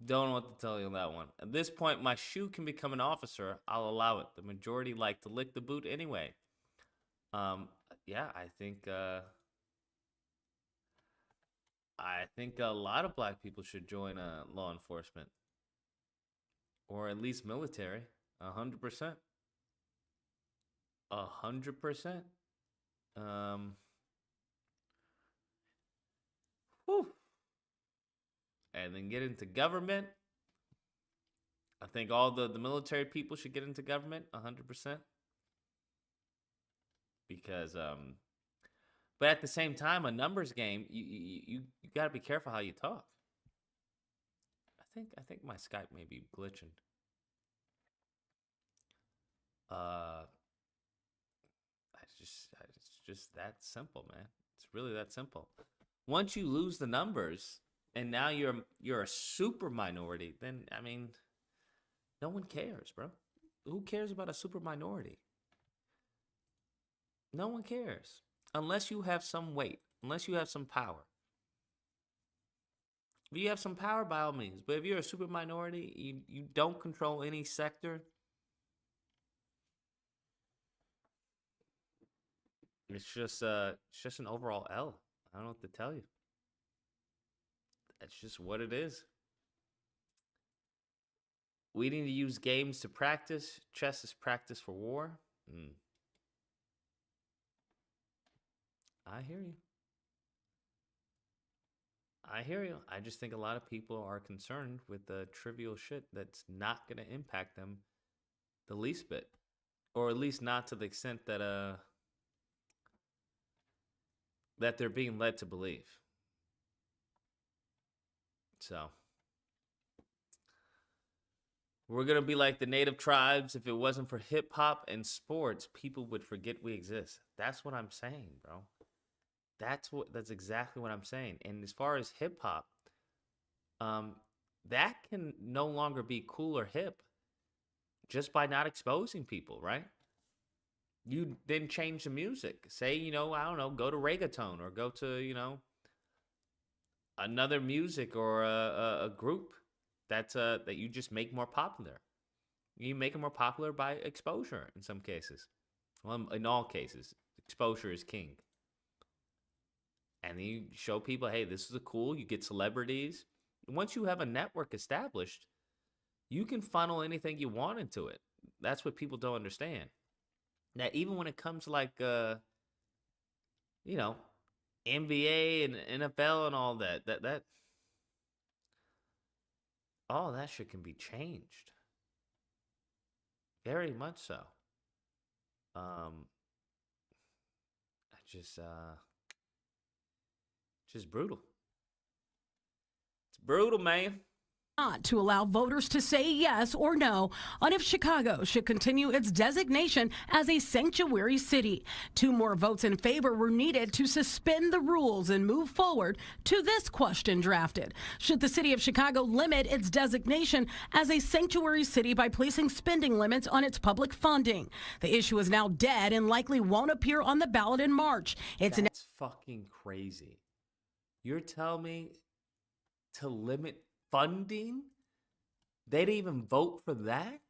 Don't know what to tell you on that one. At this point, my shoe can become an officer. I'll allow it. The majority like to lick the boot anyway. Yeah, I think a lot of Black people should join law enforcement, or at least military. 100%. 100%. Whew. And then get into government. I think all the military people should get into government 100%. Because but at the same time, a numbers game, you got to be careful how you talk. I think my Skype may be glitching. It's just that simple, man. It's really that simple. Once you lose the numbers and now you're a super minority, then I mean, no one cares, bro. Who cares about a super minority? No one cares. Unless you have some weight, unless you have some power. If you have some power, by all means. But if you're a super minority, you don't control any sector, it's just an overall L. I don't know what to tell you. That's just what it is. We need to use games to practice. Chess is practice for war. I hear you. I hear you. I just think a lot of people are concerned with the trivial shit that's not going to impact them the least bit, or at least not to the extent that that they're being led to believe. So we're going to be like the native tribes. If it wasn't for hip hop and sports, people would forget we exist. That's what I'm saying, bro. That's exactly what I'm saying. And as far as hip hop, that can no longer be cool or hip just by not exposing people, right? You then change the music. Say, I don't know, go to reggaeton or go to, another music or a group that you just make more popular. You make it more popular by exposure in some cases. Well, in all cases, exposure is king. And then you show people, hey, this is cool. You get celebrities. Once you have a network established, you can funnel anything you want into it. That's what people don't understand. Now, even when it comes to like, NBA and NFL and all that all that shit can be changed. Very much so. Just brutal. It's brutal, man. Not to allow voters to say yes or no on if Chicago should continue its designation as a sanctuary city. 2 more votes in favor were needed to suspend the rules and move forward to this question drafted. Should the city of Chicago limit its designation as a sanctuary city by placing spending limits on its public funding? The issue is now dead and likely won't appear on the ballot in March. That's fucking crazy. You're telling me to limit funding? They didn't even vote for that?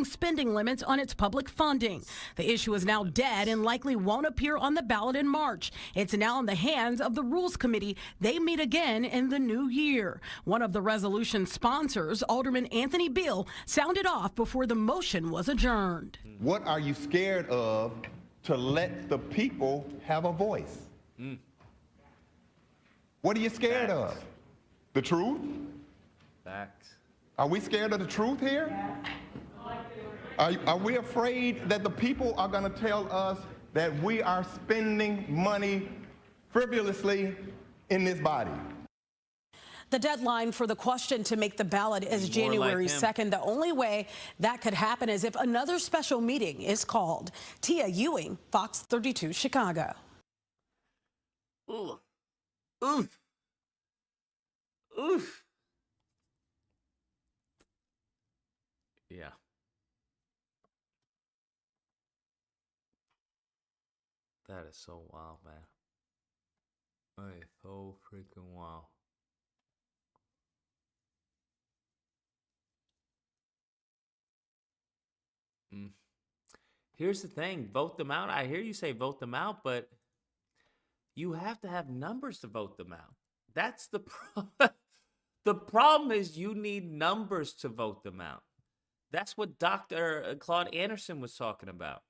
Spending limits on its public funding. The issue is now dead and likely won't appear on the ballot in March. It's now in the hands of the Rules Committee. They meet again in the new year. One of the resolution sponsors, Alderman Anthony Beal, sounded off before the motion was adjourned. What are you scared of to let the people have a voice? What are you scared of? The truth? Facts. Are we scared of the truth here? Are we afraid that the people are going to tell us that we are spending money frivolously in this body? The deadline for the question to make the ballot is January 2nd. The only way that could happen is if another special meeting is called. Tia Ewing, Fox 32, Chicago. Ooh. Oof. Oof. Yeah. That is so wild, man. That is so freaking wild. Here's the thing. Vote them out. I hear you say vote them out, but you have to have numbers to vote them out. That's the problem. The problem is you need numbers to vote them out. That's what Dr. Claude Anderson was talking about.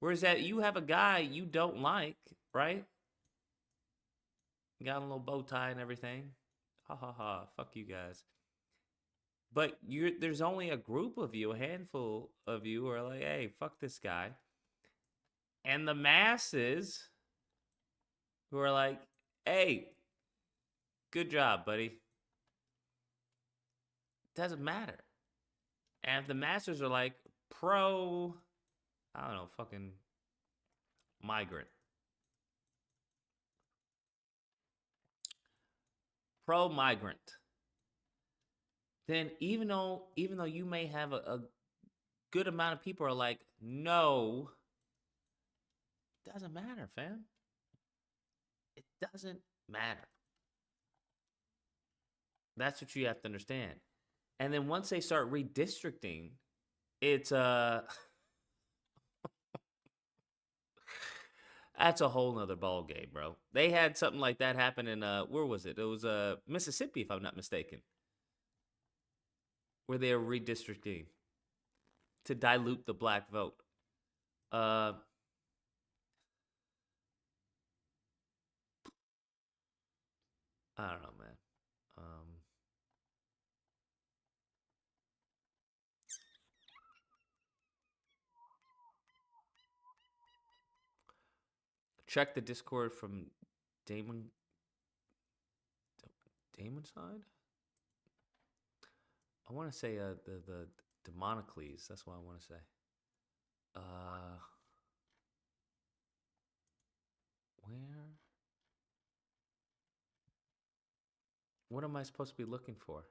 Whereas that you have a guy you don't like, right? Got a little bow tie and everything. Ha ha ha. Fuck you guys. But there's only a group of you, a handful of you who are like, hey, fuck this guy. And the masses who are like, hey, good job, buddy. Doesn't matter. And if the masses are like pro, I don't know, fucking migrant. Pro-migrant. Then even though you may have a good amount of people are like, no, it doesn't matter, fam. It doesn't matter. That's what you have to understand. And then once they start redistricting, it's That's a whole nother ball game, bro. They had something like that happen in where was it? It was Mississippi, if I'm not mistaken, where they were redistricting to dilute the black vote. I don't know, man. Check the Discord from Damon side. I want to say the Demonocles. That's what I want to say. Where? What am I supposed to be looking for?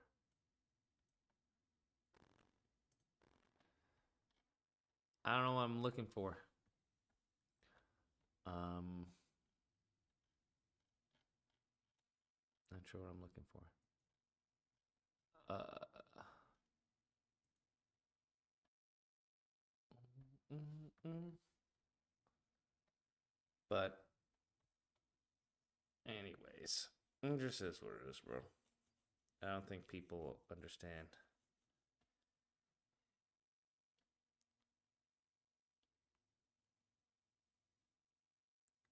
I don't know what I'm looking for. Not sure what I'm looking for. But anyways, it just is what it is, bro. I don't think people understand.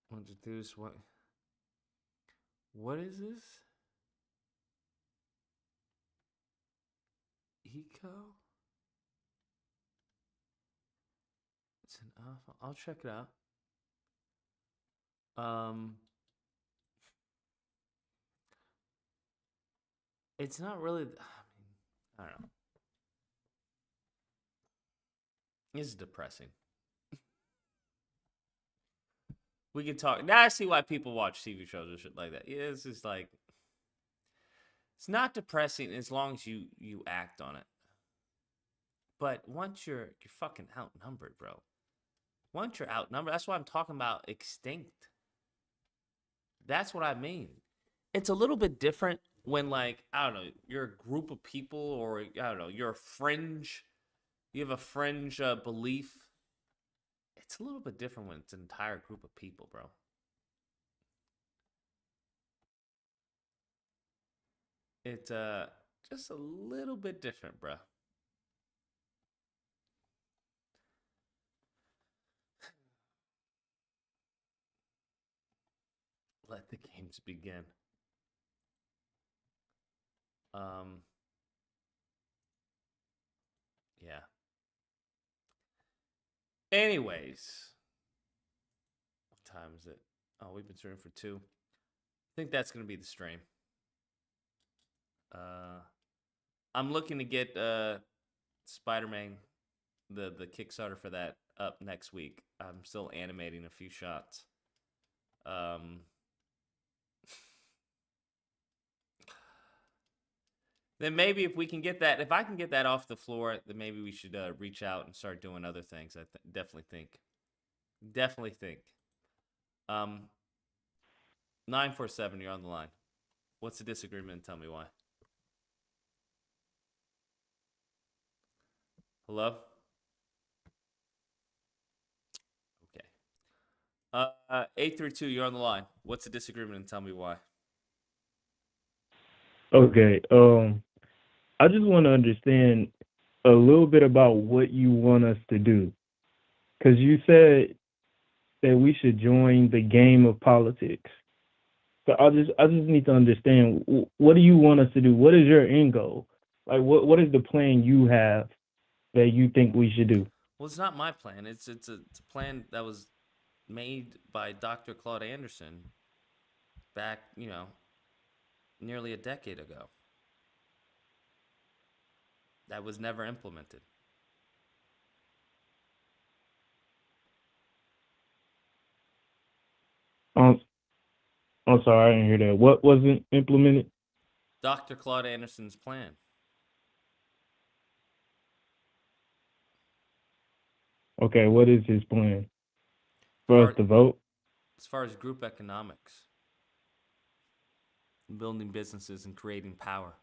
What to do is what? What is this? Eco? It's an alpha. I'll check it out. It's not really. I mean, I don't know. It's depressing. We can talk. Now I see why people watch TV shows and shit like that. Yeah, it's just like, it's not depressing as long as you act on it. But once you're fucking outnumbered, bro. Once you're outnumbered, that's why I'm talking about extinct. That's what I mean. It's a little bit different when, like, I don't know, you're a group of people, or I don't know, you're a fringe. You have a fringe belief. It's a little bit different when it's an entire group of people, bro. It's just a little bit different, bro. Let the games begin. Yeah. Anyways, what time is it? Oh, we've been streaming for 2. I think that's gonna be the stream. I'm looking to get Spider-Man, the Kickstarter for that, up next week. I'm still animating a few shots. Then maybe if we can get that, if I can get that off the floor, then maybe we should reach out and start doing other things. I definitely think. 947, you're on the line. What's the disagreement? Tell me why. Hello? Okay. 832, you're on the line. What's the disagreement, and tell me why. Okay. I just want to understand a little bit about what you want us to do. Because you said that we should join the game of politics. So I just need to understand, what do you want us to do? What is your end goal? Like, what is the plan you have that you think we should do? Well, it's not my plan. It's a plan that was made by Dr. Claude Anderson back, nearly a decade ago. That was never implemented. I'm sorry, I didn't hear that. What wasn't implemented? Dr. Claude Anderson's plan. Okay, what is his plan? For us to vote? As far as group economics, building businesses and creating power.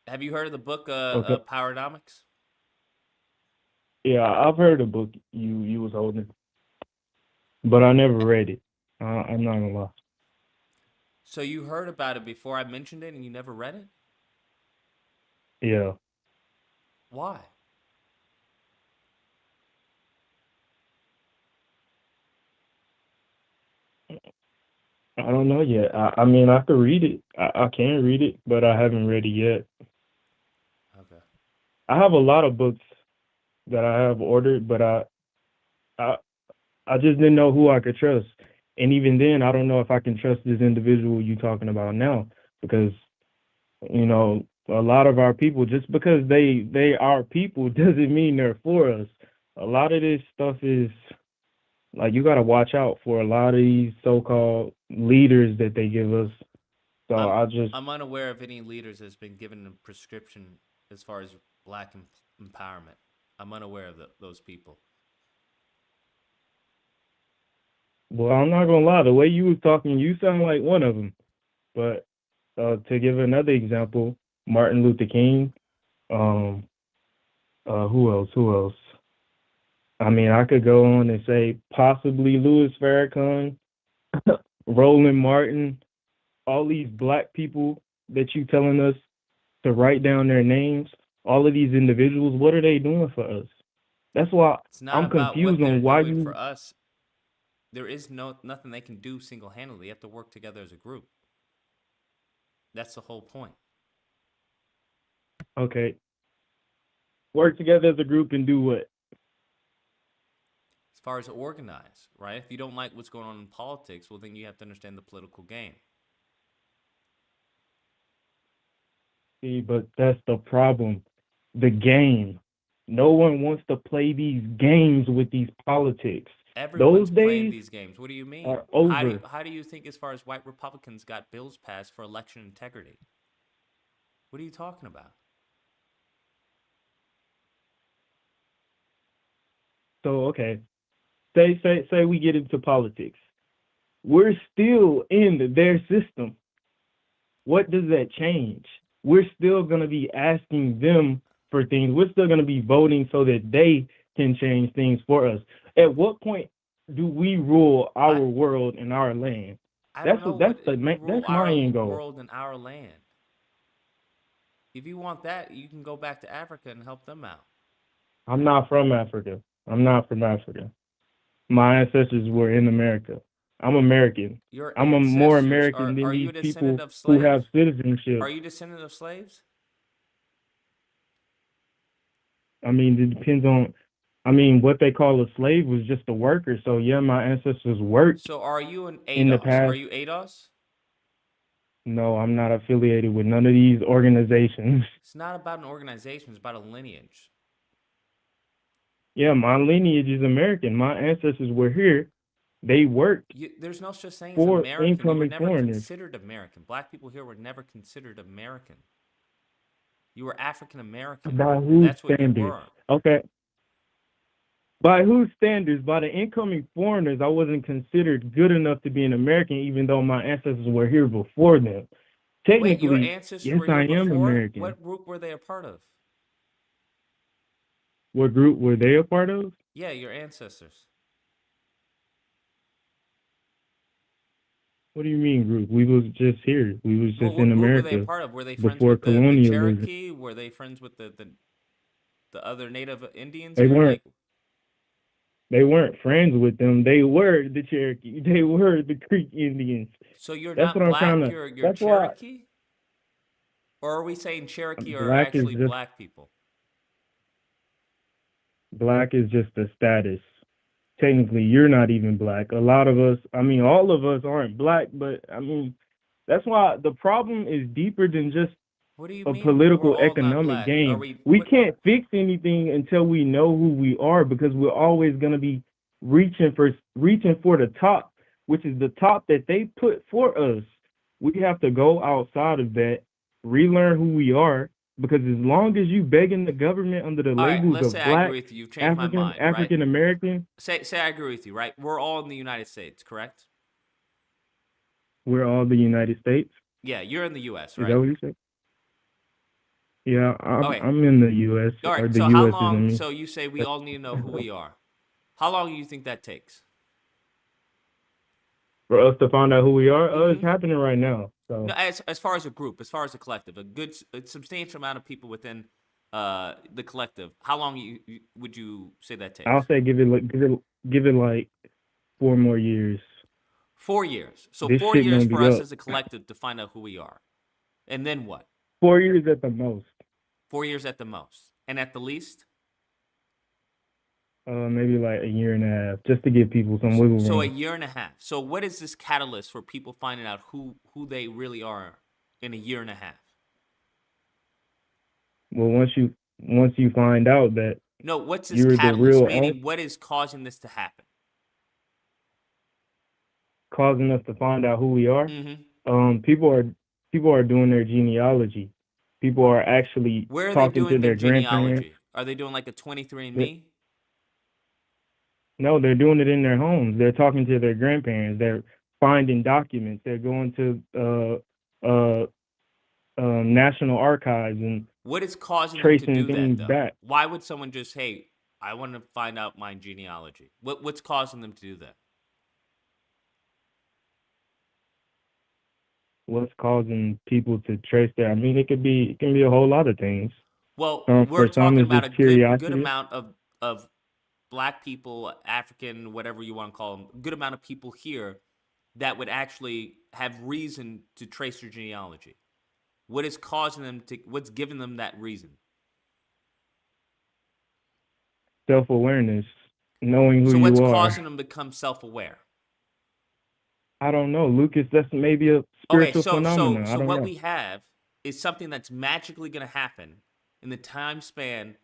Have you heard of the book Powernomics? Yeah, I've heard the book you was holding, but I never read it. I'm not gonna lie. So you heard about it before I mentioned it, and you never read it? Yeah. Why? I don't know yet. I mean, I could read it. I can read it, but I haven't read it yet. Okay. I have a lot of books that I have ordered, but I I just didn't know who I could trust. And even then, I don't know if I can trust this individual you talking about now, because you know, a lot of our people, just because they are people doesn't mean they're for us. A lot of this stuff is like you got to watch out for a lot of these so-called leaders that they give us. So I'm unaware of any leaders that's been given a prescription as far as black empowerment. I'm unaware of those people. Well, I'm not gonna lie. The way you was talking, you sound like one of them. But to give another example, Martin Luther King. Who else? Who else? I mean, I could go on and say possibly Louis Farrakhan, Roland Martin, all these black people that you telling us to write down their names. All of these individuals, what are they doing for us? That's why It's not I'm about confused what they're on why doing you. for us. There is nothing they can do single-handedly. You have to work together as a group. That's the whole point. Okay. Work together as a group and do what? As far as organize, right? If you don't like what's going on in politics, well, then you have to understand the political game. See, but that's the problem. The game. No one wants to play these games with these politics. Everyone's Those playing days these games. What do you mean? are over. How do you think as far as white Republicans got bills passed for election integrity? What are you talking about? So okay, say we get into politics. We're still in their system. What does that change? We're still gonna be asking them for things. We're still gonna be voting so that they can change things for us. At what point do we rule our world and our land? I don't know That's rule my our end goal. world and our land. If you want that, you can go back to Africa and help them out. I'm not from Africa. My ancestors were in America. I'm American. I'm more American than these people who have citizenship. Are you descendant of slaves? I mean, it depends on. I mean, what they call a slave was just a worker. So yeah, my ancestors worked. So are you an ADOS? In the past, are you ADOS? No, I'm not affiliated with none of these organizations. It's not about an organization. It's about a lineage. Yeah, my lineage is American. My ancestors were here. They worked. There's no such thing as for American. You were never foreigners. considered American. Black people here were never considered American. You were African American. By whose That's what standards? you were. Okay. By whose standards? By the incoming foreigners, I wasn't considered good enough to be an American, even though my ancestors were here before them. Technically, Wait, your ancestors yes, were here I am before? American. What group were they a part of? What group were they a part of? Yeah, your ancestors. What do you mean group? We was just here. We was just in What America. were they a part of? Were they friends before with the colonialism? Cherokee? Were they friends with the other Native Indians? They here? weren't. They weren't friends with them. They were the Cherokee. They were the Creek Indians. So you're That's not what black. I'm trying to. You're That's Cherokee. Or are we saying Cherokee are Black is actually just- black people? Black is just a status. Technically, you're not even black. A lot of us, I mean, all of us aren't black, but I mean, that's why the problem is deeper than just What do you a mean political we're all not economic black? game. Are We can't fix anything until we know who we are, because we're always going to be reaching for the top, which is the top that they put for us. We have to go outside of that, relearn who we are, because as long as you begging the government under the All right, labels let's of say I black, agree with you. You've changed my mind, right? African American, Say I agree with you, right? We're all in the United States, correct? we're all the United States. Yeah, you're in the U.S., Is right? that what you said? Yeah, Okay. I'm in the U.S. All or right. the So how U.S. is long? in me. So you say we all need to know who we are. How long do you think that takes? For us to find out who we are, it's Mm-hmm. happening right now. So No, as far as a group, as far as a collective, a substantial amount of people within the collective. How long would you say that takes? I'll say give it like 4 more years. 4 years. So This four shit years gonna for be us up. as a collective to find out who we are, and then what? 4 years at the most. 4 years at the most, and at the least. Maybe like a year and a half, just to give people some wiggle room. So a year and a half. So what is this catalyst for people finding out who they really are in a year and a half? Well, once you find out that No, what's this you're the catalyst? real Meaning, what is causing this to happen? causing us to find out who we are, Mm-hmm. people are doing their genealogy. People are actually Where are they talking to doing their their grandparents. genealogy? Are they doing like a 23andMe? No, they're doing it in their homes. They're talking to their grandparents. They're finding documents. They're going to national archives and What is causing them to tracing do that, things though? back. Why would someone just, hey, I want to find out my genealogy? What's causing them to do that? What's causing people to trace that? I mean, it can be a whole lot of things. Well, For we're some, talking it's about just a curiosity. good amount of black people, African, whatever you want to call them, good amount of people here that would actually have reason to trace your genealogy. What is causing them to? What's giving them that reason? Self-awareness, knowing who So you what's are. causing them to become self-aware? I don't know, Lucas. That's maybe a Okay, spiritual phenomenon. I don't what know. we have is something that's magically going to happen in the time span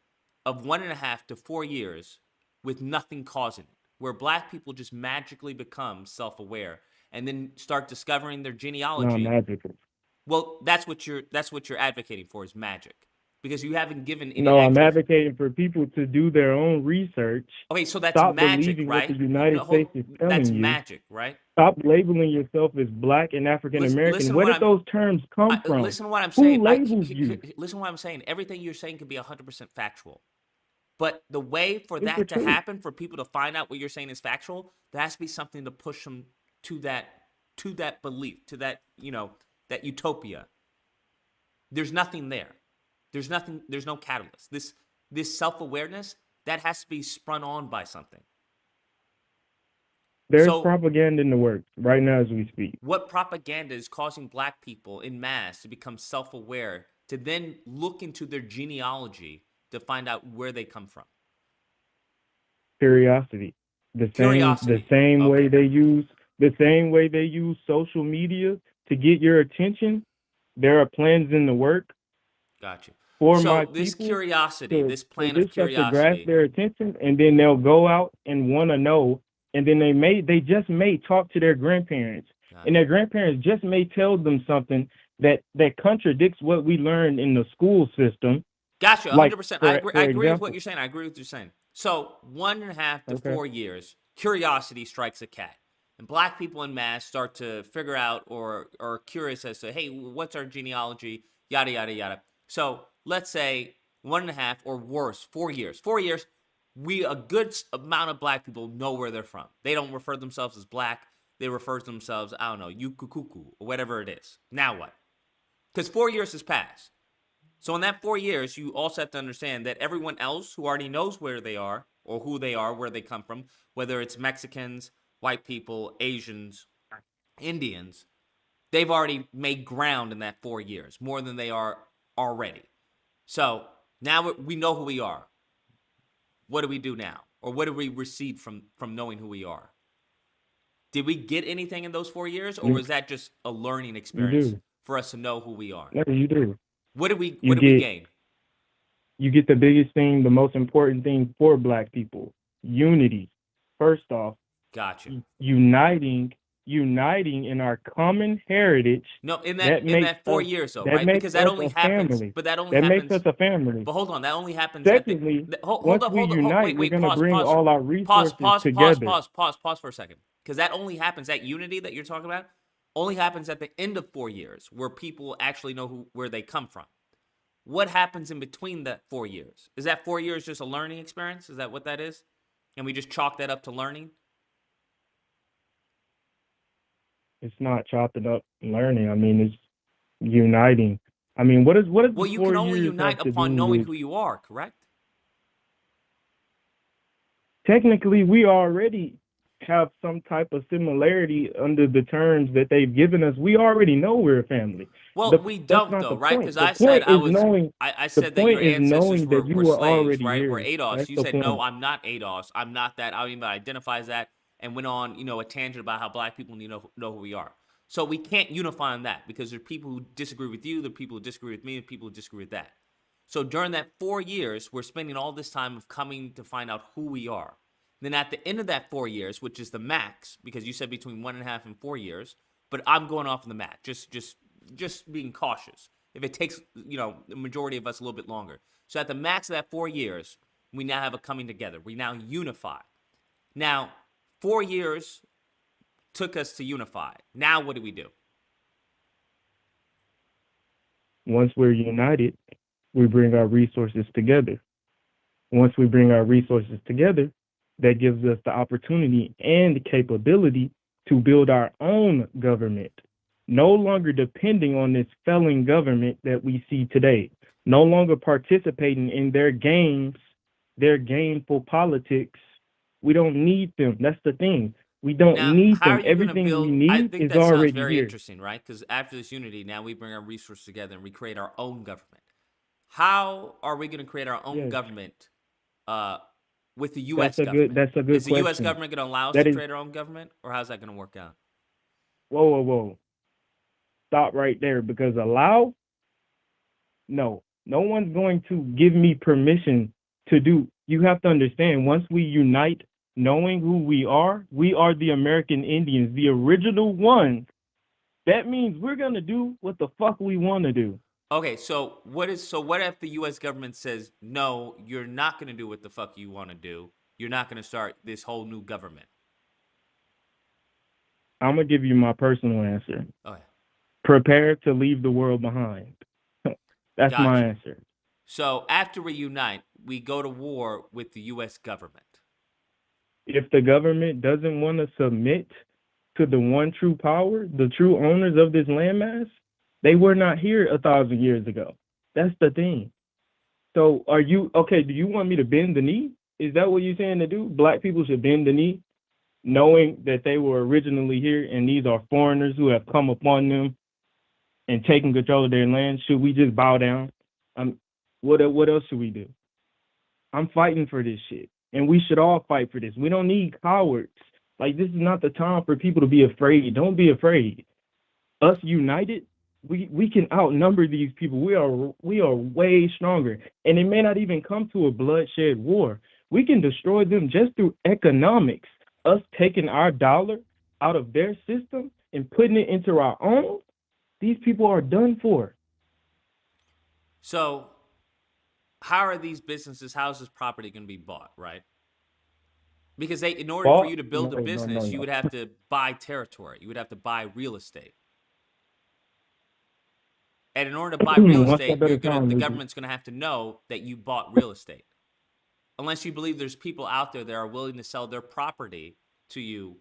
of 1.5 to 4 years with nothing causing it, where black people just magically become self-aware and then start discovering their genealogy. Not magical. Well, that's what you're advocating for is magic, because you haven't given any. No, I'm advocating for people to do their own research. Okay, so that's Stop magic, believing right? what the United States is telling That's you. magic, right? Stop labeling yourself as black and African American. Where did those terms come from? Listen to what I'm Who saying. labels you? Listen to what I'm saying. Everything you're saying could be 100% factual. But the way for It's that the to truth. happen, for people to find out what you're saying is factual, there has to be something to push them to that belief, to that, that utopia. There's nothing there. There's no catalyst. This self-awareness, that has to be sprung on by something. There's propaganda in the works right now as we speak. What propaganda is causing black people in mass to become self-aware, to then look into their genealogy to find out where they come from? Curiosity. Curiosity. The same way they use social media to get your attention. There are plans in the work. Gotcha. For so my this people curiosity, this plan for of this stuff to grasp curiosity. their attention, and then they'll go out and want to know, and then they just may talk to their grandparents, and their grandparents just may tell them something that contradicts what we learned in the school system. Gotcha, 100%. I agree with what you're saying. I agree with what you're saying. So 1.5 to 4 years, curiosity strikes a cat. And black people in mass start to figure out or are curious as to, hey, what's our genealogy, yada, yada, yada. So let's say 1.5 or worse, 4 years. 4 years, a good amount of black people know where they're from. They don't refer to themselves as black. They refer to themselves, I don't know, yukukuku, or whatever it is. Now what? Because 4 years has passed. So in that 4 years, you also have to understand that everyone else who already knows where they are or who they are, where they come from, whether it's Mexicans, white people, Asians, Indians, they've already made ground in that 4 years, more than they are already. So now we know who we are. What do we do now? Or what do we receive from knowing who we are? Did we get anything in those 4 years, or was that just a learning experience for us to know who we are? No, you do. What do we gain? You get the biggest thing, the most important thing for black people: unity. First off, gotcha. Uniting in our common heritage. No, in that 4 years, though, right? Because that only happens. Family. But that only happens. Makes us a family. But hold on, that only happens. Secondly, once we unite, we're going to bring all our resources together. Pause for a second, because that only happens. That unity that you're talking about only happens at the end of 4 years, where people actually know where they come from. What happens in between that 4 years? Is that 4 years just a learning experience? Is that what that is? And we just chalk that up to learning? It's not chopping up and learning. I mean, it's uniting. I mean, what is Well, the you 4 can only years unite have to upon do knowing with? who you are, correct? Technically, we already have some type of similarity under the terms that they've given us. We already know we're a family. Well, we That's don't not though, the right? point. Because The I said point I is was, knowing. I The said that your point is ancestors knowing that you were were slaves, already right? Were here. ADOS. That's You the said, no, point. I'm not ADOS. I'm not that. I don't even identify as that. And went on, a tangent about how black people need to know who we are. So we can't unify on that because there's people who disagree with you, there are people who disagree with me, and people who disagree with that. So during that 4 years, we're spending all this time of coming to find out who we are. Then at the end of that 4 years, which is the max, because you said between 1.5 and 4 years, but I'm going off of the max, just being cautious. If it takes, the majority of us a little bit longer. So at the max of that 4 years, we now have a coming together. We now unify. Now, 4 years took us to unify. Now what do we do? Once we're united, we bring our resources together. Once we bring our resources together, that gives us the opportunity and the capability to build our own government, no longer depending on this felon government that we see today, no longer participating in their games, their gameful politics. We don't need them. That's the thing. We don't Now, need how them. are you going to Everything we build? I need think is that sounds already very here. interesting, right? Because after this unity, now we bring our resources together and we create our own government. How are we going to create our own Yes. government with the U.S. government? That's a good Is the U.S. question. government going to allow us That to is, create our own government, or how's that going to work out? whoa. Stop right there, because allow? No. No one's going to give me permission to do. You have to understand, once we unite, knowing who we are the American Indians, the original ones. That means we're going to do what the fuck we want to do. Okay, so what if the U.S. government says, no, you're not going to do what the fuck you want to do. You're not going to start this whole new government. I'm going to give you my personal answer. Okay. Prepare to leave the world behind. That's Gotcha. my answer. So after we unite, we go to war with the U.S. government. If the government doesn't want to submit to the one true power, the true owners of this landmass, they were not here 1,000 years ago. That's the thing. So do you want me to bend the knee? Is that what you're saying to do? Black people should bend the knee, knowing that they were originally here and these are foreigners who have come upon them and taken control of their land. Should we just bow down? What else should we do? I'm fighting for this shit, and we should all fight for this. We don't need cowards. Like, this is not the time for people to be afraid. Don't be afraid. Us united, we can outnumber these people. We are way stronger, and it may not even come to a bloodshed war. We can destroy them just through economics. Us taking our dollar out of their system and putting it into our own, these people are done for. So how are these businesses, how is this property going to be bought, right? Because in order for you to build a business, you would have to buy territory. You would have to buy real estate. And in order to buy real estate, the government's going to have to know that you bought real estate. Unless you believe there's people out there that are willing to sell their property to you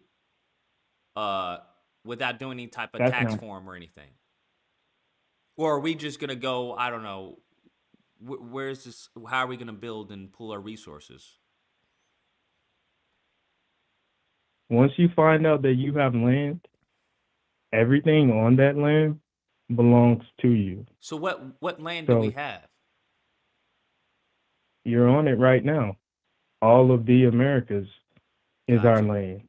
without doing any type of tax form or anything. Or are we just going to go, I don't know, where's this? How are we going to build and pool our resources? Once you find out that you have land, everything on that land belongs to you. So what land do we have? You're on it right now. All of the Americas is our land.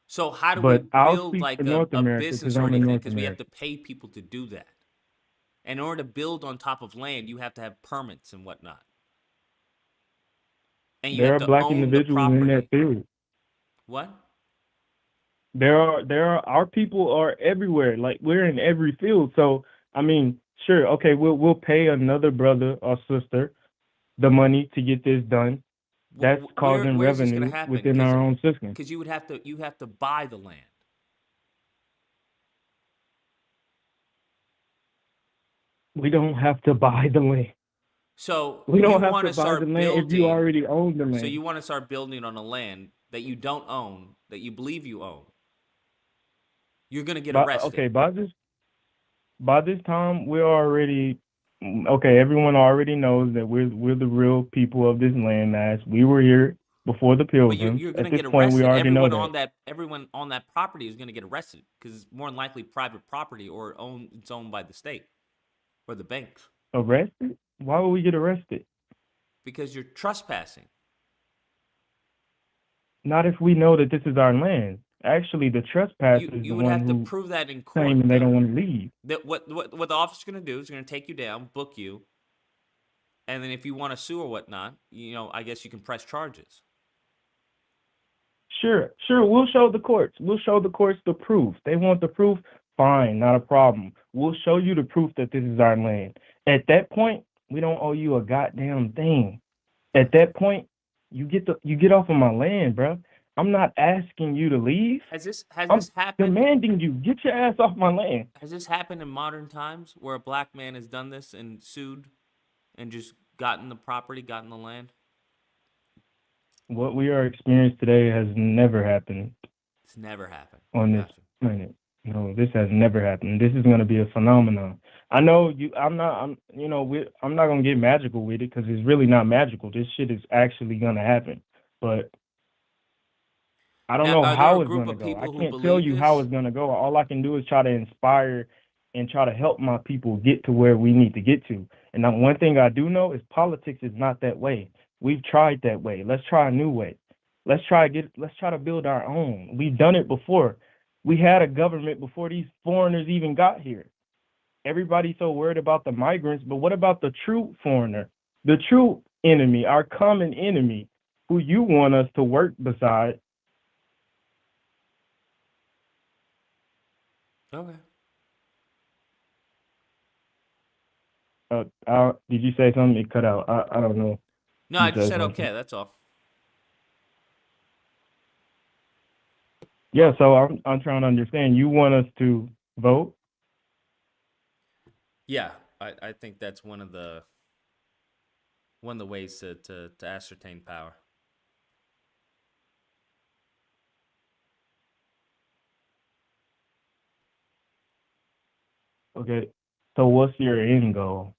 So how do we build like a business or anything? Because we have to pay people to do that. And in order to build on top of land, you have to have permits and whatnot. And you have to black own individuals the in that field. What? There are our people are everywhere. Like, we're in every field. So I mean, sure, okay, we'll pay another brother or sister the money to get this done. That's causing revenue within our own system. Because you have to buy the land. We don't have to buy the land. So We you don't have want to to buy the start land if you building. already own the land. So you want to start building on a land that you don't own, that you believe you own. You're gonna get arrested. Okay, by this time, we're already okay. Everyone already knows that we're the real people of this landmass. We were here before the But Pilgrims. you're At gonna this get point, we arrested. already know that. Everyone on that property is gonna get arrested because it's more than likely private property or it's owned by the state or the banks. Arrested? Why would we get arrested? Because you're trespassing. Not if we know that this is our land. Actually, the trespasser is the You would one have to who prove that in court. claiming they don't want to leave. That what the officer's gonna do is gonna take you down, book you, and then if you want to sue or whatnot, I guess you can press charges. Sure. We'll show the courts. We'll show the courts the proof. They want the proof. Fine, not a problem. We'll show you the proof that this is our land. At that point, we don't owe you a goddamn thing. At that point, you get off of my land, bro. I'm not asking you to leave. Has this I'm happened? demanding you get your ass off my land. Has this happened in modern times where a black man has done this and sued and just gotten the property, gotten the land? What we are experiencing today has never happened. It's never happened on this planet. No, this has never happened. This is going to be a phenomenon. I know you. I'm not going to get magical with it because it's really not magical. This shit is actually going to happen, but I don't know how it's going to go. I can't tell you how it's going to go. All I can do is try to inspire and try to help my people get to where we need to get to. And one thing I do know is politics is not that way. We've tried that way. Let's try a new way. Let's try to build our own. We've done it before. We had a government before these foreigners even got here. Everybody's so worried about the migrants, but what about the true foreigner, the true enemy, our common enemy, who you want us to work beside? Okay. Did you say something? It cut out. I don't know. No, I just said okay. That's all. Yeah, so I'm trying to understand. You want us to vote? Yeah, I think that's one of the ways to ascertain power. Okay, so what's your end goal?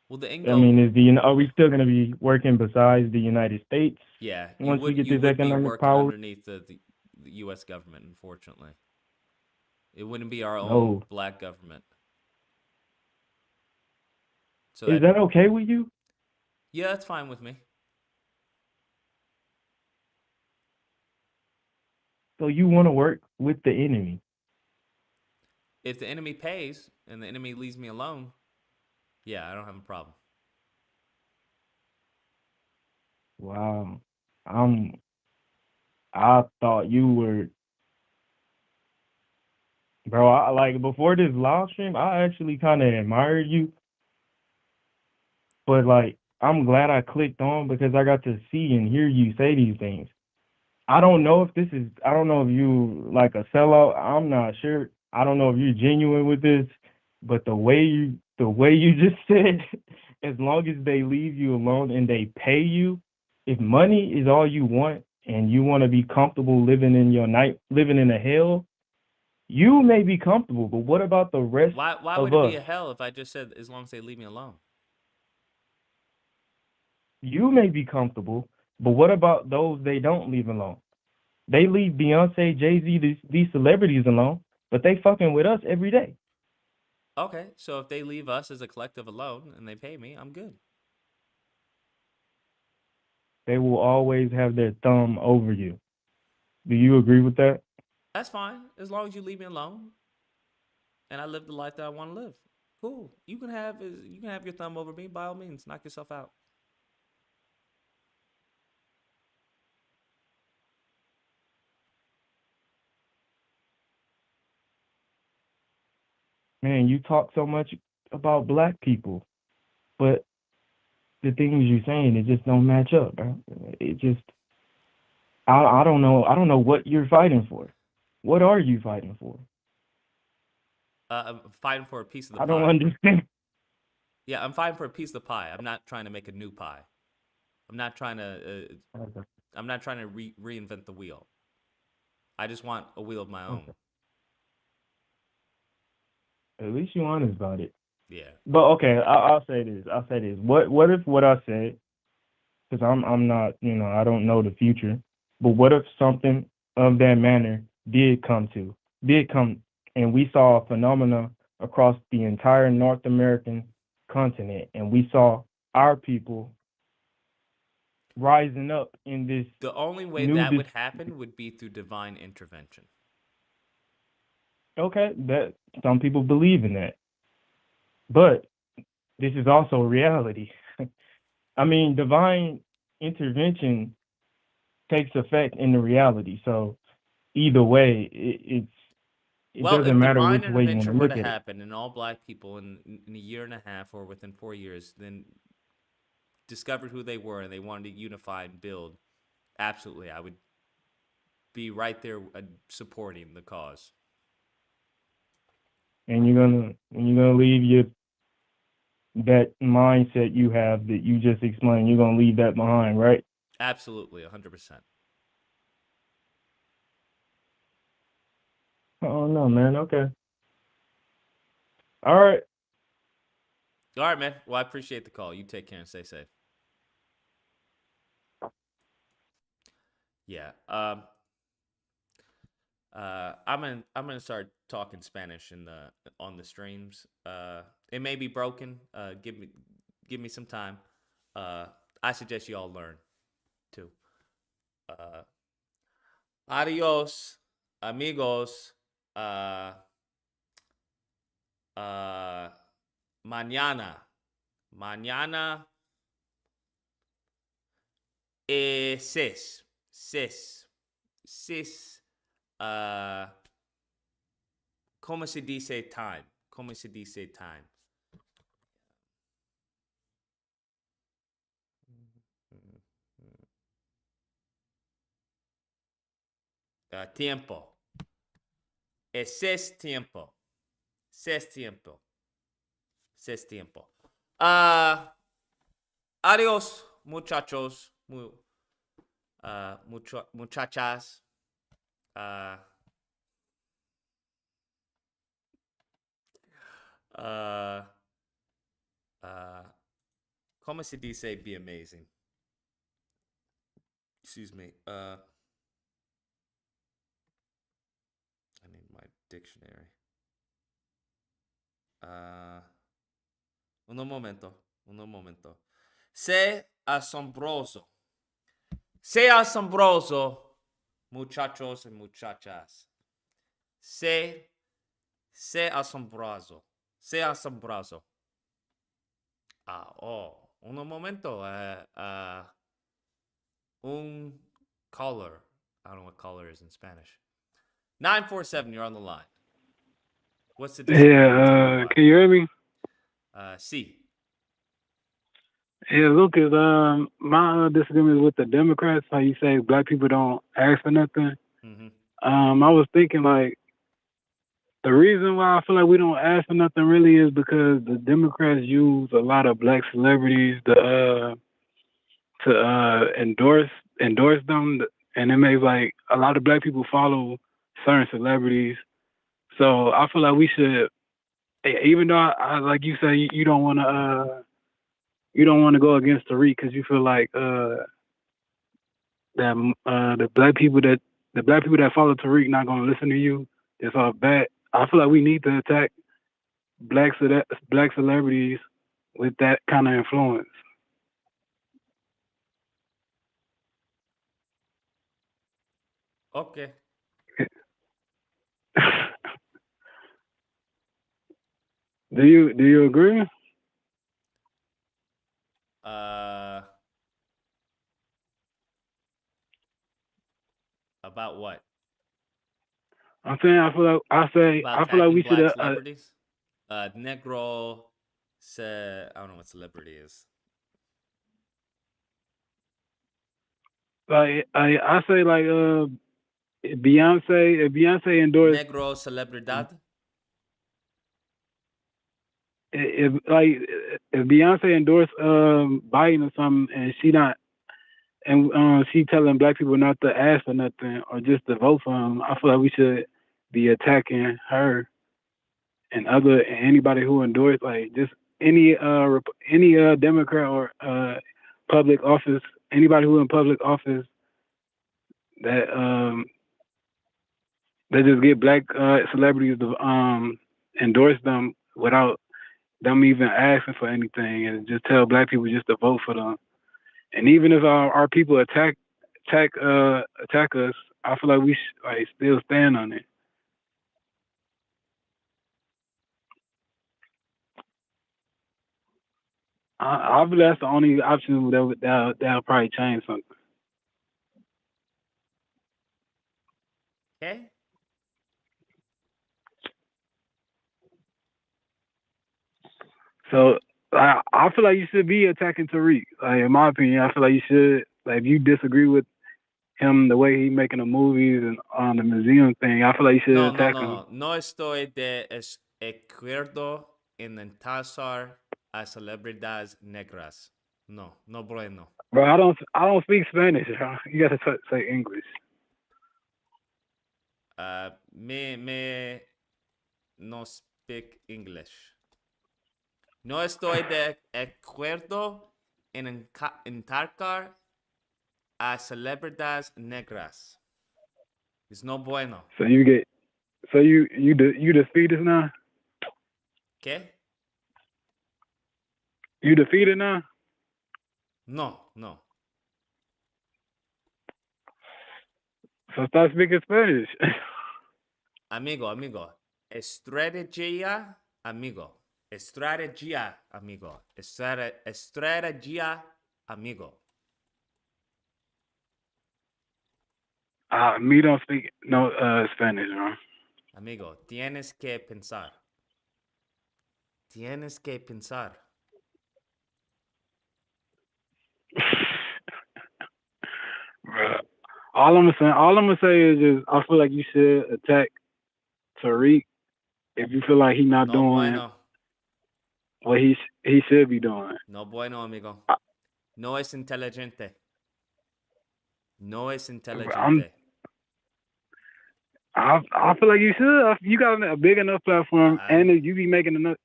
Well, the end goal. I mean, are we still going to be working besides the United States? Yeah, once we get this economic power underneath the U.S. government. Unfortunately, it wouldn't be our own black government. So is that okay with you? Yeah, that's fine with me. So you want to work with the enemy? If the enemy pays and the enemy leaves me alone, yeah, I don't have a problem. Wow. I thought you were, bro, like before this live stream, I actually kind of admired you. But like, I'm glad I clicked on because I got to see and hear you say these things. I don't know if you like a sellout. I'm not sure. I don't know if you're genuine with this, but the way you just said, as long as they leave you alone and they pay you, if money is all you want and you want to be comfortable living in a hell, you may be comfortable, but what about the rest of us? Why would it be a hell if I just said as long as they leave me alone? You may be comfortable, but what about those they don't leave alone? They leave Beyonce, Jay-Z, these celebrities alone, but they fucking with us every day. Okay, so if they leave us as a collective alone and they pay me, I'm good. They will always have their thumb over you. Do you agree with that? That's fine, as long as you leave me alone and I live the life that I want to live. Cool. You can have your thumb over me by all means. Knock yourself out. Man, you talk so much about black people, but the things you're saying, it just don't match up, bro. It just, I don't know. I don't know what you're fighting for. What are you fighting for? I'm fighting for a piece of the pie. I don't understand. Yeah, I'm fine for a piece of the pie. I'm not trying to make a new pie. I'm not trying to. I'm not trying to reinvent the wheel. I just want a wheel of my own. At least you're honest about it. Yeah. But okay, I'll say this. What if what I said? Because I'm not, I don't know the future. But what if something of that manner did come, and we saw a phenomena across the entire North American continent, and we saw our people rising up in this. The only way that would happen would be through divine intervention. Okay, that some people believe in that, but this is also reality. I mean, divine intervention takes effect in the reality. So either way, it doesn't matter which way you want to look at it. If divine intervention were to happen and all black people in a year and a half or within 4 years then discovered who they were and they wanted to unify and build, absolutely, I would be right there supporting the cause. And you're gonna leave that mindset you have that you just explained. You're gonna leave that behind, right? Absolutely, 100%. Oh no, man. Okay. All right. All right, man. Well, I appreciate the call. You take care and stay safe. Yeah. I'm gonna start talking Spanish on the streams. It may be broken. Give me some time. I suggest you all learn too. Adios, amigos. Mañana. Sis. ¿Cómo se dice time? ¿Cómo se dice time? Tiempo. Es tiempo. Tiempo. Adiós, muchachos. Muchachas. ¿Cómo se dice be amazing? Excuse me. I need my dictionary. Un momento. Sé asombroso. Muchachos y muchachas. Sé asombroso. Un momento. Un color. I don't know what color is in Spanish. 947, you're on the line. What's the disagreement? Can you hear me? Sí. Yeah, Lucas, my disagreement is with the Democrats, how you say black people don't ask for nothing. Mm-hmm. I was thinking, like, the reason why I feel like we don't ask for nothing really is because the Democrats use a lot of black celebrities to endorse them, and it makes, like, a lot of black people follow certain celebrities. So I feel like we should, even though I like you say, you don't want to go against the REIT because you feel like that the black people that follow Tariq not gonna listen to you. It's all bad. I feel like we need to attack black celebrities with that kind of influence. Okay. Do you agree? About what? I'm saying I feel like we should celebrities. Negro said I don't know what celebrity is. Like I say like Beyonce endorsed Negro celebridad. if Beyonce endorsed Biden or something, and she telling black people not to ask for nothing or just to vote for him, I feel like we should be attacking her and anybody who endorsed just any Democrat or public office, anybody who in public office that just get black celebrities to endorse them without them even asking for anything, and just tell black people just to vote for them. And even if our people attack us, I feel like we still stand on it. I believe that's the only option that'll probably change something. Okay. So I feel like you should be attacking Tariq. In my opinion, I feel like you should. If you disagree with him, the way he making the movies and on the museum thing, I feel like you should attack him. No estoy de acuerdo en entasar a celebridades negras. No bueno. Bro, I don't speak Spanish. Bro. You gotta say English. Me no speak English. No estoy de acuerdo en entasar a celebridades negras. It's no bueno. So you defeated now? ¿Qué? You defeated now? No. So start speaking Spanish. Amigo. Estrategia, amigo. Estrategia, amigo. Estrategia, amigo. Me don't speak no Spanish, bro. Amigo, tienes que pensar. Bro, all I'm gonna say is just I feel like you should attack Tariq if you feel like he's not doing what he should be doing. No bueno, amigo. No es inteligente. I feel like you should. You got a big enough platform, and you make enough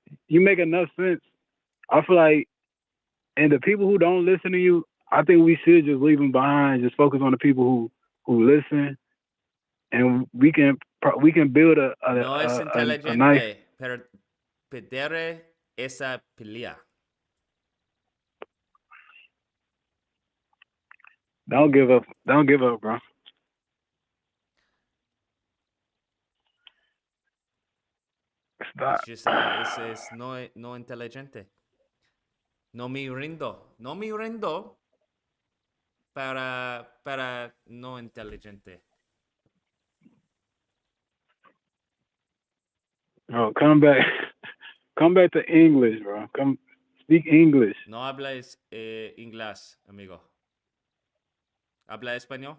sense. I feel like, and the people who don't listen to you, I think we should just leave them behind. Just focus on the people who listen, and we can build a nice. Per perdere esa pelea. Don't give up, bro. It's just es no inteligente. No me rindo para no inteligente. Bro, come back to English, bro. Come speak English. No hablas inglés, amigo. ¿Habla español?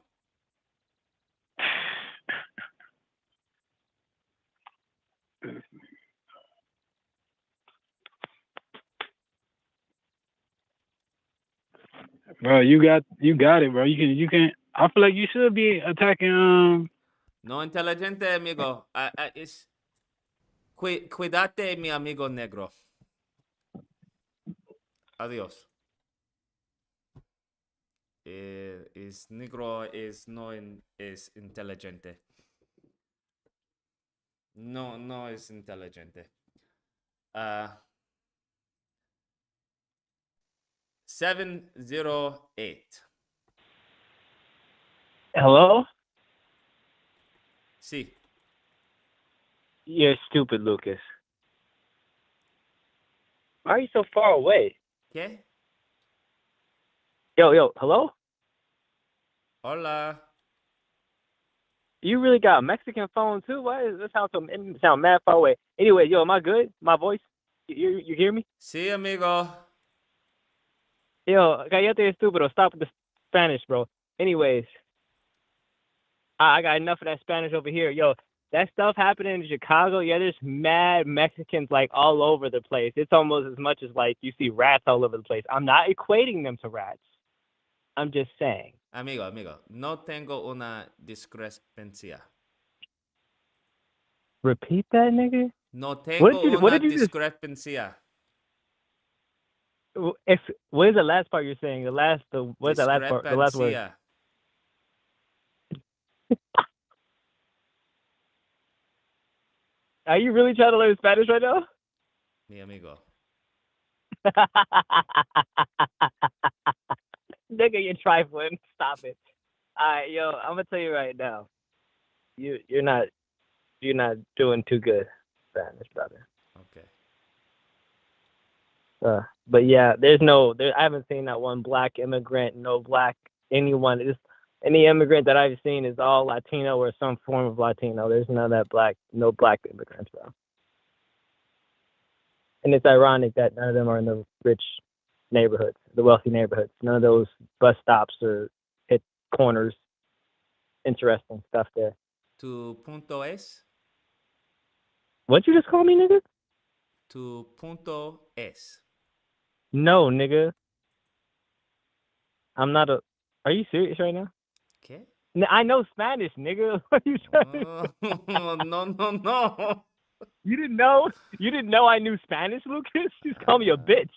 Bro, you got it, bro. You can. I feel like you should be attacking. No inteligente, amigo. Cuídate, mi amigo negro. Adiós. Negro es inteligente. No es inteligente. 708. Hello? Sí. You're stupid, Lucas. Why are you so far away? ¿Qué? Yo, hello? Hola. You really got a Mexican phone too? Why does this sound mad far away? Anyway, yo, am I good? My voice? You hear me? Sí, amigo. Yo, cállate estúpido. Stop with the Spanish, bro. Anyways, I got enough of that Spanish over here. Yo, that stuff happening in Chicago, yeah, there's mad Mexicans like all over the place. It's almost as much as like you see rats all over the place. I'm not equating them to rats. I'm just saying. Amigo, no tengo una discrepancia. Repeat that, nigga? No tengo una discrepancia. What is the last part you're saying? What's the last part? The last word. Are you really trying to learn Spanish right now? Mi amigo. Nigga, you're trifling. Stop it. All right, yo, I'm gonna tell you right now. You're not doing too good, Spanish, brother. Okay. But yeah, I haven't seen that one black immigrant, no black anyone. Any immigrant that I've seen is all Latino or some form of Latino. There's none of that no black immigrants, bro. And it's ironic that none of them are in the rich neighborhoods, the wealthy neighborhoods. None of those bus stops or hit corners. Interesting stuff there. Tu punto es? What'd you just call me, nigga? Tu punto es. No, nigga. I'm not Are you serious right now? ¿Qué? I know Spanish, nigga. What are you trying No. You didn't know? You didn't know I knew Spanish, Lucas? You just call me a bitch.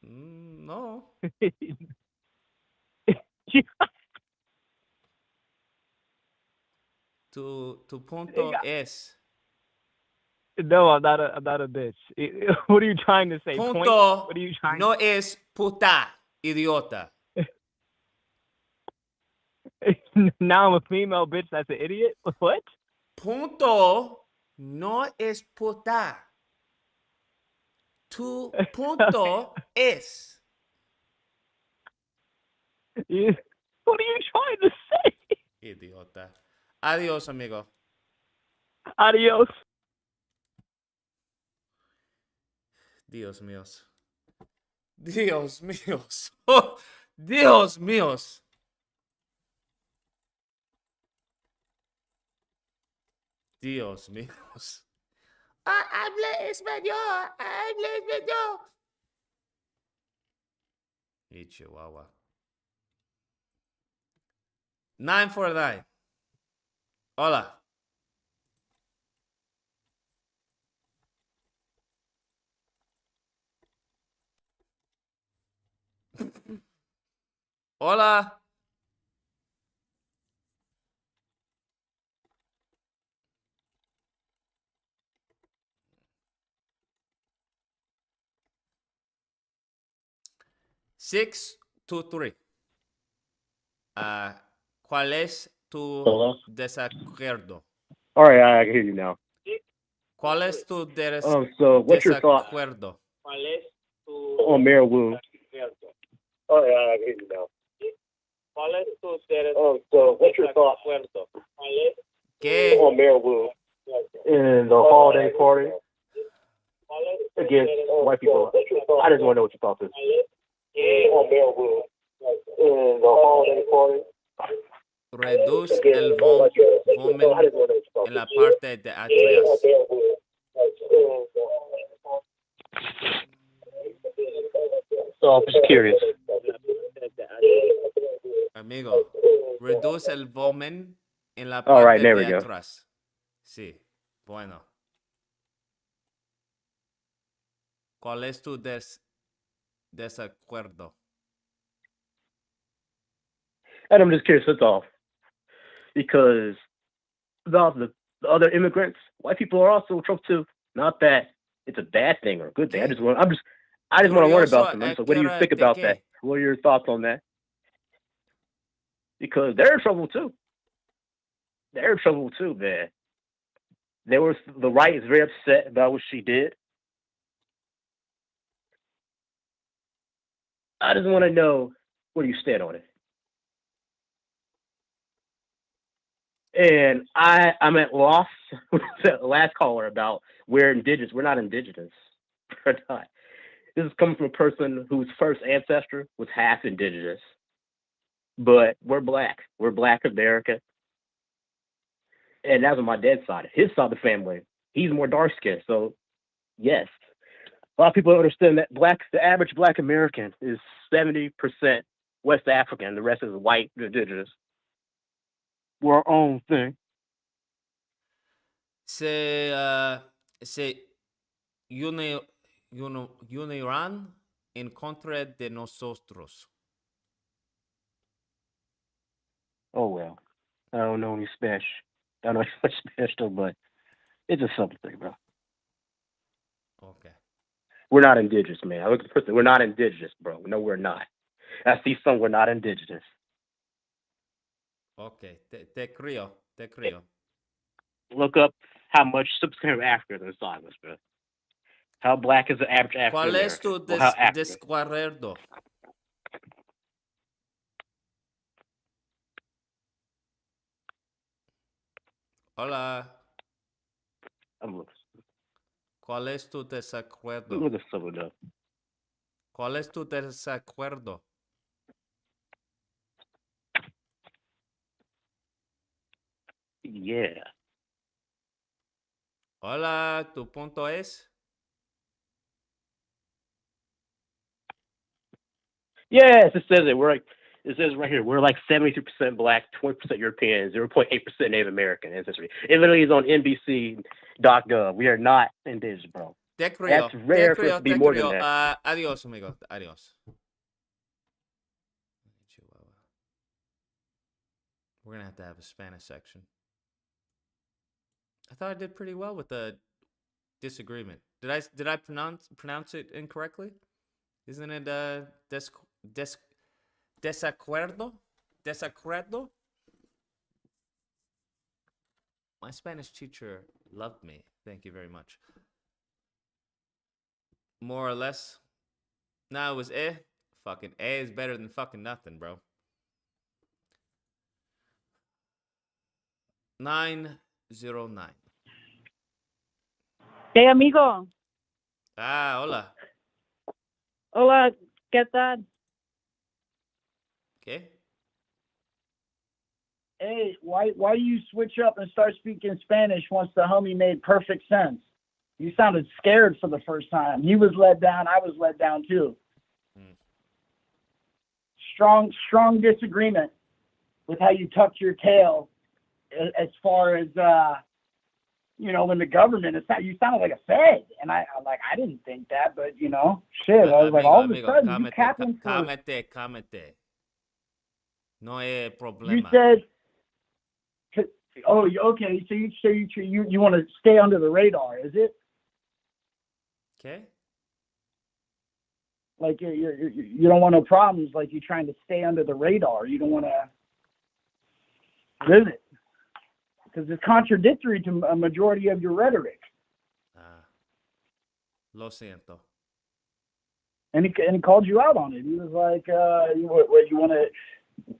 No. Tu punto es. No, I'm not a bitch. What are you trying to say? Punto Point? What are you trying no es puta, idiota. Now I'm a female bitch that's an idiot? What? Punto no es puta. Tu punto es. What are you trying to say? Idiota. Adiós, amigo. Adiós. Dios míos. Dios míos. Oh, Dios míos. Dios míos. Hable español. Hable español. Y Chihuahua. 949. Hola. Hola. Six, 2, 3. ¿Cuál es tu desacuerdo? All right, I can hear you now. ¿Cuál es tu So what's your thought desacuerdo? on Mayor Wu? All right, I can hear you now. So what's your thought ¿Qué? on Mayor Wu in the holiday party against white people? I just want to know what your thoughts is. On Mayor Wu in the holiday party. Reduce el volumen en la parte de atrás. So I'm just curious. Amigo, reduce el volumen en la parte de atrás. Sí, bueno. ¿Cuál es tu desacuerdo? And I'm just curious, that's all. Because about the other immigrants, white people are also in trouble too. Not that it's a bad thing or a good thing. I just want to learn about them. So what do you think about that? What are your thoughts on that? Because they're in trouble too. They're in trouble too, man. The right is very upset about what she did. I just want to know where you stand on it. And I'm at loss with the last caller about we're not indigenous. We're not. This is coming from a person whose first ancestor was half indigenous. But we're black. We're Black American. And that's on my dad's side. His side of the family, he's more dark skinned. So, yes. A lot of people don't understand that the average black American is 70% West African. The rest is white, indigenous. We're our own thing. Se unirán en contra de nosotros. Oh, well. I don't know any Spanish. I don't know much Spanish, though, but it's just something, bro. Okay. We're not indigenous, man. I look at the person. We're not indigenous, bro. No, we're not. I see some. We're not indigenous. Okay. Te creo. Look up how much sub-Saharan Africa is inside us, bro. How black is the average African ¿Cuál American? es tu desacuerdo? Hola. ¿Cuál es tu desacuerdo? ¿Cuál es tu desacuerdo? Yeah. Hola, ¿tu punto es? Yes, it says it. It says right here, we're like 72% black, 20% European, 0.8% Native American ancestry. It literally is on NBC.gov. We are not indigenous, bro. Te creo. That's rare for us to be more than that. Adiós, amigo. Adiós. We're gonna have to have a Spanish section. I thought I did pretty well with the disagreement. Did I pronounce it incorrectly? Isn't it desacuerdo? Desacuerdo? My Spanish teacher loved me. Thank you very much. More or less. No, it was eh. Fucking eh is better than fucking nothing, bro. 909. Hey, amigo. Ah, hola. Hola, ¿qué tal? ¿Qué? Hey, why do you switch up and start speaking Spanish once the homie made perfect sense? You sounded scared for the first time. He was let down. I was let down too. Strong disagreement with how you tucked your tail as far as when the government you sounded like a Fed, and I didn't think that, but shit, I was like, all of a sudden you capping for. Cámete. No hay problema. You said, oh, okay. So you want to stay under the radar, is it? Okay. Like you don't want no problems. Like you're trying to stay under the radar. You don't want to visit because it's contradictory to a majority of your rhetoric. Lo siento. And he called you out on it. He was like, you want to.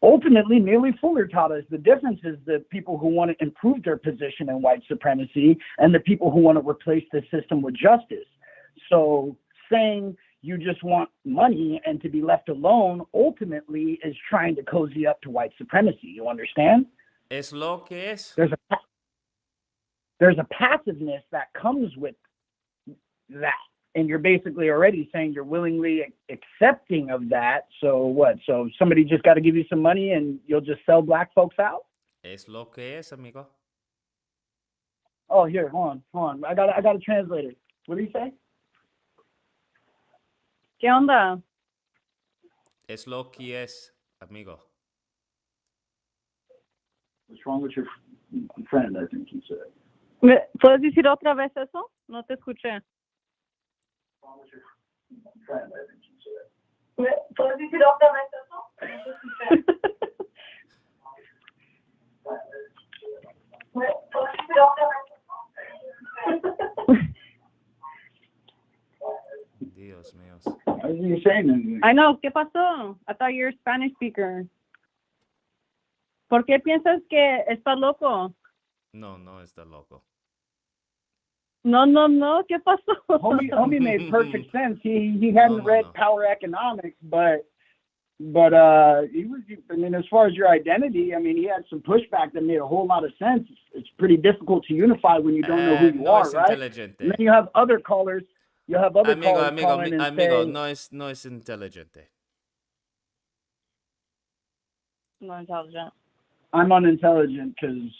Ultimately, Neely Fuller taught us the difference is the people who want to improve their position in white supremacy and the people who want to replace the system with justice. So saying you just want money and to be left alone ultimately is trying to cozy up to white supremacy. You understand? Es lo que es. There's a passiveness that comes with that. And you're basically already saying you're willingly accepting of that. So what? So somebody just got to give you some money and you'll just sell black folks out? Es lo que es, amigo. Oh, here, hold on. I got a translator. What did he say? ¿Qué onda? Es lo que es, amigo. What's wrong with your friend, I think he said. ¿Puedes decir otra vez eso? No te escuché. ¿Puedes decir otra vez eso? Dios mío. What are you saying? I know. ¿Qué pasó? I thought you're a Spanish speaker. ¿Por qué piensas que está loco? No está loco. No. ¿Qué pasó? Homie made perfect sense. He hadn't read Power Economics, but But he was. I mean, as far as your identity, I mean, he had some pushback that made a whole lot of sense. It's pretty difficult to unify when you don't know who you no are, es right? inteligente. And then you have other callers. You have other Amigo, callers amigo, calling and amigo, saying, no es inteligente. No intelligent. I'm unintelligent because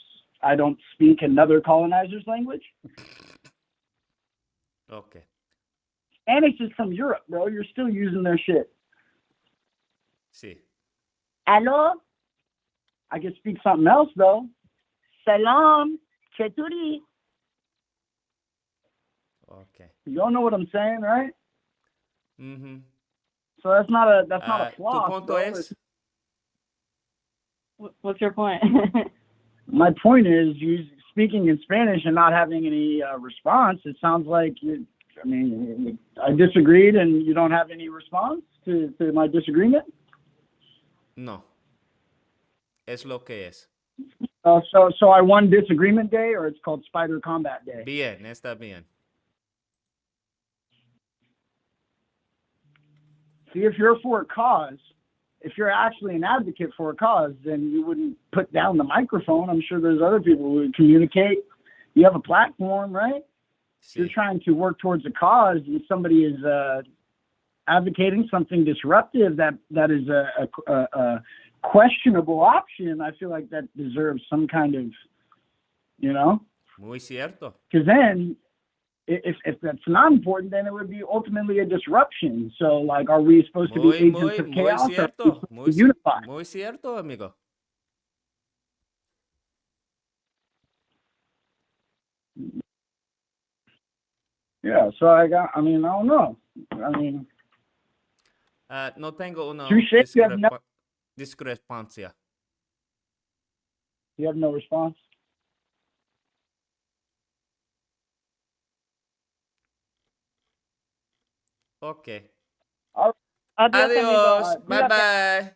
I don't speak another colonizer's language. Okay. Spanish is from Europe, bro. You're still using their shit. Sí. Hello? I can speak something else, though. Salam. Cheturi. Okay. You don't know what I'm saying, right? Mm-hmm. So that's not a Tu flaw. punto es? What's your point? My point is, you speaking in Spanish and not having any response. It sounds like you. I mean, I disagreed, and you don't have any response to my disagreement. No. Es lo que es. So I won Disagreement Day, or it's called Spider Combat Day. Bien, está bien. See, if you're for a cause, if you're actually an advocate for a cause, then you wouldn't put down the microphone. I'm sure there's other people who would communicate. You have a platform, right? Sí. You're trying to work towards a cause, and somebody is advocating something disruptive that is a questionable option. I feel like that deserves some kind of, Muy cierto. because then if that's not important, then it would be ultimately a disruption. So, like, are we supposed to be agents of chaos? Muy Or are we cierto. supposed to unify? Muy cierto, amigo. Yeah, so I don't know. I mean, No tengo una touche, you have discrepancia. You have no response? Okay. Adiós. Bye bye.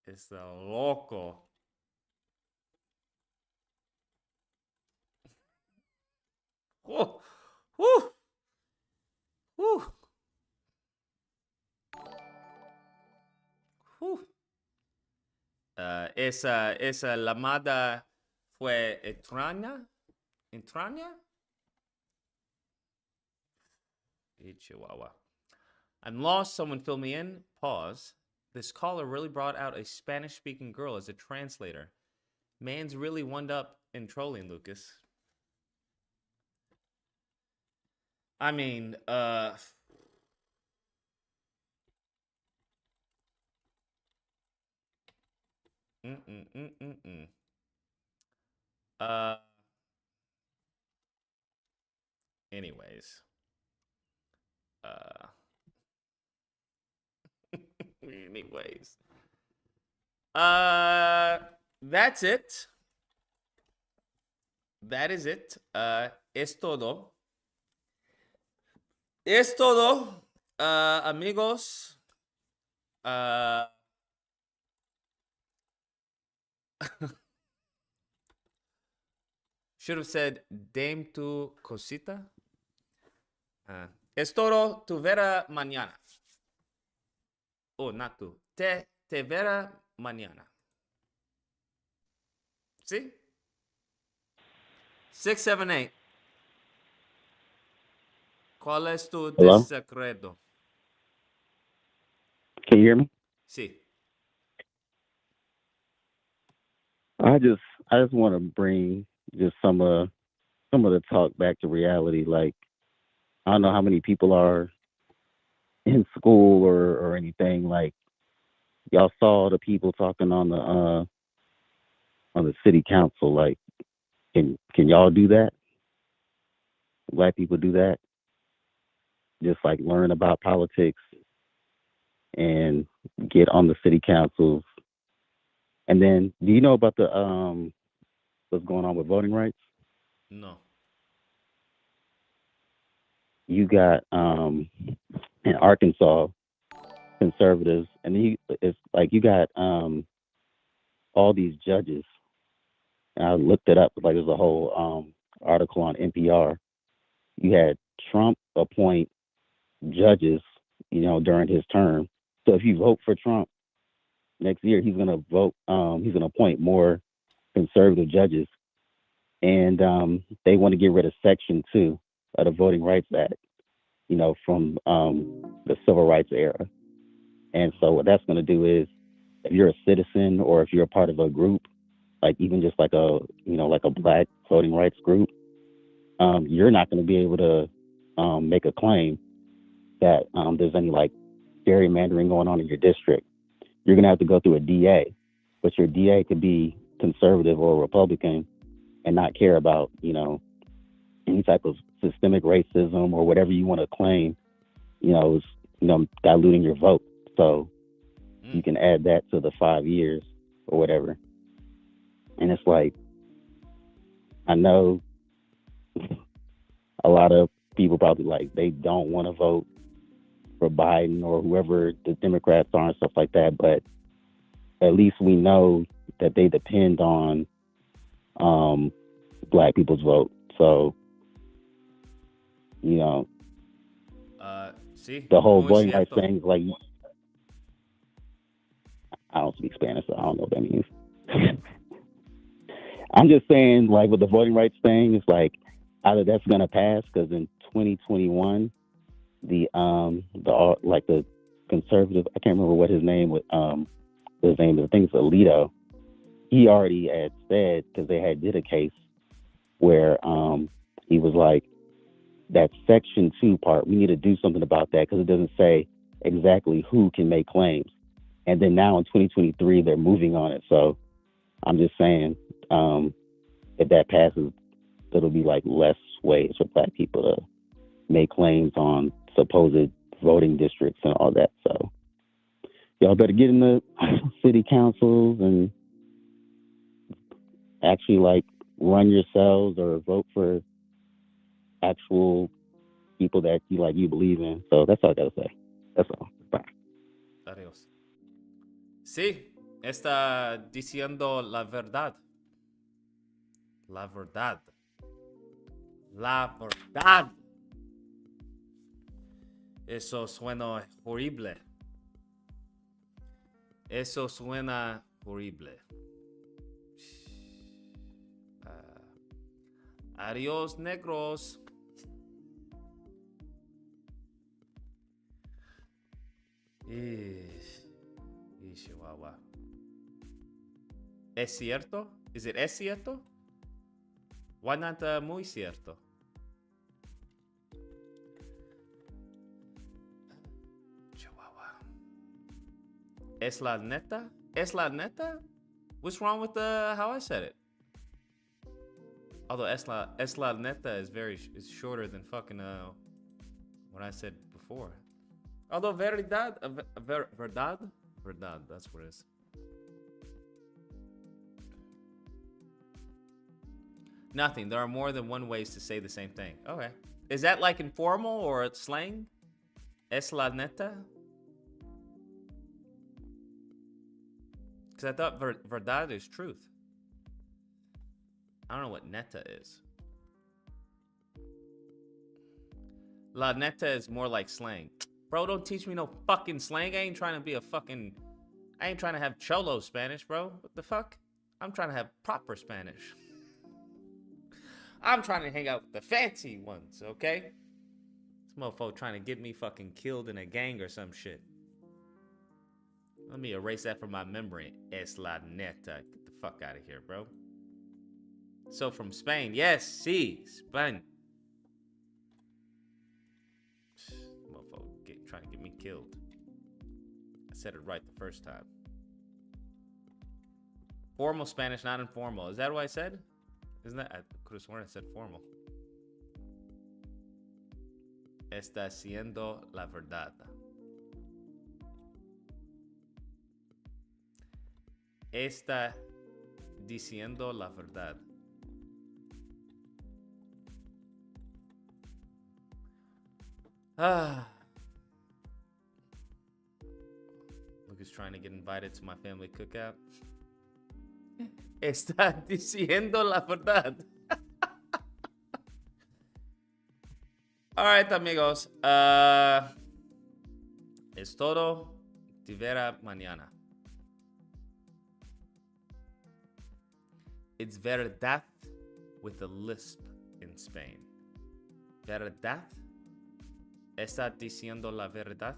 Está loco. Oh. Esa llamada fue extraña. Chihuahua. I'm lost. Someone fill me in. Pause. This caller really brought out a Spanish-speaking girl as a translator. Man's really wound up in trolling, Lucas. I mean, anyways. Anyways. That's it. That is it. Es todo. Es todo, amigos. Should have said Dame tu cosita. Es todo. Tu vera mañana. Oh, not tu. Te vera mañana. See? 678. ¿Cuál es tu Hello? desacuerdo? Can you hear me? Sí. I just want to bring just some of the talk back to reality. Like, I don't know how many people are in school or anything. Like, y'all saw the people talking on the city council. Like, can y'all do that? Black people do that? Just like learn about politics and get on the city councils. And then, do you know about the what's going on with voting rights? No. You got in Arkansas conservatives, and it's like you got all these judges I looked it up. Like there's a whole article on NPR. You had Trump appoint judges, during his term. So if you vote for Trump next year, he's gonna vote. He's gonna appoint more conservative judges, and they want to get rid of Section 2 of the Voting Rights Act. From the Civil Rights era. And so what that's going to do is, if you're a citizen or if you're a part of a group, like even just like a black voting rights group, you're not going to be able to make a claim that there's any like gerrymandering going on in your district. You're going to have to go through a DA, but your DA could be conservative or Republican and not care about, any type of systemic racism or whatever you want to claim, is, diluting your vote. So you can add that to the 5 years or whatever. And it's like, I know a lot of people probably like, they don't want to vote for Biden or whoever the Democrats are and stuff like that. But at least we know that they depend on black people's vote. So, see, the whole voting rights thing is like, I don't speak Spanish, so I don't know what that means. I'm just saying, like, with the voting rights thing, it's like either that's gonna pass, because in 2021, the conservative, I can't remember what his name was. His name is, I think it's Alito. He already had said, because they had did a case where he was like, that Section 2 part, we need to do something about that, because it doesn't say exactly who can make claims. And then now in 2023, they're moving on it. So I'm just saying, if that passes, it'll be like less ways for black people to make claims on supposed voting districts and all that. So y'all better get in the city councils and actually like run yourselves or vote for actual people that you believe in. So that's all I gotta say. That's all. Bye. Adiós. Sí, está diciendo la verdad. La verdad. La verdad. Eso suena horrible. Eso suena horrible. Adiós, negros. Chihuahua. ¿Es cierto? ¿Es cierto? Why not muy cierto? Chihuahua. ¿Es la neta? ¿Es la neta? What's wrong with how I said it? Although es la neta is shorter than fucking what I said before. Although verdad, that's what it is. Nothing. There are more than one ways to say the same thing. Okay. Is that like informal or slang? Es la neta? Because I thought verdad is truth. I don't know what neta is. La neta is more like slang. Bro, don't teach me no fucking slang. I ain't trying to have cholo Spanish, bro. What the fuck? I'm trying to have proper Spanish. I'm trying to hang out with the fancy ones, okay? This motherfucker trying to get me fucking killed in a gang or some shit. Let me erase that from my memory. Es la neta. Get the fuck out of here, bro. So from Spain. Yes, sí, Spain. Motherfucker trying to get me killed. I said it right the first time. Formal Spanish, not informal. Is that what I said? Isn't that? I could have sworn I said formal. Está siendo la verdad. Está diciendo la verdad. Lucas trying to get invited to my family cookout. Está diciendo la verdad. All right, amigos. Es todo. Te verá mañana. It's verdad with a lisp in Spain. ¿Verdad? ¿Está diciendo la verdad?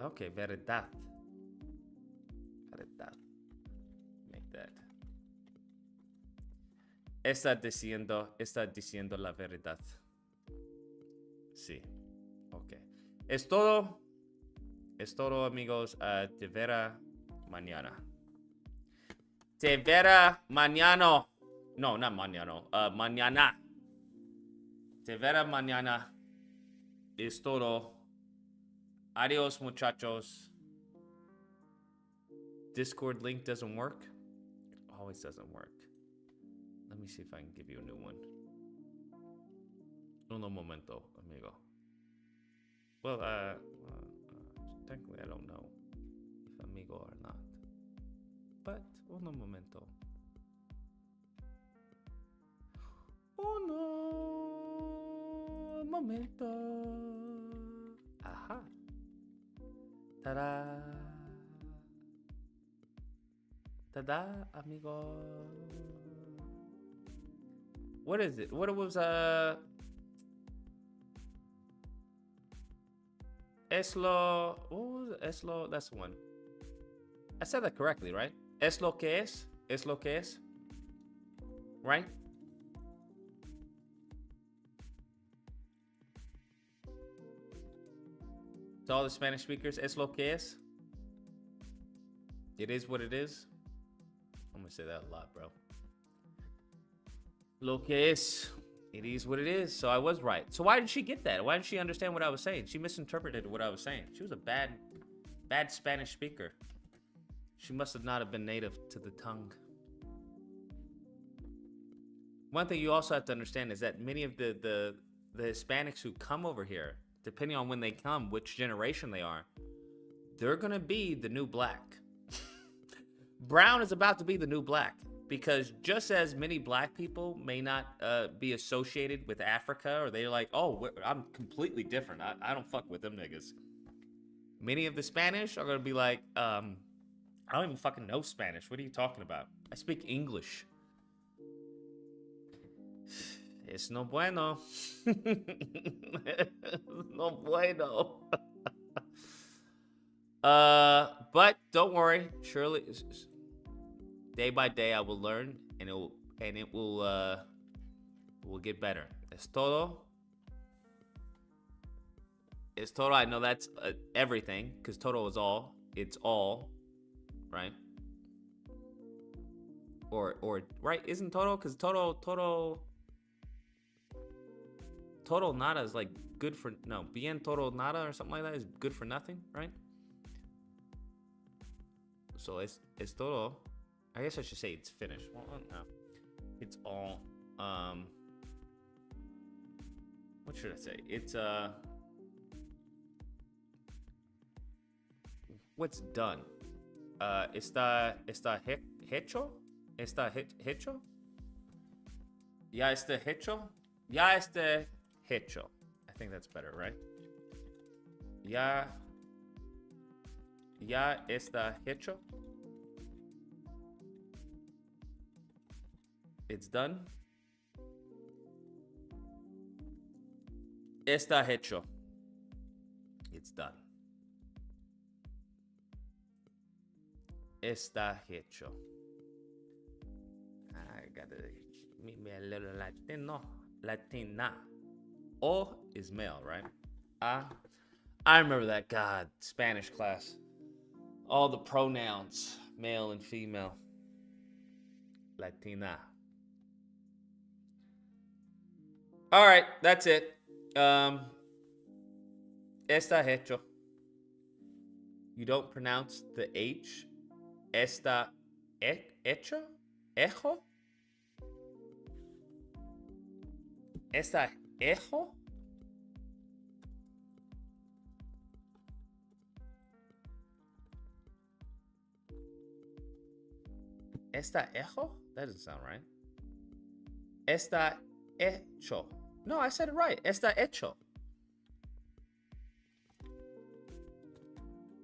Okay, verdad. Verdad. Make that. Está diciendo la verdad. Sí. Ok. Es todo. Es todo, amigos. Te verá mañana. Te verá mañana. No, not mañana. Mañana. Te verá mañana. Es todo. Adios, muchachos. Discord link doesn't work. It always doesn't work. Let me see if I can give you a new one. Uno momento, amigo. Well, technically I don't know if amigo or not. But, uno momento. Uno momento. Aha. Ta-da. Ta-da, amigo. What is it? What was Eslo? What was it? Eslo? That's the one. I said that correctly, right? Es lo que es. Es lo que es. Right? To all the Spanish speakers, es lo que es. It is what it is. I'm gonna say that a lot, bro. Lo que es. It is what it is. So I was right. So why did she get that? Why didn't she understand what I was saying? She misinterpreted what I was saying. She was a bad Spanish speaker. She must have not have been native to the tongue. One thing you also have to understand is that many of the Hispanics who come over here, depending on when they come, which generation they are, they're gonna be the new black. Brown is about to be the new black. Because just as many black people may not be associated with Africa, or they're like, oh, I'm completely different. I don't fuck with them niggas. Many of the Spanish are going to be like, I don't even fucking know Spanish. What are you talking about? I speak English. Es no bueno. No bueno. But don't worry. Surely... Day by day, I will learn, and it will get better. Es todo. Es todo. I know that's everything, because todo is all. It's all, right? Or right? Isn't todo? Because todo nada is like good for bien todo nada or something like that is good for nothing, right? So es todo. I guess I should say it's finished. Well, no. It's all, what should I say? It's, what's done? Está hecho? Está hecho? Ya está hecho? Ya está hecho. I think that's better, right? Ya está hecho? It's done. Está hecho. It's done. Está hecho. I gotta meet me a little Latina. O is male, right? I remember that. God, Spanish class. All the pronouns, male and female. Latina. All right, that's it. Está hecho. You don't pronounce the H. Está hecho? Ejo? Está ejo? Está hecho? That doesn't sound right. Está hecho. No, I said it right. Está hecho.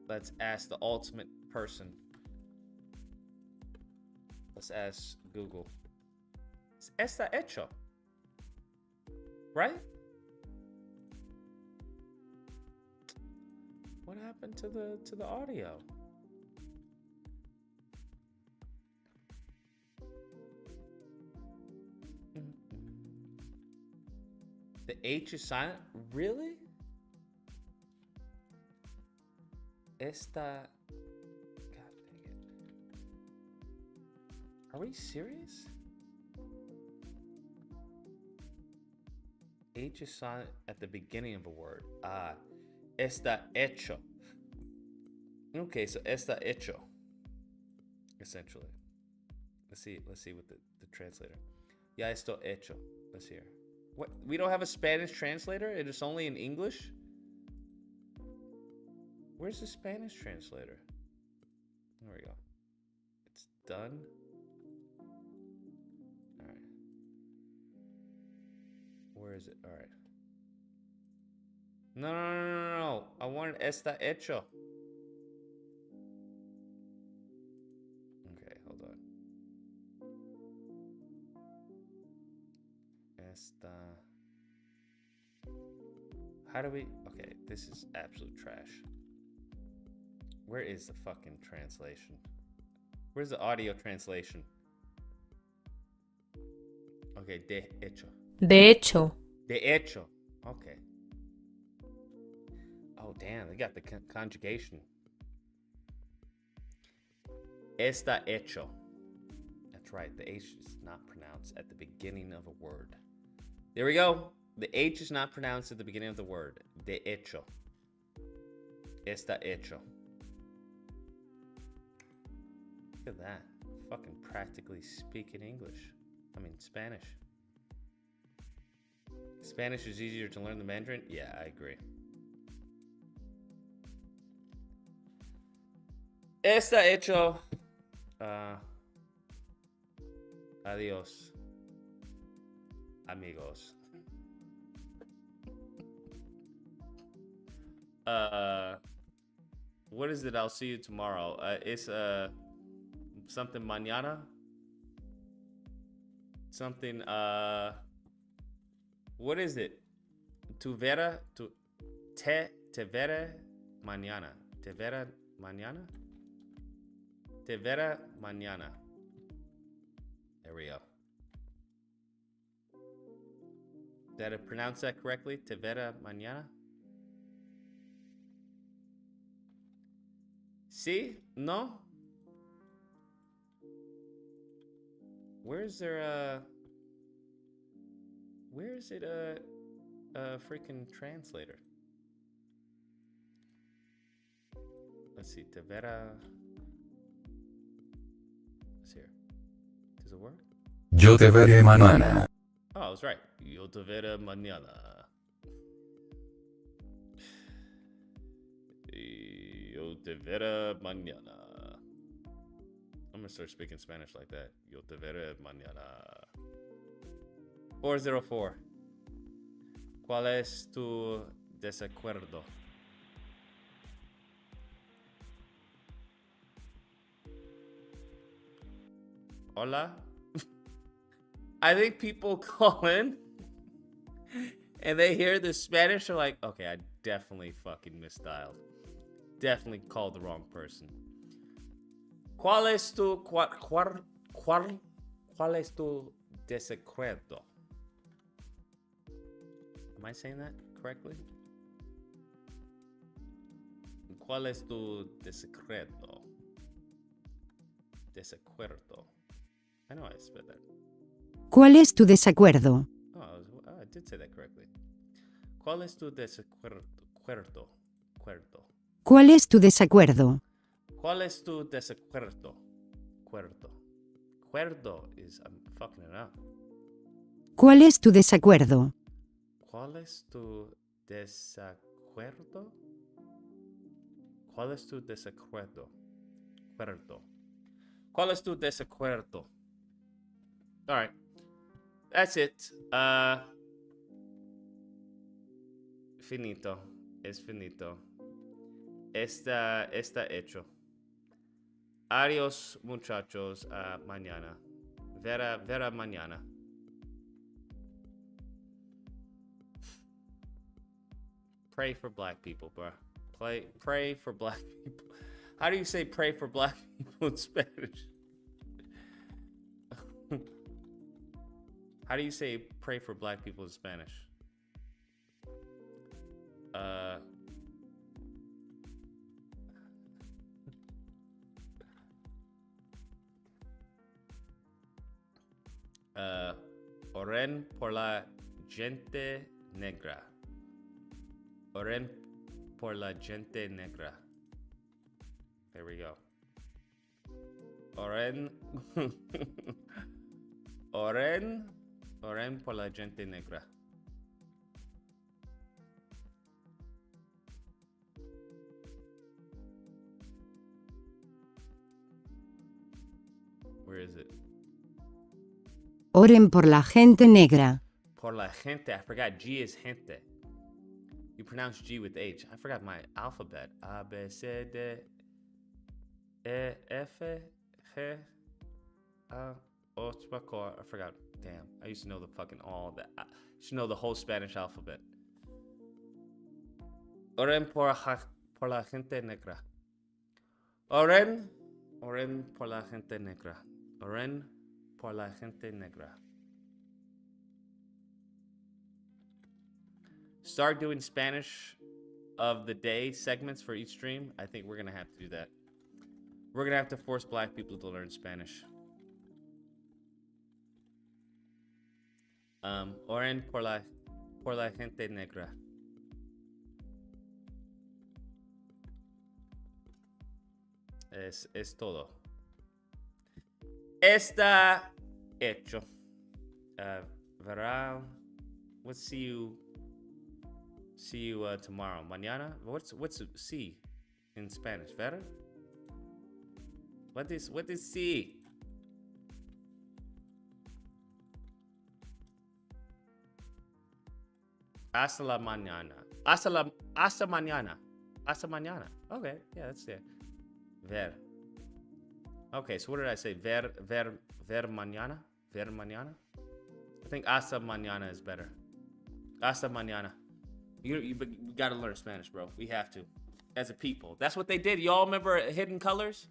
Let's ask the ultimate person. Let's ask Google. Está hecho. Right? What happened to the audio? The H is silent? Really? Esta... God dang it. Are we serious? H is silent at the beginning of a word. Ah. Está hecho. Okay, so está hecho. Essentially. Let's see what the translator. Ya esto hecho. Let's hear. What? We don't have a Spanish translator? It is only in English? Where's the Spanish translator? There we go. It's done. All right. Where is it? All right. No. I want está hecho. Okay, hold on. Esta. How do we... Okay, this is absolute trash. Where is the fucking translation? Where's the audio translation? Okay, de hecho. De hecho. De hecho. Okay. Oh, damn, they got the conjugation. Está hecho. That's right, the H is not pronounced at the beginning of a word. There we go. The H is not pronounced at the beginning of the word. De hecho. Está hecho. Look at that. Fucking practically speaking English. I mean, Spanish. Spanish is easier to learn than Mandarin? Yeah, I agree. Está hecho. Adios. Amigos. What is it? I'll see you tomorrow. It's something mañana. Something what is it? Te veré mañana. Te veré mañana? Te veré mañana. There we go. Did I pronounce that correctly? Te veré mañana? See? No? Where's there where is it a freaking translator? Let's see. Te veré. Let's hear. Does it work? Yo te veré mañana. Oh, I was right. Yo te veré mañana. Yo te veré mañana. I'm gonna start speaking Spanish like that. Yo te veré mañana. 404. ¿Cuál es tu desacuerdo? Hola? I think people call in and they hear the Spanish, are like, okay, I definitely fucking misdialed. Definitely called the wrong person. ¿Cuál es tu desacuerdo? Am I saying that correctly? ¿Cuál es tu desacuerdo? Desacuerdo. I know I spelled that. ¿Cuál es tu desacuerdo? Oh, I did say that correctly. ¿Cuál es tu desacuerdo? ¿Cuál es tu desacuerdo? ¿Cuál es tu desacuerdo? Cuerdo is, I'm fucking it up. ¿Cuál es tu desacuerdo? ¿Cuál es tu desacuerdo? ¿Cuál es tu desacuerdo? ¿Cuál es tu desacuerdo? All right. That's it. Finito. Es finito. Está hecho. Adiós, muchachos. Mañana. Vera mañana. Pray for black people, bro. Pray for black people. How do you say pray for black people in Spanish? How do you say pray for black people in Spanish? Oren por la gente negra. Oren por la gente negra. There we go. Oren. Oren por la gente negra. Where is it? Oren por la gente negra. Por la gente. I forgot G is gente. You pronounce G with H. I forgot my alphabet. A, B, C, D, E, F, G, A, O, I forgot. Damn. I used to know the fucking all that. I used to know the whole Spanish alphabet. Oren por la gente negra. Oren por la gente negra. Oren por la gente negra. Start doing Spanish of the day segments for each stream. I think we're gonna have to do that. We're gonna have to force black people to learn Spanish. Oren por la gente negra. Es todo. Está hecho. Verá. We'll see you tomorrow. Mañana. What's see in Spanish? Ver? What is see? Hasta la mañana. Hasta mañana. Hasta mañana. Okay, yeah, that's it. Ver. Okay, so what did I say? Ver mañana? Ver mañana? I think hasta mañana is better. Hasta mañana. You gotta learn Spanish, bro. We have to. As a people. That's what they did. Y'all remember Hidden Colors?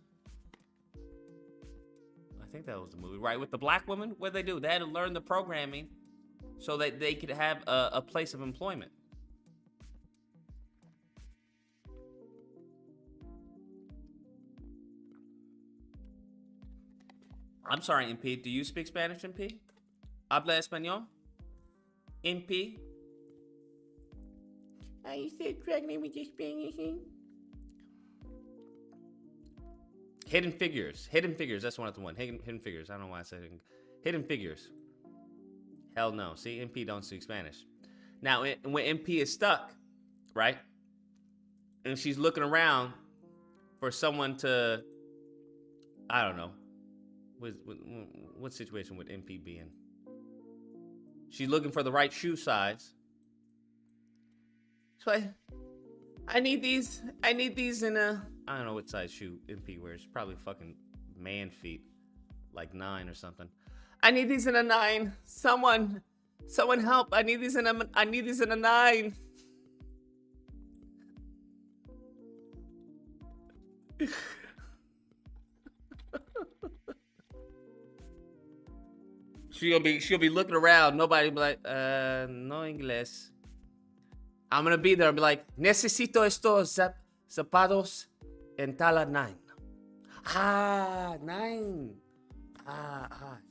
I think that was the movie, right? With the black woman? What did they do? They had to learn the programming so that they could have a place of employment. I'm sorry, MP. Do you speak Spanish, MP? ¿Habla español? MP? Are you still struggling with your Spanish? Hidden Figures. Hidden Figures. That's one of the one. Hidden Figures. I don't know why I said Hidden Figures. Hell no. See, MP don't speak Spanish. Now, when MP is stuck, right? And she's looking around for someone to, I don't know. What situation would MP be in? She's looking for the right shoe size. So I need these in a, I don't know what size shoe MP wears. Probably fucking man feet, like 9 or something. I need these in a 9. Someone help! I need these in a 9. She'll be looking around. Nobody be like, no inglés. I'm gonna be there and be like, necesito estos zapatos en tala 9. 9.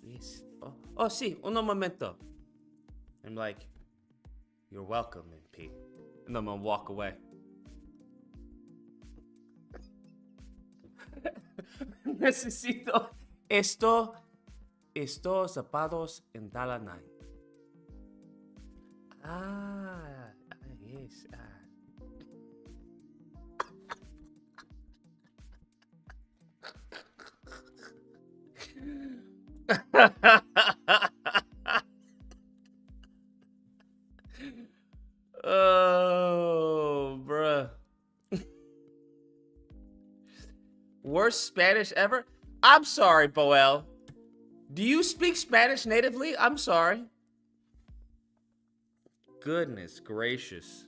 Yes. Oh, sí, un momento. I'm like, you're welcome, MP. And I'm gonna walk away. Necesito estos zapatos en tala 9. Yes. Oh, bruh. Worst Spanish ever? I'm sorry, Boel. Do you speak Spanish natively? I'm sorry. Goodness gracious.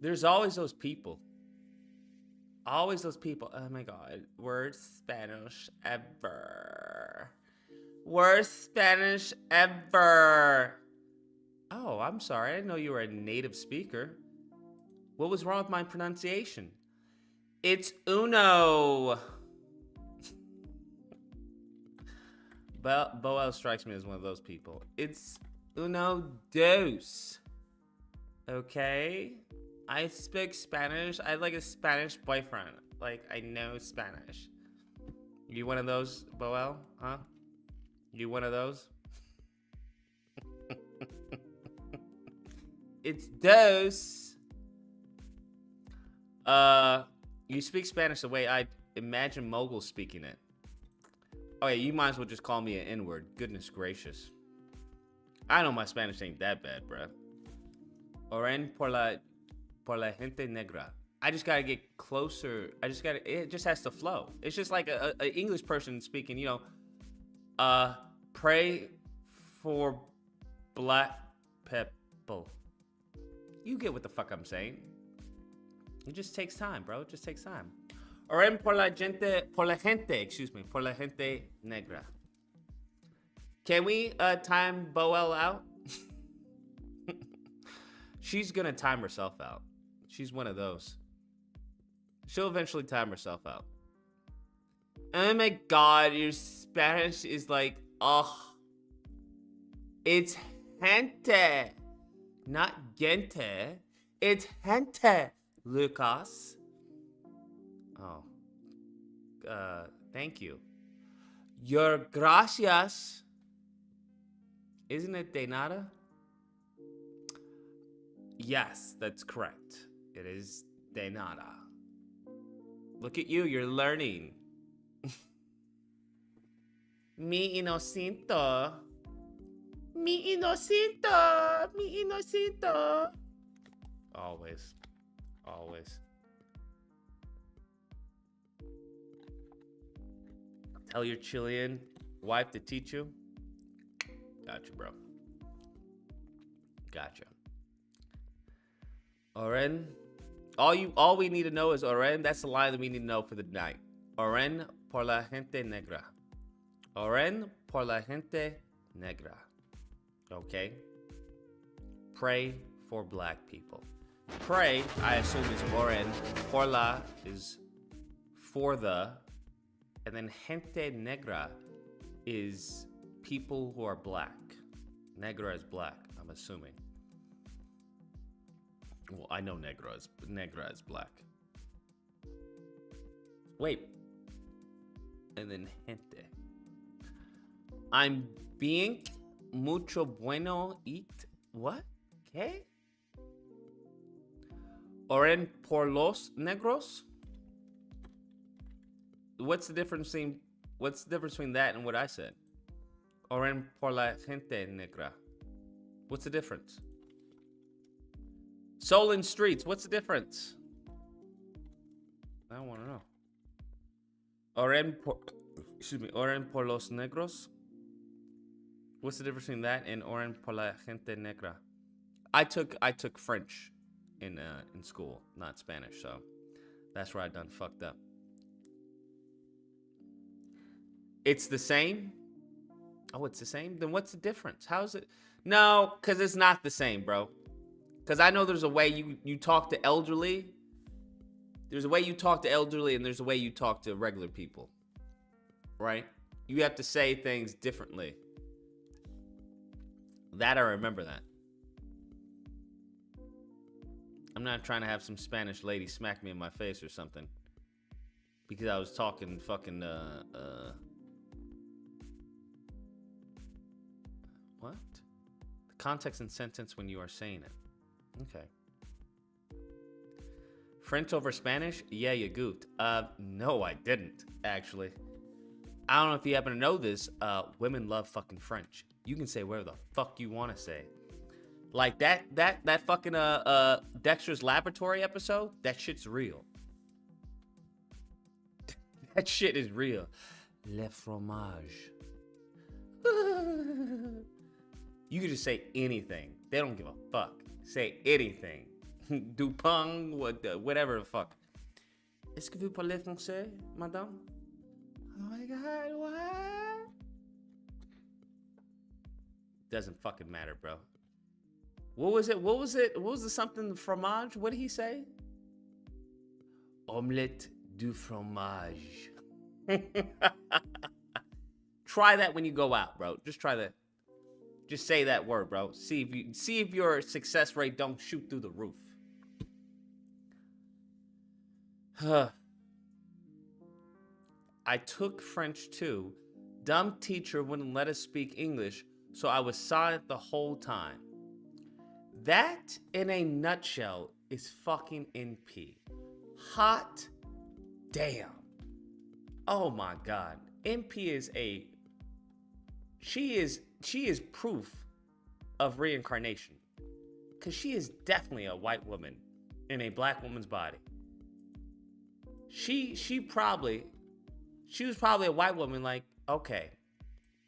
There's always those people. Always those people. Oh my god. Worst Spanish ever. Worst Spanish ever. Oh, I'm sorry. I didn't know you were a native speaker. What was wrong with my pronunciation? It's uno. Boel strikes me as one of those people. It's uno dos. Okay? I speak Spanish. I have like a Spanish boyfriend. Like, I know Spanish. You one of those, Boel? Huh? You one of those? It's dos. You speak Spanish the way I imagine moguls speaking it. Oh yeah, you might as well just call me an N-word. Goodness gracious. I know my Spanish ain't that bad, bruh. Oren por la gente negra. I just gotta get closer. It just has to flow. It's just like a English person speaking, you know, pray for black people. You get what the fuck I'm saying. It just takes time, bro. It just takes time. Oren por la gente negra. Can we time Boel out? She's gonna time herself out. She's one of those. She'll eventually time herself out. Oh my god, your Spanish is like, it's gente, not gente. It's gente, Lucas. Oh. Thank you. Your gracias. Isn't it de nada? Yes, that's correct. It is de nada. Look at you, you're learning. Mi inocento. Mi inocento. Mi inocento. Always. Always. Tell your Chilean wife to teach you. Gotcha, bro. Gotcha. Oren. All we need to know is Oren. That's the line that we need to know for the night. Oren por la gente negra. Oren por la gente negra. Okay? Pray for black people. Pray, I assume, is Oren. Por la is for the. And then gente negra is people who are black. Negra is black, I'm assuming. Well, I know negra is black. Wait. And then gente. I'm being mucho bueno eat. What? Okay. Oren por los negros. What's the difference between that and what I said? Oren por la gente negra. What's the difference? Soul in streets. What's the difference? I want to know. Oren por los negros. What's the difference between that and Oren por la gente negra? I took French in school, not Spanish, so that's where I done fucked up. It's the same? Oh, it's the same? Then what's the difference? How is it? No, because it's not the same, bro. Because I know there's a way you talk to elderly. There's a way you talk to elderly and there's a way you talk to regular people. Right? You have to say things differently. That I remember that. I'm not trying to have some Spanish lady smack me in my face or something. Because I was talking fucking, what? The context and sentence when you are saying it. Okay. French over Spanish? Yeah, you goofed. No, I didn't, actually. I don't know if you happen to know this, women love fucking French. You can say whatever the fuck you want to say. Like that fucking Dexter's Laboratory episode, that shit's real. That shit is real. Le fromage. You can just say anything. They don't give a fuck. Say anything. Dupont, whatever the fuck. Est-ce que vous parlez français, madame? Oh my god, what? Doesn't fucking matter, bro. What was it? What was the something fromage? What did he say? Omelette du fromage. Try that when you go out, bro. Just try that. Just say that word, bro. See if your success rate don't shoot through the roof. I took French too. Dumb teacher wouldn't let us speak English, so I was silent the whole time. That, in a nutshell, is fucking NP. Hot damn. Oh my god. NP is she is proof of reincarnation. Cause she is definitely a white woman in a black woman's body. She was probably a white woman, like, okay,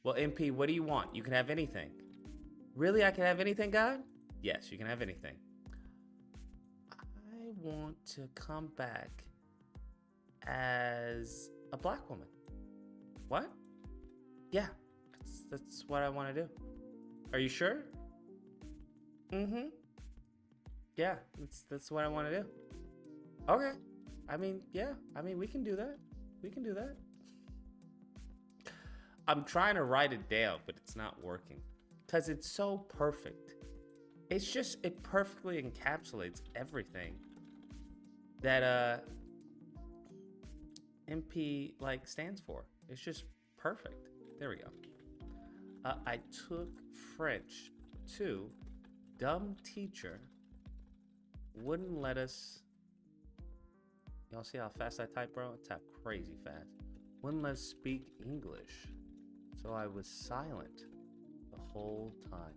well, MP, what do you want? You can have anything. Really? I can have anything, God? Yes, you can have anything. I want to come back as a black woman. What? Yeah, that's what I want to do. Are you sure? Mm-hmm. Yeah, that's what I want to do. Okay. I mean, yeah. I mean, we can do that. We can do that. I'm trying to write it down, but it's not working. Because it's so perfect. It's just, it perfectly encapsulates everything that MP like stands for. It's just perfect. There we go. I took French too. Dumb teacher wouldn't let us. Y'all see how fast I type, bro? I type crazy fast. Wouldn't let us speak English. So I was silent the whole time.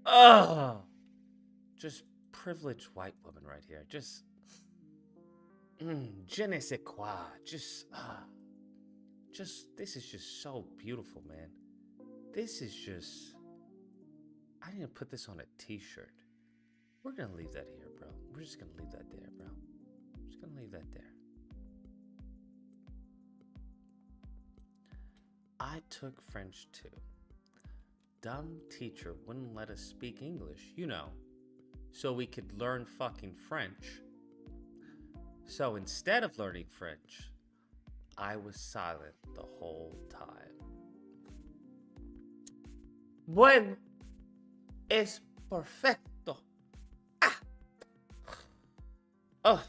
Oh, just privileged white woman right here. Just, je ne sais quoi. Just, this is just so beautiful, man. This is just, I need to put this on a t-shirt. We're gonna leave that here, bro. We're just gonna leave that there, bro. Just gonna leave that there. I took French too. Dumb teacher wouldn't let us speak English, you know, so we could learn fucking French. So instead of learning French, I was silent the whole time. Bueno, es perfecto. Ah. Oh,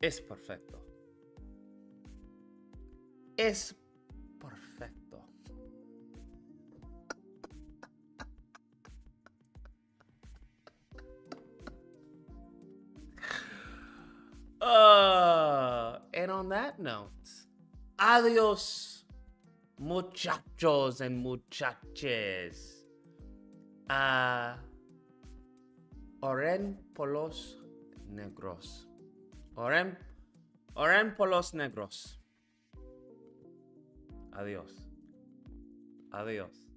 es perfecto. Es perfecto. And on that note, adios, muchachos and muchaches. Oren por los negros. Oren por los negros. Adios. Adios.